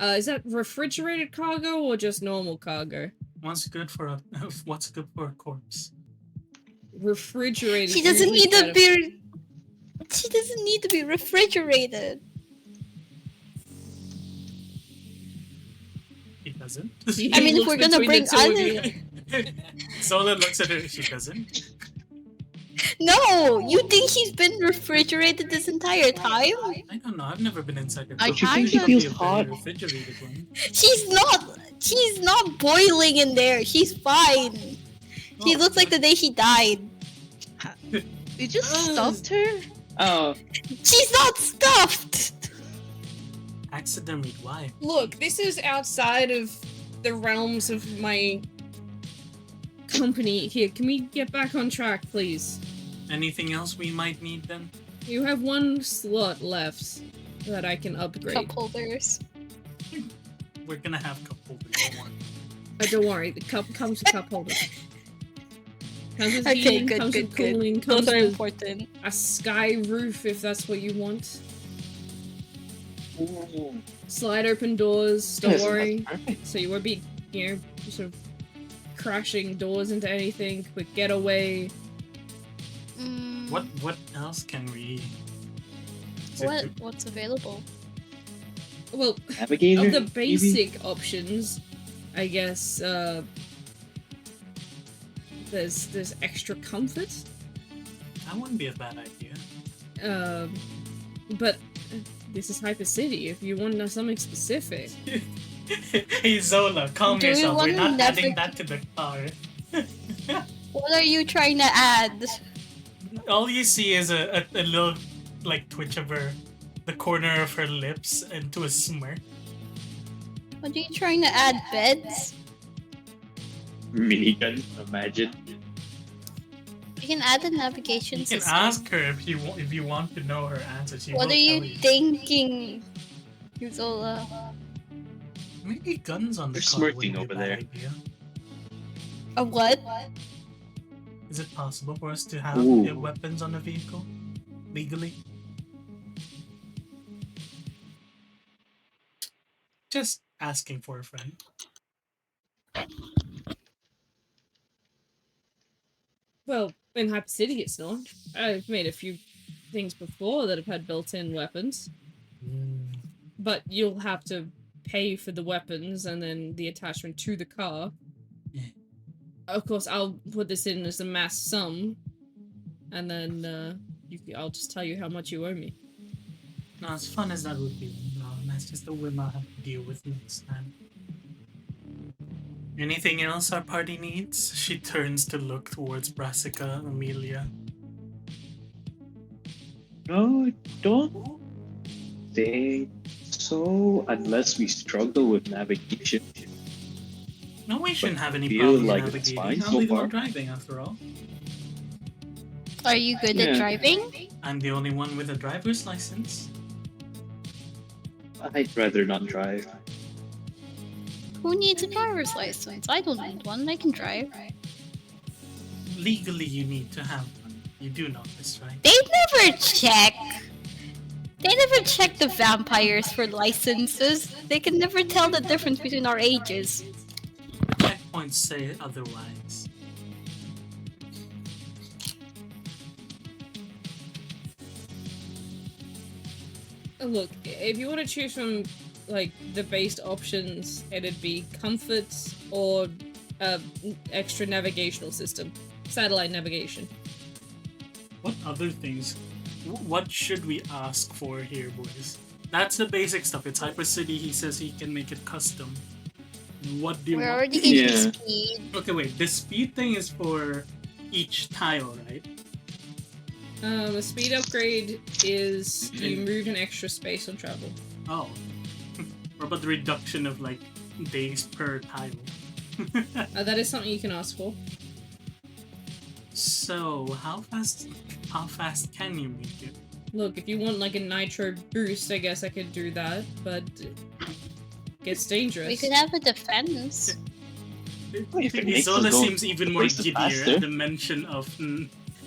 Is that refrigerated cargo or just normal cargo? What's good for a what's good for a corpse? Refrigerated. She doesn't usually need to better. be. She doesn't need to be refrigerated. He doesn't. He I mean, if looks we're gonna between bring the two of you. Zola looks at her. She doesn't. No, you think he's been refrigerated this entire time? I don't know. I've never been inside a I corpse. kinda- Usually feels a very hot. refrigerated one. She's not boiling in there. She's fine. She Oh, looks like the day she died. You just stuffed her? Oh, She's not stuffed. taxidermied. Why? Look, this is outside of the realms of my company. Here, can we get back on track, please? Anything else we might need then? You have one slot left that I can upgrade. Cup holders. We're gonna have cup holders. Don't worry. Don't worry, the cup comes with cup holder. Comes with Okay, heating, good, comes good, with good. cooling, comes Those are with important. a sky roof if that's what you want. ooh. Slide open doors, don't Yes, worry. that's perfect. So you won't be, sort of crashing doors into anything. Quick getaway. Mm, What else can we? Is it- What's available? Well, Navigator. of the maybe? basic options, I guess, there's extra comfort. That wouldn't be a bad idea. But this is Hyper City. If you want to know something specific, Hey Zola, calm Do you yourself. We're wanna not adding never- that to the car. What are you trying to add? All you see is a little like twitch of the corner of her lips into a smirk. What are you trying to add? Beds? Minigun. Imagine. You can add the navigation You can system. ask her if you want to know her answer. She What will are you tell you. thinking, Zola? Maybe guns on the They're car smirking wouldn't be a over bad there. idea. A what? Is it possible for us to have Ooh. weapons on a vehicle legally? Just asking for a friend. well, in Hyper City it's not. I've made a few things before that have had built-in weapons, but you'll have to pay for the weapons and then the attachment to the car. Yeah. Of course, I'll put this in as a mass sum, and then I'll just tell you how much you owe me. No, as fun as that would be, no, that's just a whim I'll have to deal with next time. Anything else our party needs? She turns to look towards Brassica and Amelia. No, I don't think so. Unless we struggle with navigation. No, we shouldn't have any feel problem like it's navigating. fine I'll so be the one far. driving after all. Are you good at Yeah. driving? I'm the only one with a driver's license. I'd rather not drive. Who needs a driver's license? I don't need one. I can drive. Legally, you need to have one. You do know this, right? They never check. They never check the vampires for licenses. They can never tell the difference between our ages. Checkpoints say otherwise. Look, if you want to choose from like the based options, it'd be comfort or extra navigational system, satellite navigation. What other things? What should we ask for here, boys? That's the basic stuff. It's Hyper City. He says he can make it custom. What do you We're want? already getting Yeah. speed. Okay, wait. The speed thing is for each tile, right? A speed upgrade is you move an extra space on travel. Oh. What about the reduction of like days per tile? That is something you can ask for. So how fast can you make it? Look, if you want like a nitro boost, I guess I could do that, but it gets dangerous. We could have a defense. If it makes us Isola go seems even more places giddier faster. at the mention of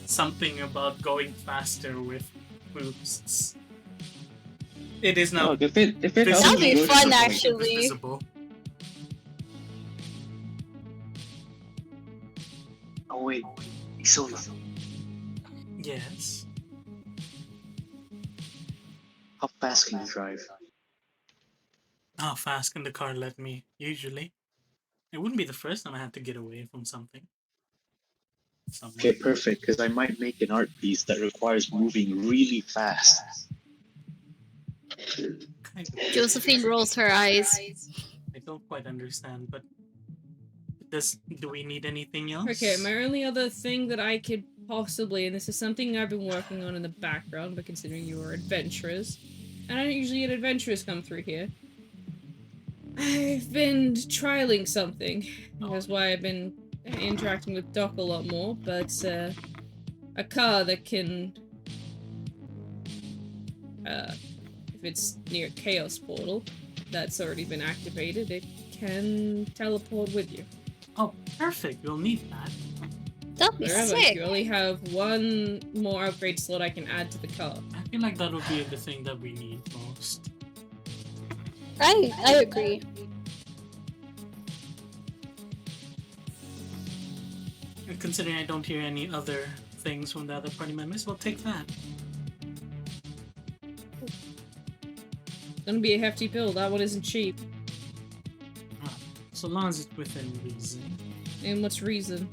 something about going faster with boosts. It is now Look, if it helps That'd us be go to fun, the- actually. visible. Oh wait, Isola. Yes. How fast can you drive? How fast can the car let me? Usually. It wouldn't be the first time I had to get away from something. Okay, perfect, because I might make an art piece that requires moving really fast. Kind of. Josephine rolls her eyes. I don't quite understand, but do we need anything else? Okay, my only other thing that I could possibly, and this is something I've been working on in the background, but considering you are adventurers, and I don't usually get adventurers come through here, I've been trialing something. That's why I've been interacting with Doc a lot more, but a car that can, if it's near Chaos Portal, that's already been activated, it can teleport with you. Oh, perfect. We'll need that. That'd be Wherever, sick. you only have one more upgrade slot I can add to the car. I feel like that would be the thing that we need most. I agree. And considering I don't hear any other things from the other party members, we'll take that. It's gonna be a hefty bill, that one isn't cheap. So long as it's within reason. And what's reason?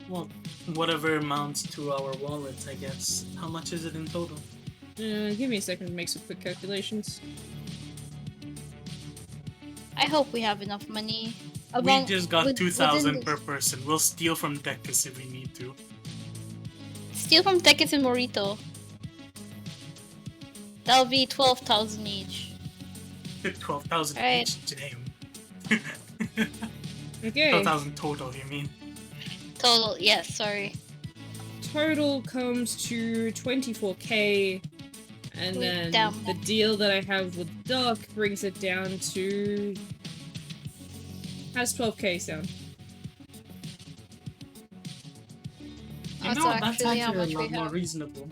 Well, whatever amounts to our wallets, I guess. How much is it in total? Give me a second to make some quick calculations. I hope we have enough money. We just got with- 2,000 within per person. We'll steal from Decus if we need to. Steal from Tekis and Morito. That'll be 12,000 each. 12,000 Right. each. Damn. Okay, 12,000 total, you mean? Total, yes, sorry. total comes to 24k, and Wait, then damn. the deal that I have with Doc brings it down to... has 12k down. You That's know, that's actually how actually much a we lot more have. reasonable.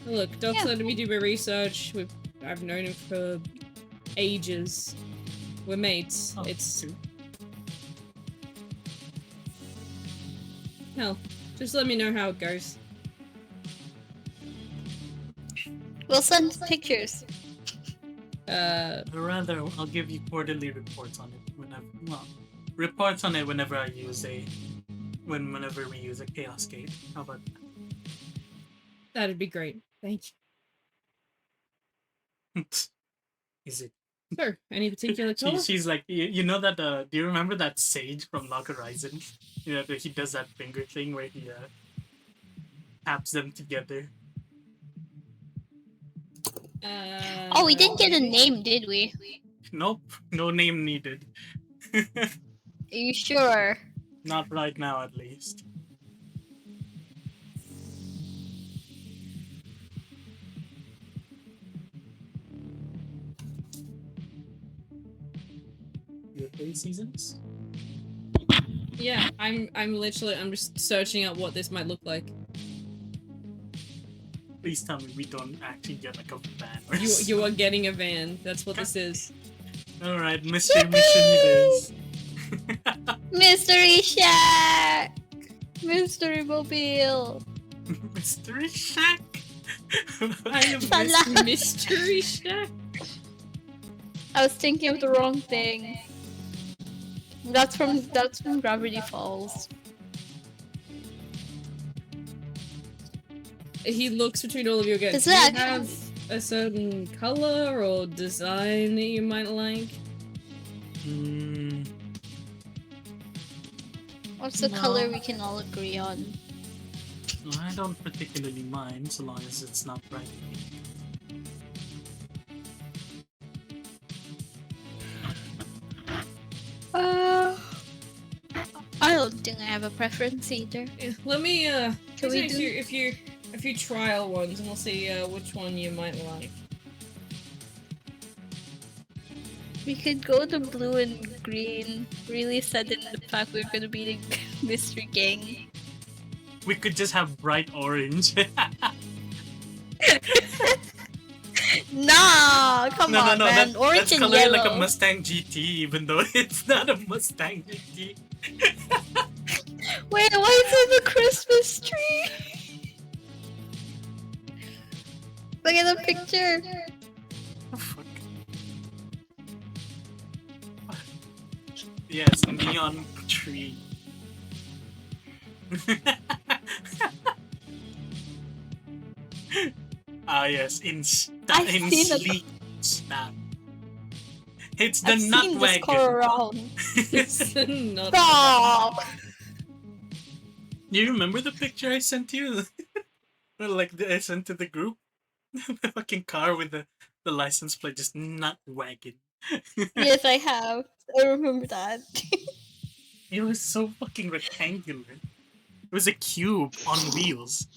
Look, Doc's Yeah. letting me do my research. I've known him for ages. We're mates. Oh, It's... two. hell, just let me know how it goes. We'll send pictures. Uh, Or rather, I'll give you quarterly reports on it whenever. Well, reports on it whenever I use whenever we use a chaos gate. How about that? that'd be great. Thank you. Is it? Sure, any particular color? She's like, you know that? Do you remember that Sage from Log Horizon? You know, he does that finger thing where he taps them together. Oh, we didn't get a name, did we? Nope, no name needed. Are you sure? Not right now, at least. Your play seasons? Yeah, I'm just searching out what this might look like. Please tell me we don't actually get like a van or You are getting a van. That's what this is. Alright, mystery mission it is. Mystery Shack! Mystery Mobile! Mystery Shack? I am Sala. Mystery Shack. I was thinking of the wrong thing. That's from Gravity Falls. He looks between all of you again. Is Do you that- have a certain color or design that you might like? What's the No. color we can all agree on? I don't particularly mind so long as it's not bright pink. I don't think I have a preference either. Yeah, let me Can we take do- a few trial ones, and we'll see which one you might like. We could go to blue and green. Really sudden the fact we're gonna be the mystery gang. We could just have bright orange. Nah, come no, on, man. Orange that's and colored yellow. like a Mustang GT, even though it's not a Mustang GT. Wait, why is it a Christmas tree? Look at the picture. Oh, fuck. Yes, neon tree. Ah yes, in I've in seen it. sleek style. It's the I've seen nut this car wagon. around. It's not. Stop! You remember the picture I sent you? I sent to the group? The fucking car with the license plate, just nut wagon. Yes, I have. I remember that. It was so fucking rectangular. It was a cube on wheels.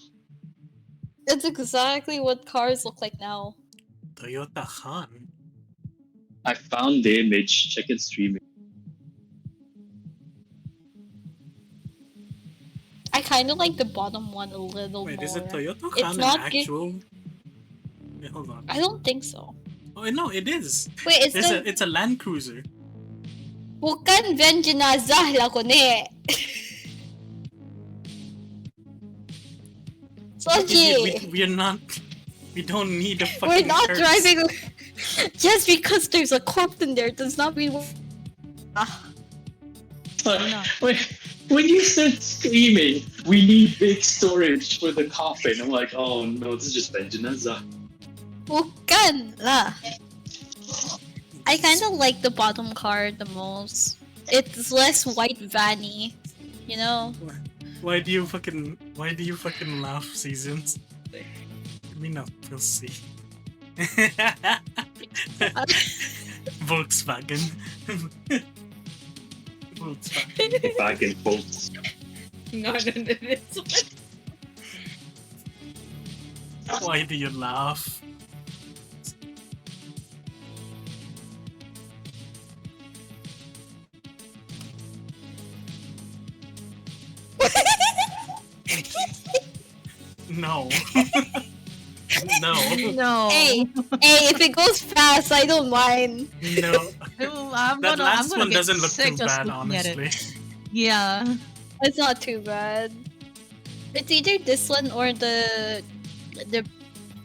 That's exactly what cars look like now. Toyota Han. I found the image. Check it streaming. I kind of like the bottom one a little Wait, more. is it Toyota It's Han an not gi- actual? Wait, hold on. I don't think so. Oh no, it is. Wait, it's the... It's a Land Cruiser. Bukan van jenazah lah kone. Soji! We're not. We don't need a fucking. We're not hearse. driving... Just because there's a corpse in there does not mean... When you start screaming, we need big storage for the coffin. I'm like, oh no, this is just Benjanaza. Bukan lah. I kind of like the bottom car the most. It's less white vanny, you know? Why do you fucking laugh, Seasons? Let me not see. Volkswagen. Volkswagen. If I can folks. No, this one. Why do you laugh? No. No. No. Hey, if it goes fast, I don't mind. No. I'm That gonna, last I'm gonna one get doesn't look sick too just bad, looking at it. honestly. Yeah. It's not too bad. It's either this one or the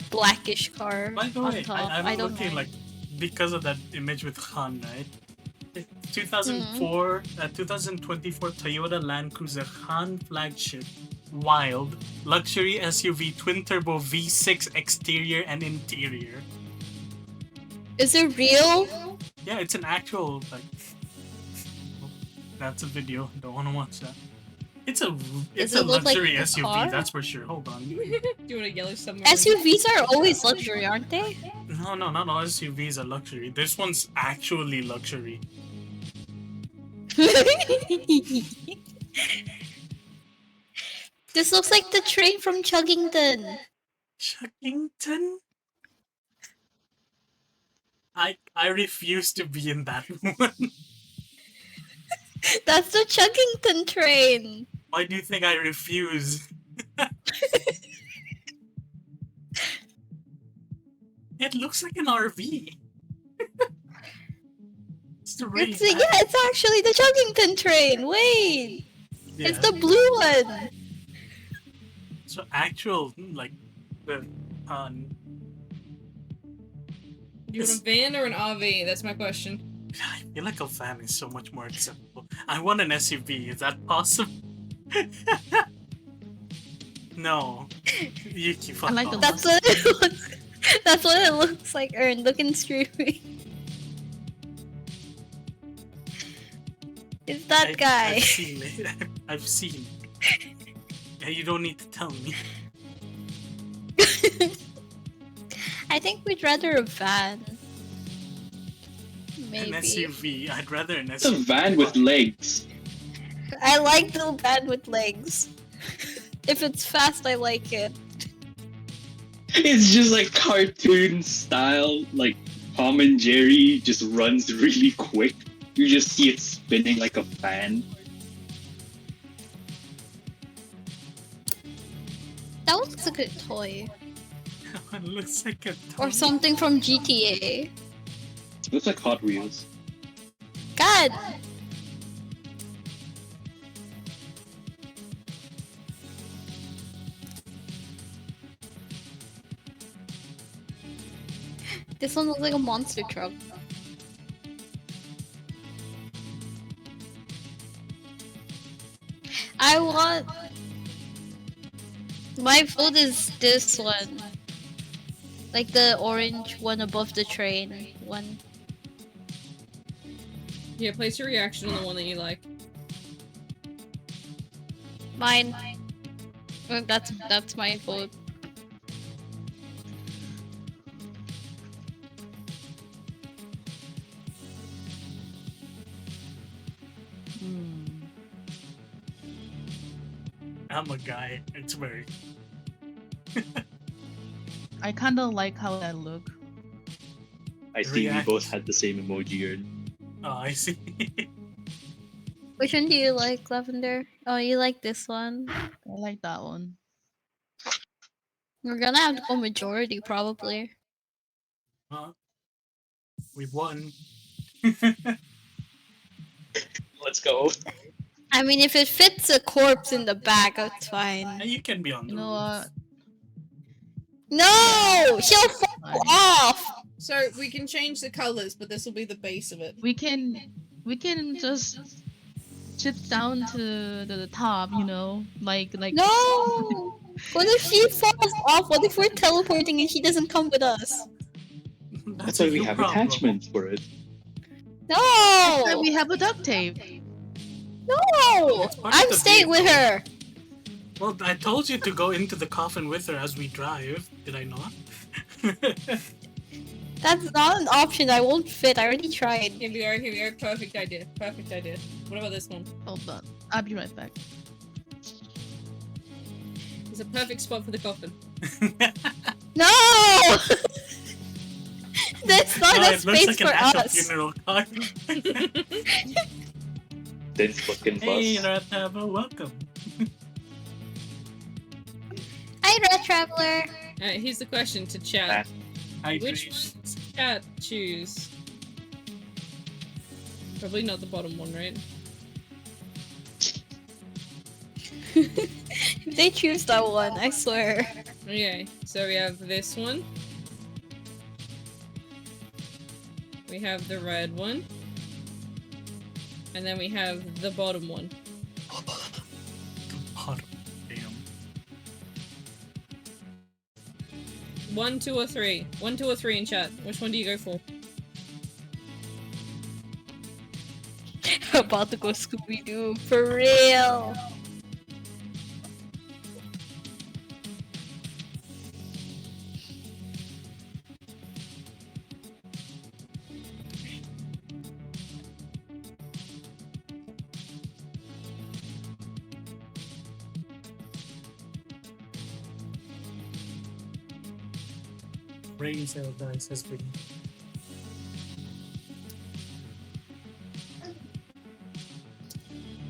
blackish car By the on way, top. I'm I don't looking mind. like because of that image with Han, right? Mm-hmm. 2024 Toyota Land Cruiser Han flagship Wild luxury SUV twin turbo V6 exterior and interior. Is it real? Yeah, it's an actual like. That's a video. Don't want to watch that. It's a Does it look like luxury the SUV. car? That's for sure. Hold on. Do you want to yell somewhere? SUVs are always luxury, aren't they? No, not all SUVs are luxury. This one's actually luxury. This looks like the train from Chuggington. Chuggington? I refuse to be in that one. That's the Chuggington train. Why do you think I refuse? It looks like an RV. It's the rain. It's actually the Chuggington train. Wait, it's the blue one. So actual like You want a van or an RV? That's my question. I feel like a van is so much more acceptable. I want an SUV. Is that possible? No. Yuki, fuck I like the off. That's what it looks. That's what it looks like. Ern, look in streaming. It's that guy. I've seen it. I've seen it. Yeah, you don't need to tell me. I think we'd rather a van. Maybe. An SUV. I'd rather an It's a SUV. van with legs. I like the van with legs. If it's fast, I like it. It's just like cartoon style, like Tom and Jerry just runs really quick. You just see it spinning like a fan. That looks like a toy. It looks like a Or toy. something from GTA. Looks like Hot Wheels. God! This one looks like a monster truck. I want... My vote is this one. Like the orange one above the train one. Yeah, place your reaction on the one that you like. Mine. Well, that's my vote. Hmm. I'm a guy. It's very. I kind of like how that look. I see we React. both had the same emoji. Oh, I see. Which one do you like, Lavender? Oh, you like this one? I like that one. We're gonna have to go majority, probably. Well, we won. Let's go. I mean, if it fits a corpse in the back, that's fine. You can be on the You know roof. what? No! He'll fall Fine. off! So we can change the colors, but this will be the base of it. We can just chip down to the top, you know, like No! What if he falls off? What if we're teleporting and he doesn't come with us? That's why we your have problem. attachments for it. Then No! we have a duct tape. No! It's part of I'm the staying with vehicle. her! Well, I told you to go into the coffin with her as we drive. Did I not? That's not an option, I won't fit, I already tried. Here we go. Perfect idea. Perfect idea. What about this one? Hold on, I'll be right back. It's a perfect spot for the coffin. No! That's not No, a it looks space like an for actual us. funeral car. Then fucking Hey, bus. Rataba, welcome. Hi, Red Traveler! Alright, here's the question to chat. Hi, Which Grace. one does chat choose? Probably not the bottom one, right? They choose that one, I swear. Okay, so we have this one. We have the red one. And then we have the bottom one. Bottom. Damn. 1, 2, or 3. 1, 2, or 3 in chat. Which one do you go for? About to go Scooby-Doo, for real! Brain cell dice has been.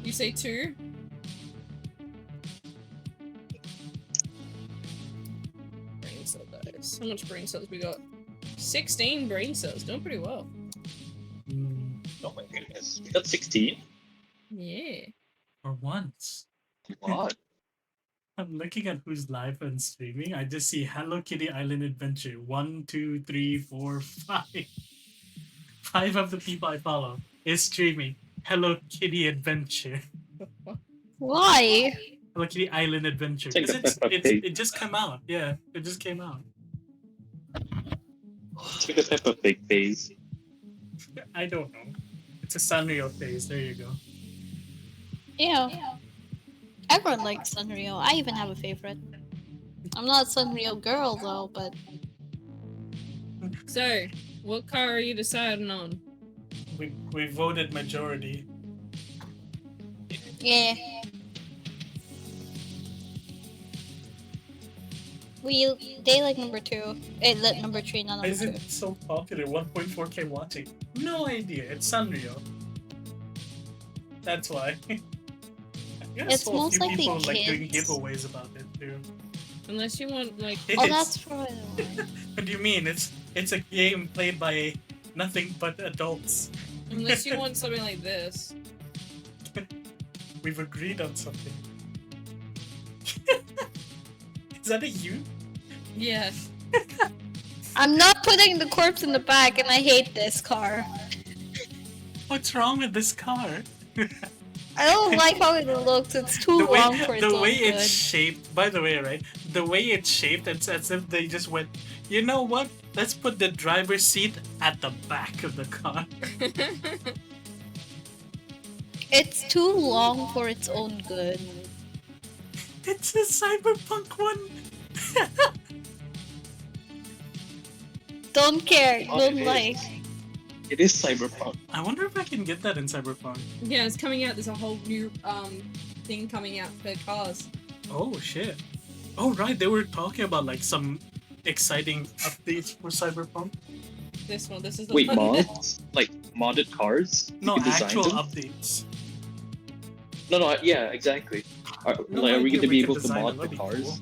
You say 2? Brain cell dice. How much brain cells we got? 16 brain cells. Doing pretty well. Oh my goodness. We got 16? Yeah. For once. What? I'm looking at who's live and streaming. I just see Hello Kitty Island Adventure. 1, 2, 3, 4, 5. 5 of the people I follow is streaming Hello Kitty Adventure. Why? Hello Kitty Island Adventure. It's like Because a Peppa Pig. it just came out. Yeah, it just came out. It's like a Peppa Pig phase. I don't know. It's a Sanrio phase. There you go. Yeah. Everyone likes Sanrio. I even have a favorite. I'm not a Sanrio girl though, but So, what car are you deciding on? We voted majority. yeah. They like number 2. They like number 3, not Why is number 2. it so popular? 1.4k watching. No idea. It's Sanrio. That's why. I guess It's a most few likely people like doing kids. giveaways about it too. Unless you want, like, Oh, that's probably why. What do you mean? It's a game played by nothing but adults. unless you want something like this. We've agreed on something. Is that a you? Yeah. I'm not putting the corpse in the back, and I hate this car. What's wrong with this car? I don't like how it looks. It's too long for its the own way good. it's shaped, by the way, right? The way it's shaped, it's as if they just went, you know what? Let's put the driver's seat at the back of the car. It's too long for its own good. It's a cyberpunk one. Don't care. Oh, Don't it is. like. It is cyberpunk. I wonder if I can get that in cyberpunk. Yeah, it's coming out. There's a whole new thing coming out for cars. Oh shit. Oh right, they were talking about like some exciting updates for cyberpunk. This one. This is the Wait, one. mods? Like modded cars? No, You can design actual them? updates. No, yeah, exactly. Are No we idea going to be we can able to design mod it, the that'd be cars? cool.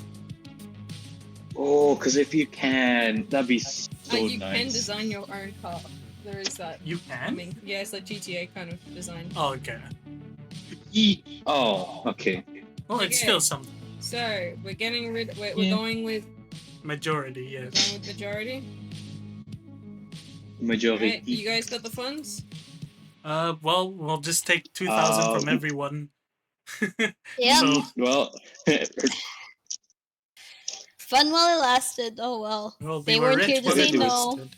Oh, because if you can, that'd be so You nice. can design your own car. There is that. You I can? mean, yeah, it's like GTA kind of design. Oh, okay. Oh, okay. Well, it's Okay. still something. So we're getting rid. We're Yeah. going with Majority, yes. majority. Majority. Right, you guys got the funds? Well, we'll just take 2,000 from Um, everyone. Yeah. So, Well, Fun while it lasted. Oh well. well, They we were weren't rich here to when say it no. wasted.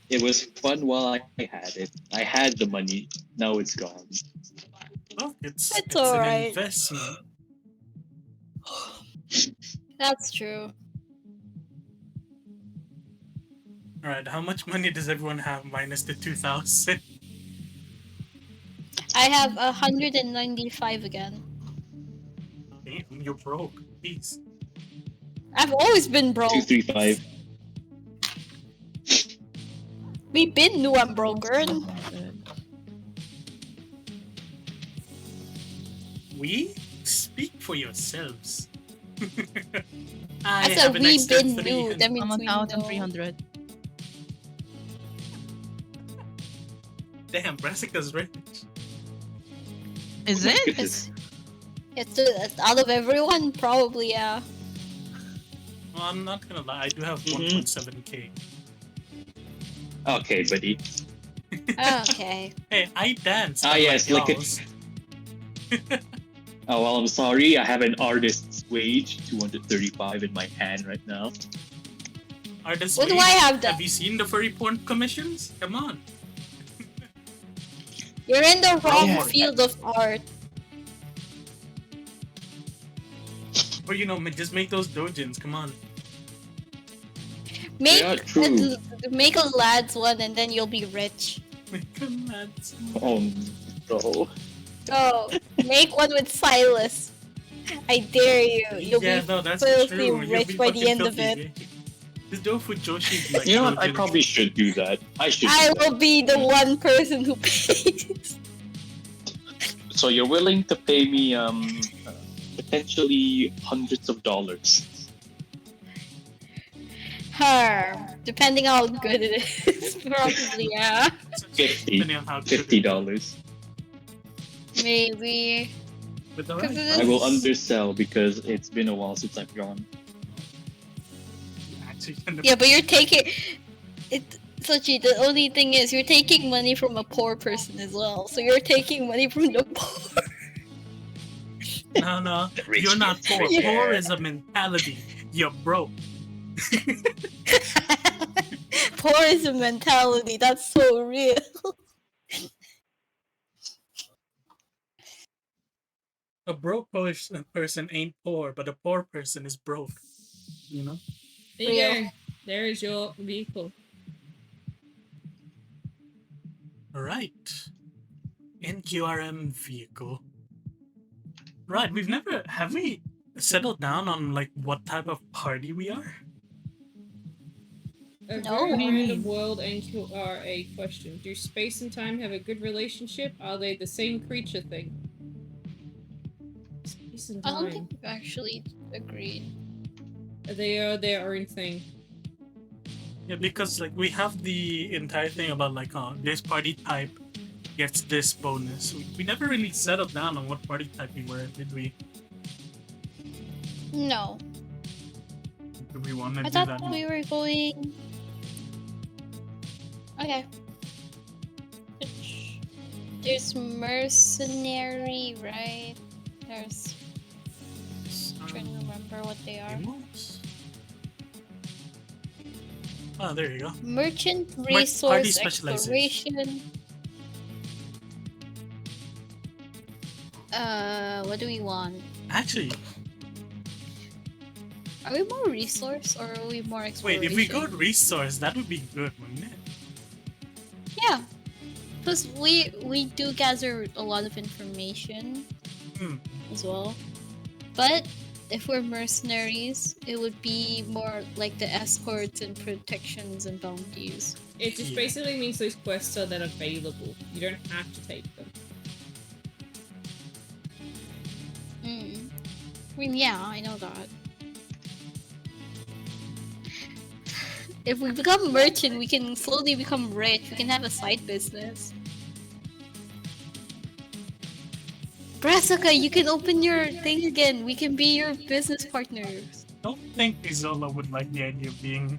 it was fun while I had it. I had the money. Now it's gone. Well, it's It's an alright. investment. That's true. Alright, how much money does everyone have minus the 2,000? I have 195 again. Damn, you're broke. Jeez. I've always been broke. 235. We been knew I'm broken. We? Speak for yourselves. I I said have an we extra been 300. new. That means I'm we know. 1,300. Damn, Brassica's rich. Is Oh my it? goodness. It's out of everyone, probably yeah. Well, I'm not gonna lie, I do have Mhm. 1.7k. Okay, buddy. Okay. Hey, I dance. Ah, yes, look at. y'all's. Oh, well, I'm sorry. I have an artist's wage, 235 in my hand right now. Artist What do wage. I have done? Have you seen the furry porn commissions? Come on. You're in the wrong Yeah. field of art. Or just make those dojins. Come on. Make Yeah, true. make a lads one and then you'll be rich. Come on. Oh, no. Oh, make one with Silas. I dare you. You'll Yeah, be no, that's filthy true. You'll rich be by the fucking end of filthy, it. yeah. Just do it for Joshi. Like, You know what? I dojins. probably should do that. I should. I do that. will be the one person who pays. So you're willing to pay me potentially hundreds of dollars? Her. Depending how good it is. Probably, yeah. 50. Depending on how good it is. $50. Maybe. With the 'Cause right it price. I will undersell because it's been a while since I've gone. Actually, kind of- Yeah, but you're taking it. Sochi, the only thing is you're taking money from a poor person as well. So you're taking money from the poor. No, Rich you're not gets poor. richer. Poor is a mentality. You're broke. Poor is a mentality. That's so real. A broke person ain't poor, but a poor person is broke. You know? There you Real. go. There is your vehicle. Right. NQRM vehicle. Right, we've never... Have we settled down on, like, what type of party we are? A No. very What do you random mean? world NQRA question. Do space and time have a good relationship? Are they the same creature thing? Space and I don't time. think we've actually agreed. They are their own thing. Yeah, because, like, we have the entire thing about, like, this party type gets this bonus. We never really settled down on what party type we were, did we? No. Do we want to I do thought that? we were going. Okay. There's mercenary, right? There's. I'm trying to remember what they are. Demos? Oh, there you go. Merchant party resource specialization. exploration. What do we want? Actually, Are we more resource or are we more exploration? wait, if we go resource, that would be good, wouldn't it? Yeah. Plus, we do gather a lot of information Hmm. as well. But if we're mercenaries, it would be more like the escorts and protections and bounties. It just Yeah. basically means those quests are then available. You don't have to take them. I mean, yeah, I know that. If we become merchant, we can slowly become rich. We can have a side business. Brassica, you can open your thing again. We can be your business partners. Don't think Isola would like the idea of being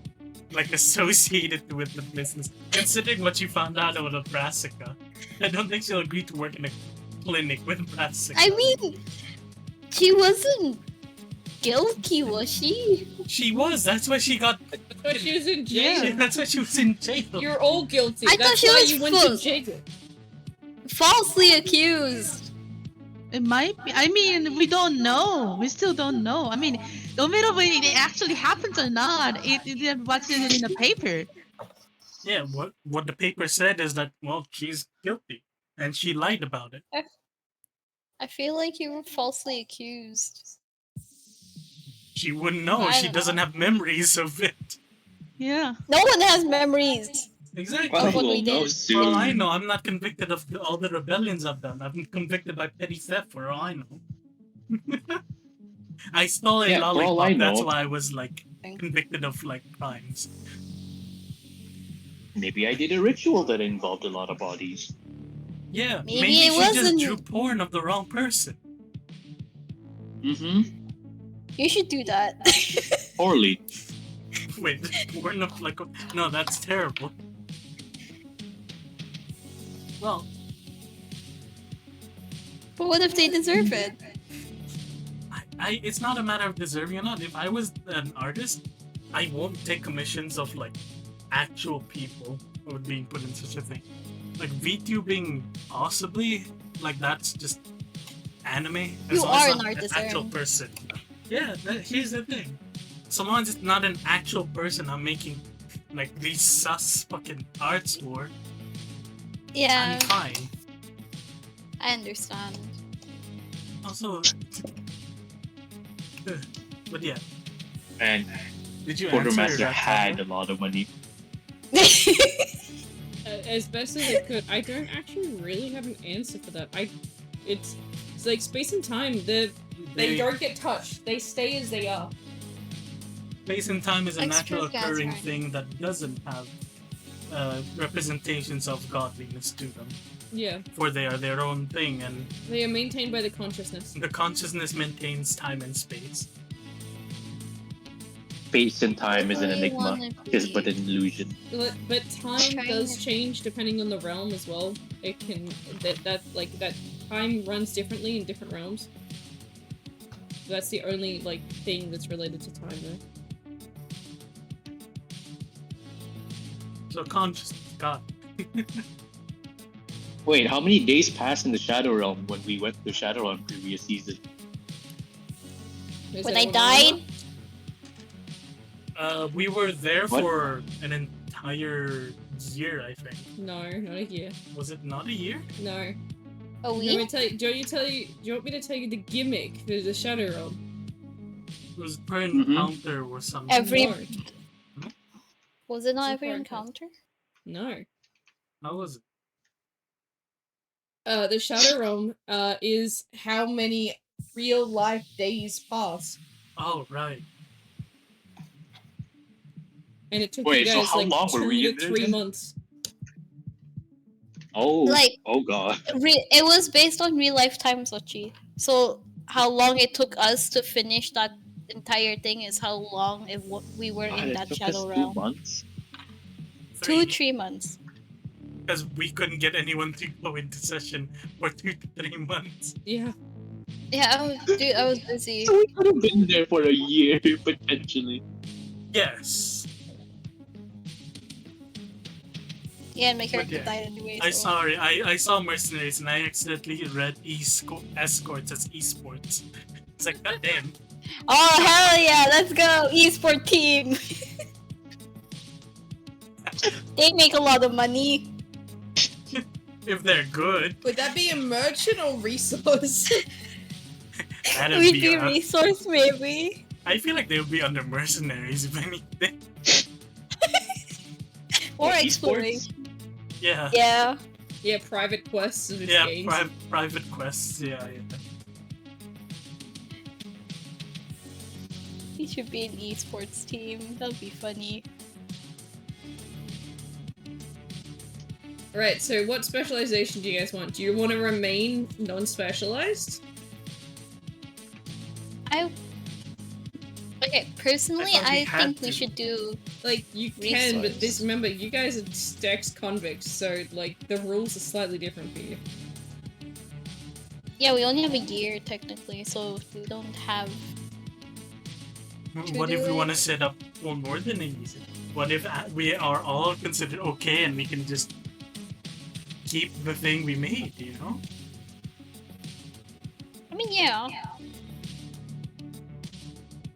like associated with the business. Considering what you found out about Brassica, I don't think she'll agree to work in a clinic with Brassica. I mean, she wasn't guilty, was she? She was. That's why she got. But she was in jail. Yeah. That's why she was in jail. You're all guilty. I thought That's she why was you went full. to jail. Falsely accused. It might be. I mean, we don't know. We still don't know. I mean, no matter when it actually happens or not, what's in it in the paper. Yeah. What the paper said is that she's guilty and she lied about it. I feel like you were falsely accused. She wouldn't know. I She don't doesn't know. have memories of it. Yeah. No one has memories. Exactly. Well, what we'll we know did. soon. For all I know, I'm not convicted of all the rebellions I've done. I've been convicted by petty theft, for all I know. I stole a Yeah, for all lollipop. I That's know. why I was like convicted of like crimes. Maybe I did a ritual that involved a lot of bodies. Yeah, Maybe maybe it she wasn't- just drew porn of the wrong person. Mm-hmm. You should do that. Poorly. Wait, porn of like no, that's terrible. Well, But what if they deserve it? it's not a matter of deserving or not. If I was an artist, I won't take commissions of like actual people who are being put in such a thing. Like VTubing, possibly. Like that's just anime. You long as are it's an not artist, actual Aaron. person. Yeah, here's the thing. So long as it's not an actual person I'm making like these sus fucking arts for, Yeah, I'm fine. I understand. Also, but yeah, And did you answer Quartermaster that? had a lot of money. As best as I could. I don't actually really have an answer for that. It's like space and time. They don't get touched. They stay as they are. Space and time is a natural Extra occurring gathering. thing that doesn't have representations of godliness to them. Yeah. For they are their own thing, and They are maintained by the consciousness. the consciousness maintains time and space. Space and time is an What do you enigma, wanna just but be? an illusion. But time Trying does to- change depending on the realm as well. It can that time runs differently in different realms. That's the only like thing that's related to time though. So consciousness, God. Wait, how many days passed in the Shadow Realm when we went to the Shadow Realm previous season? Is When I everyone on died, We were there What? for an entire year, I think. that? No, not a year. Was it not a year? No. a Do you want me week? to tell you? Do you want me to tell you the gimmick for the Shadow Realm? It was per Mhm. encounter or something. Every- No. Was it not It's every important. encounter? No. How was it? The Shadow Realm is how many real life days pass, Oh, right. and it took Wait, you so guys how like long were 2 we to in there 3 then? months. Oh, Like- oh god. It was based on real life time, Sochi. So how long it took us to finish that entire thing is how long we were God, in it that took us Shadow 2 Realm. months. 2-3 months. Because we couldn't get anyone to go into session for 2 to 3 months. Yeah. Yeah, I was busy. So we could have been there for a year, potentially. Yes. Yeah, and my character yeah, died anyway. I So. sorry, I saw mercenaries and I accidentally read escorts as esports. It's like, god damn. Oh hell yeah! Let's go, esport team. They make a lot of money. If they're good, Would that be a merchant or resource? that'd We'd be be resource maybe. I feel like they would be under mercenaries if anything. Or What, exploring. esports? Yeah. Yeah. Yeah, private quests of its Yeah, games. private quests, yeah. We should be an esports team. That'd be funny. Right, so what specialization do you guys want? Do you want to remain non-specialized? Okay, personally, I thought we I had think we to. should do. Like, you can, but Resource. remember, you guys are ex-convicts, so, like, the rules are slightly different for you. Yeah, we only have a year technically, so we don't have. What if we do want to it. set up for more than a year? What if we are all considered okay and we can just keep the thing we made, you know? I mean, yeah.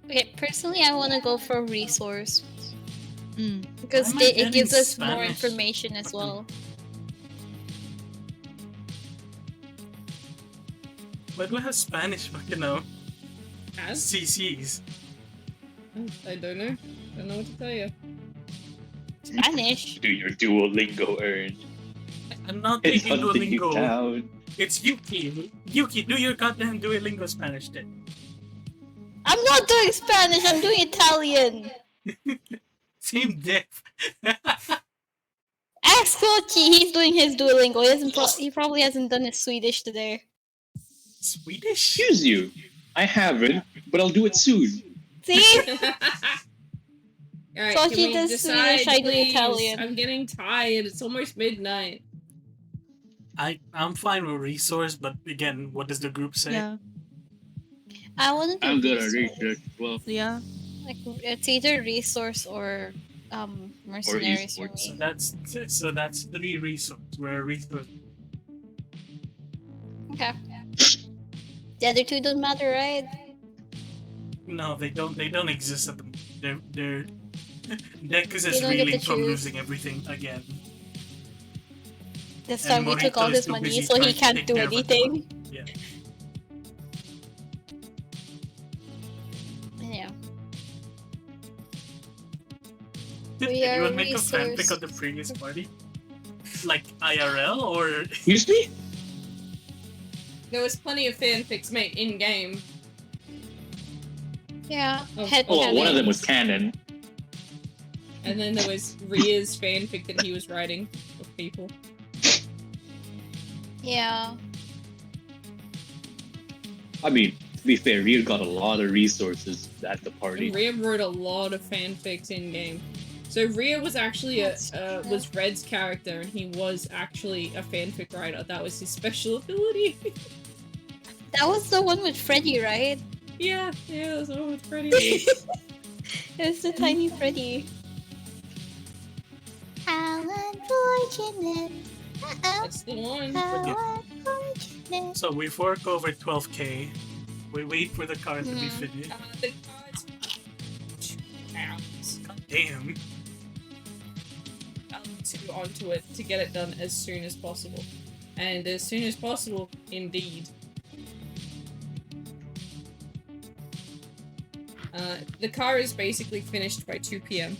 Okay, personally, I want to go for resource Mm. because Why am I it getting gives us more Spanish? information as well. Why do I have Spanish fucking know? As? CCs. I don't know. Don't know what to tell you. Spanish. Do your Duolingo earn. I'm not It's taking hunting you Duolingo. down. It's Yuki. Yuki, do your goddamn Duolingo Spanish then. I'm not doing Spanish. I'm doing Italian. Same diff. Ask Kochi. He's doing his Duolingo. He probably hasn't done his Swedish today. Swedish? Excuse you. I haven't, but I'll do it soon. See? Alright, So can he we does decide, Swedish, I do please? Italian. I'm getting tired. It's almost midnight. I'm fine with resource, but again, what does the group say? Yeah. I want to do I'm gonna resource. research. Well, Yeah. Like it's either resource or mercenaries for esports. me. So that's 3 resource. We're a resource. Okay. The other two don't matter, right? No, they don't exist at the moment. They're Dekus They is don't get reeling to from choose. losing everything again. This And time we took Morito all is his too money, busy so he trying to can't take do care of everyone. anything. Yeah. Yeah. Did We are anyone make a fanfic resource- of the previous party? Like IRL or excuse me? There was plenty of fanfics made in-game. Yeah. Oh, Head Oh, one of them cannon. was canon. And then there was Ria's fanfic that he was writing with people. Yeah. I mean, to be fair, Rhea got a lot of resources at the And party. Rhea wrote a lot of fanfics in game. So Rhea was actually That's true. was Red's character, and he was actually a fanfic writer. That was his special ability. That was the one with Freddy, right? yeah, that's the one with Freddy. It was the tiny Freddy. How unfortunate. That's the one. How unfortunate. So we fork over 12k. We wait for the car to be finished. The cards. £2. God damn. Onto it to get it done as soon as possible. And as soon as possible, indeed. The car is basically finished by 2 p.m.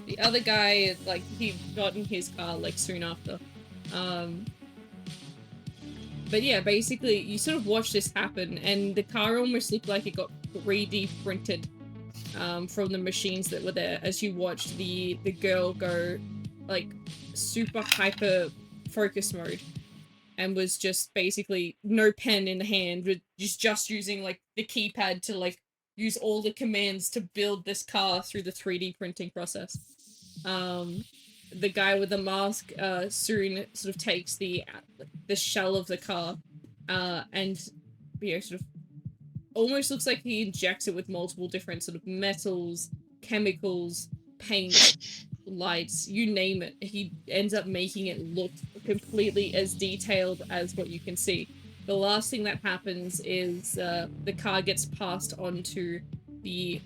The other guy, like, he got in his car, like, soon after. But yeah, basically, you sort of watch this happen, and the car almost looked like it got 3D printed from the machines that were there as you watched the girl go, like, super hyper focus mode, and was just basically no pen in the hand, with just using, like, the keypad to, like, use all the commands to build this car through the 3D printing process. The guy with the mask soon sort of takes the shell of the car and sort of almost looks like he injects it with multiple different sort of metals, chemicals, paint, lights, you name it. He ends up making it look completely as detailed as what you can see. The last thing that happens is the car gets passed on to the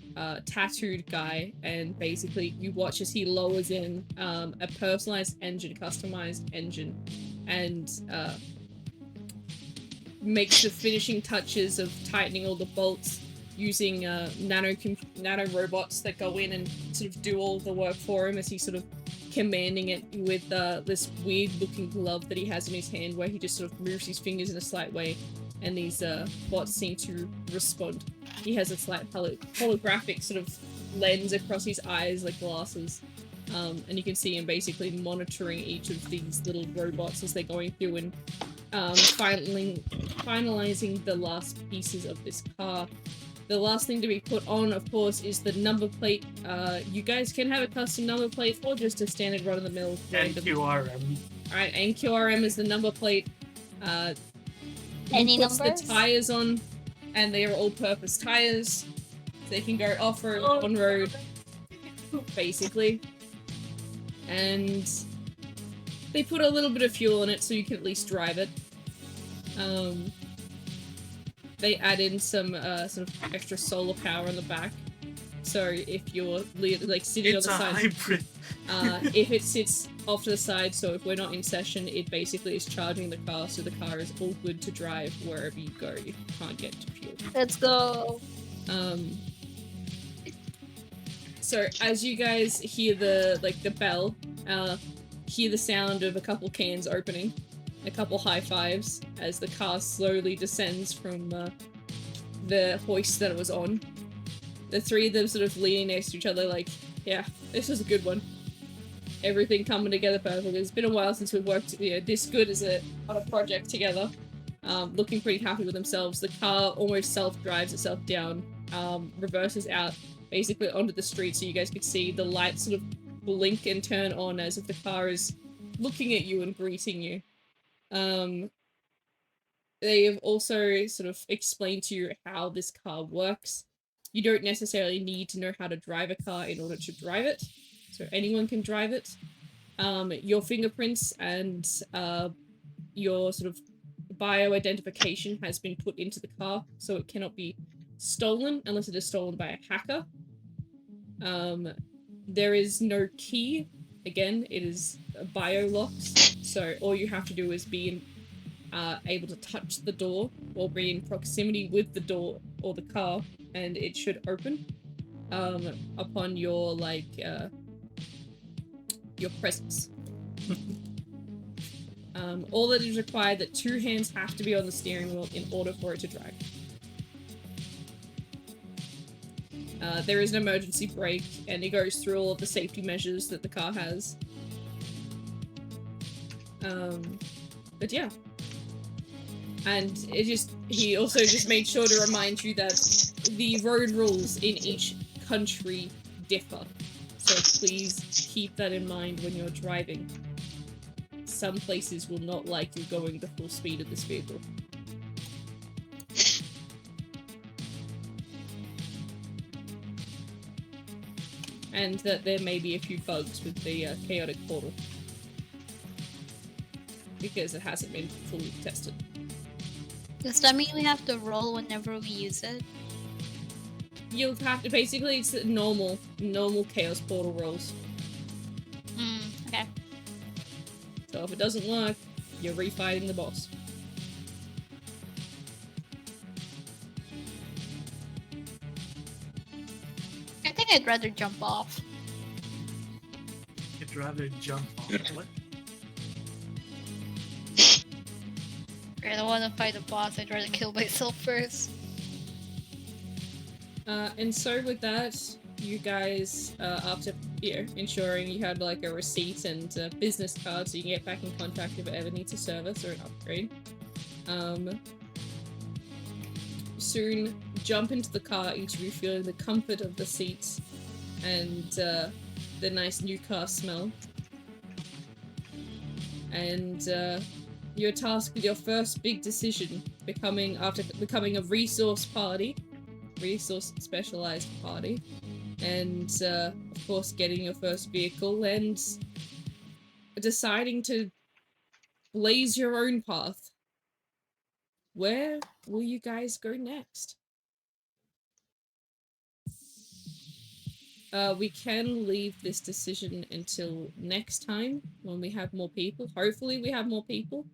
tattooed guy, and basically you watch as he lowers in a personalized engine, customized engine, and makes the finishing touches of tightening all the bolts using nano robots that go in and sort of do all the work for him, as he's sort of commanding it with this weird looking glove that he has in his hand, where he just sort of moves his fingers in a slight way, and these bots seem to respond. He has a slight holographic sort of lens across his eyes, like glasses, and you can see him basically monitoring each of these little robots as they're going through and finalizing the last pieces of this car. The last thing to be put on, of course, is the number plate. You guys can have a custom number plate or just a standard run-of-the-mill random. NQRM. Alright, NQRM is the number plate. Any puts numbers? the tires on, and they are all-purpose tires. They can go off-road, on-road, basically. And they put a little bit of fuel in it so you can at least drive it. They add in some sort of extra solar power on the back. So if you're like sitting It's on a the side, hybrid. if it sits off to the side, so if we're not in session, it basically is charging the car, so the car is all good to drive wherever you go if you can't get to fuel. Let's go. So as you guys hear the bell, hear the sound of a couple cans opening, a couple high fives as the car slowly descends from the hoist that it was on. The three of them sort of leaning next to each other like, yeah, this was a good one. Everything coming together perfectly. It's been a while since we've worked this good on a project together. Looking pretty happy with themselves. The car almost self-drives itself down, reverses out basically onto the street so you guys could see the lights sort of blink and turn on as if the car is looking at you and greeting you. They have also sort of explained to you how this car works. You don't necessarily need to know how to drive a car in order to drive it, so anyone can drive it. Your fingerprints and your sort of bio-identification has been put into the car, so it cannot be stolen unless it is stolen by a hacker. There is no key. Again, it is bio-locked, so all you have to do is be able to touch the door or be in proximity with the door or the car, and it should open upon your your presence. All that is required that 2 hands have to be on the steering wheel in order for it to drive. There is an emergency brake, and it goes through all of the safety measures that the car has. But yeah. And he also just made sure to remind you that the road rules in each country differ. So please keep that in mind when you're driving. Some places will not like you going the full speed of this vehicle. And that there may be a few bugs with the chaotic portal. Because it hasn't been fully tested. Does that mean we have to roll whenever we use it? You'll have to, basically, it's normal chaos portal rolls. Okay. So if it doesn't work, you're refighting the boss. I think I'd rather jump off. I'd rather jump off. What? I don't want to fight the boss. I'd rather kill myself first. And so with that, you guys, after ensuring you had like a receipt and a business card so you can get back in contact if it ever needs a service or an upgrade, soon jump into the car, each of you feeling the comfort of the seats and the nice new car smell. And you're tasked with your first big decision, after becoming a resource specialized party, and of course getting your first vehicle and deciding to blaze your own path. Where will you guys go next? We can leave this decision until next time when we have more people. Hopefully we have more people.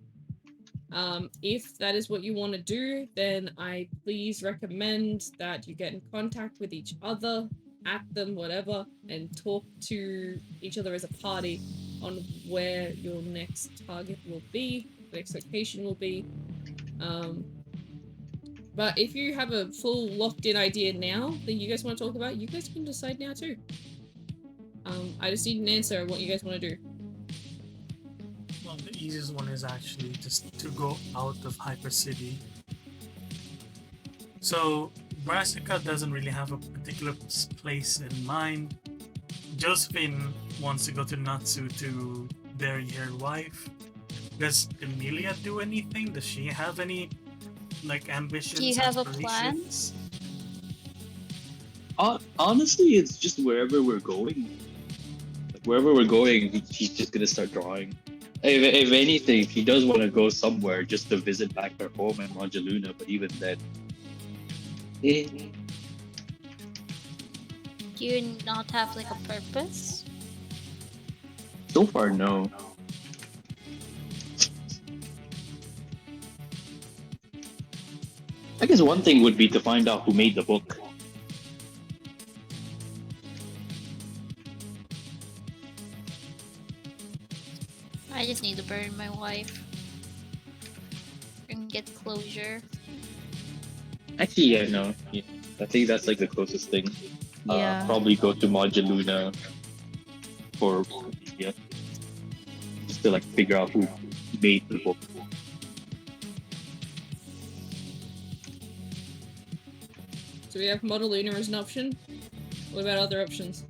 If that is what you want to do, then I please recommend that you get in contact with each other, at them, whatever, and talk to each other as a party on where your next target will be, the next location will be. But if you have a full locked-in idea now that you guys want to talk about, you guys can decide now too. I just need an answer on what you guys want to do. Well, the easiest one is actually just to go out of Hyper City. So, Brassica doesn't really have a particular place in mind. Josephine wants to go to Natsu to bury her wife. Does Emilia do anything? Does she have any ambitions? Do you have a plan? aspirations? Honestly, it's just wherever we're going. Wherever we're going, he's just gonna start drawing. If anything, he does want to go somewhere just to visit back her home in Monjaluna, but even then. Do you not have a purpose? So far, no. I guess one thing would be to find out who made the book. I just need to bury my wife and get closure. Actually, yeah, no. Yeah. I think that's the closest thing. Yeah. Probably go to Moduluna for just to figure out who made the book. So we have Moduluna as an option. What about other options?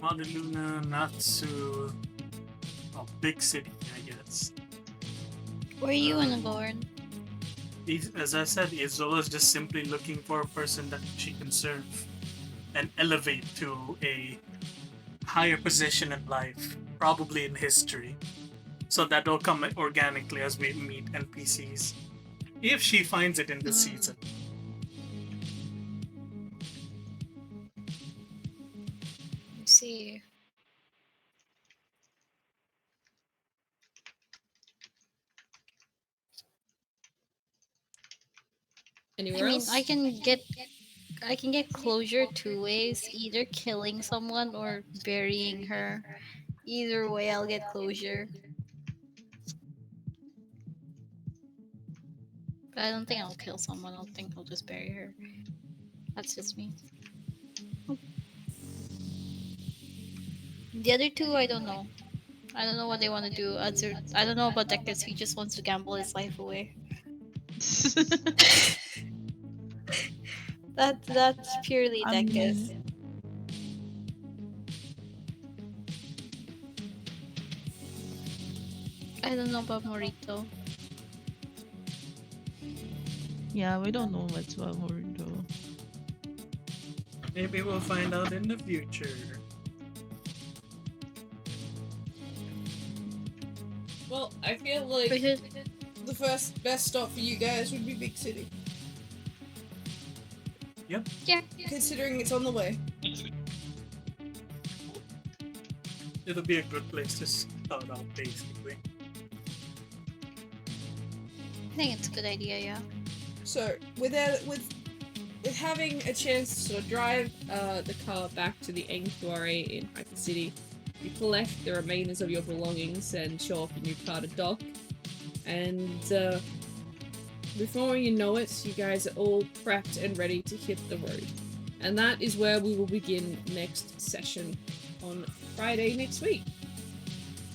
Moduluna, Natsu, big city, I guess. Where are you gonna go, Gordon? As I said, Izola's just simply looking for a person that she can serve and elevate to a higher position in life, probably in history. So that'll come organically as we meet NPCs. If she finds it in this season. Let's see. Anywhere else? I can get closure two ways, either killing someone or burying her. Either way, I'll get closure. But I don't think I'll kill someone. I think I'll just bury her. That's just me. The other two, I don't know. I don't know what they want to do. I don't know about Dectus. He just wants to gamble his life away. That's purely Dectus. I don't know about Morito. Yeah, we don't know much about Morito. Maybe we'll find out in the future. Well, I feel like Because the first best stop for you guys would be Big City, Yep. yeah, considering it's on the way. It'll be a good place to start out, basically. I think it's a good idea. Yeah. So with having a chance to sort of drive the car back to the NQRA in Hyper City, you collect the remainders of your belongings and show off your new car to dock. And before you know it, you guys are all prepped and ready to hit the road. And that is where we will begin next session on Friday next week.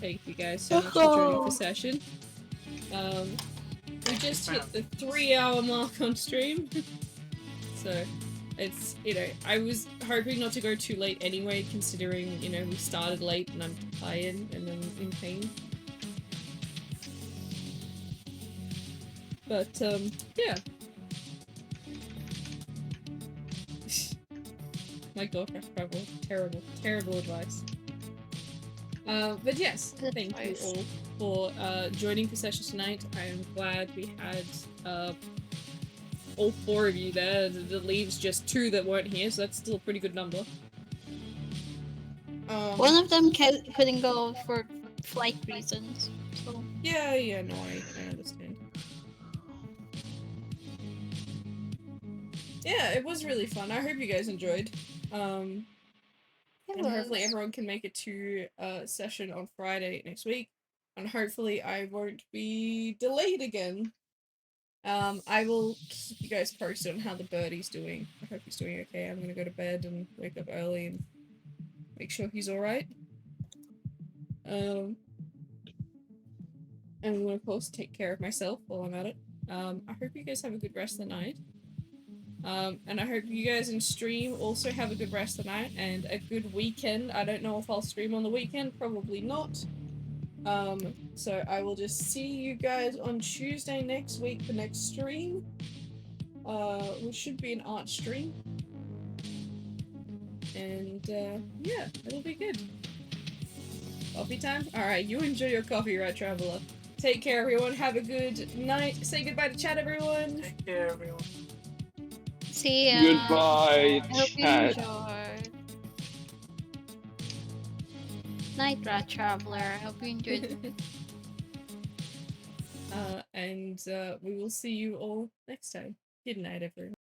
Thank you guys so much for joining the session. We just hit the 3-hour mark on stream. So it's, I was hoping not to go too late anyway, considering, we started late and I'm tired and I'm in pain. But, yeah. My girlfriend, probably terrible advice. But yes, Good thank advice. you all for joining the session tonight. I am glad we had all 4 of you there. That leaves just 2 that weren't here, so that's still a pretty good number. One of them couldn't go for flight reasons. So Yeah, no, I understand. Yeah, it was really fun. I hope you guys enjoyed. And hopefully everyone can make it to session on Friday next week. And hopefully I won't be delayed again. I will keep you guys posted on how the birdie's doing. I hope he's doing okay. I'm gonna go to bed and wake up early and make sure he's alright. And I'm gonna, of course, take care of myself while I'm at it. I hope you guys have a good rest of the night. And I hope you guys in stream also have a good rest of the night and a good weekend. I don't know if I'll stream on the weekend, probably not. So I will just see you guys on Tuesday next week for next stream. Which should be an art stream. And, yeah, it'll be good. Coffee time? Alright, you enjoy your coffee, Rat Traveler. Take care, everyone. Have a good night. Say goodbye to chat, everyone. Take care, everyone. see ya. Goodbye, I hope you chat. enjoyed. Night, Rat Traveler. I hope you enjoyed. And we will see you all next time. Good night, everyone.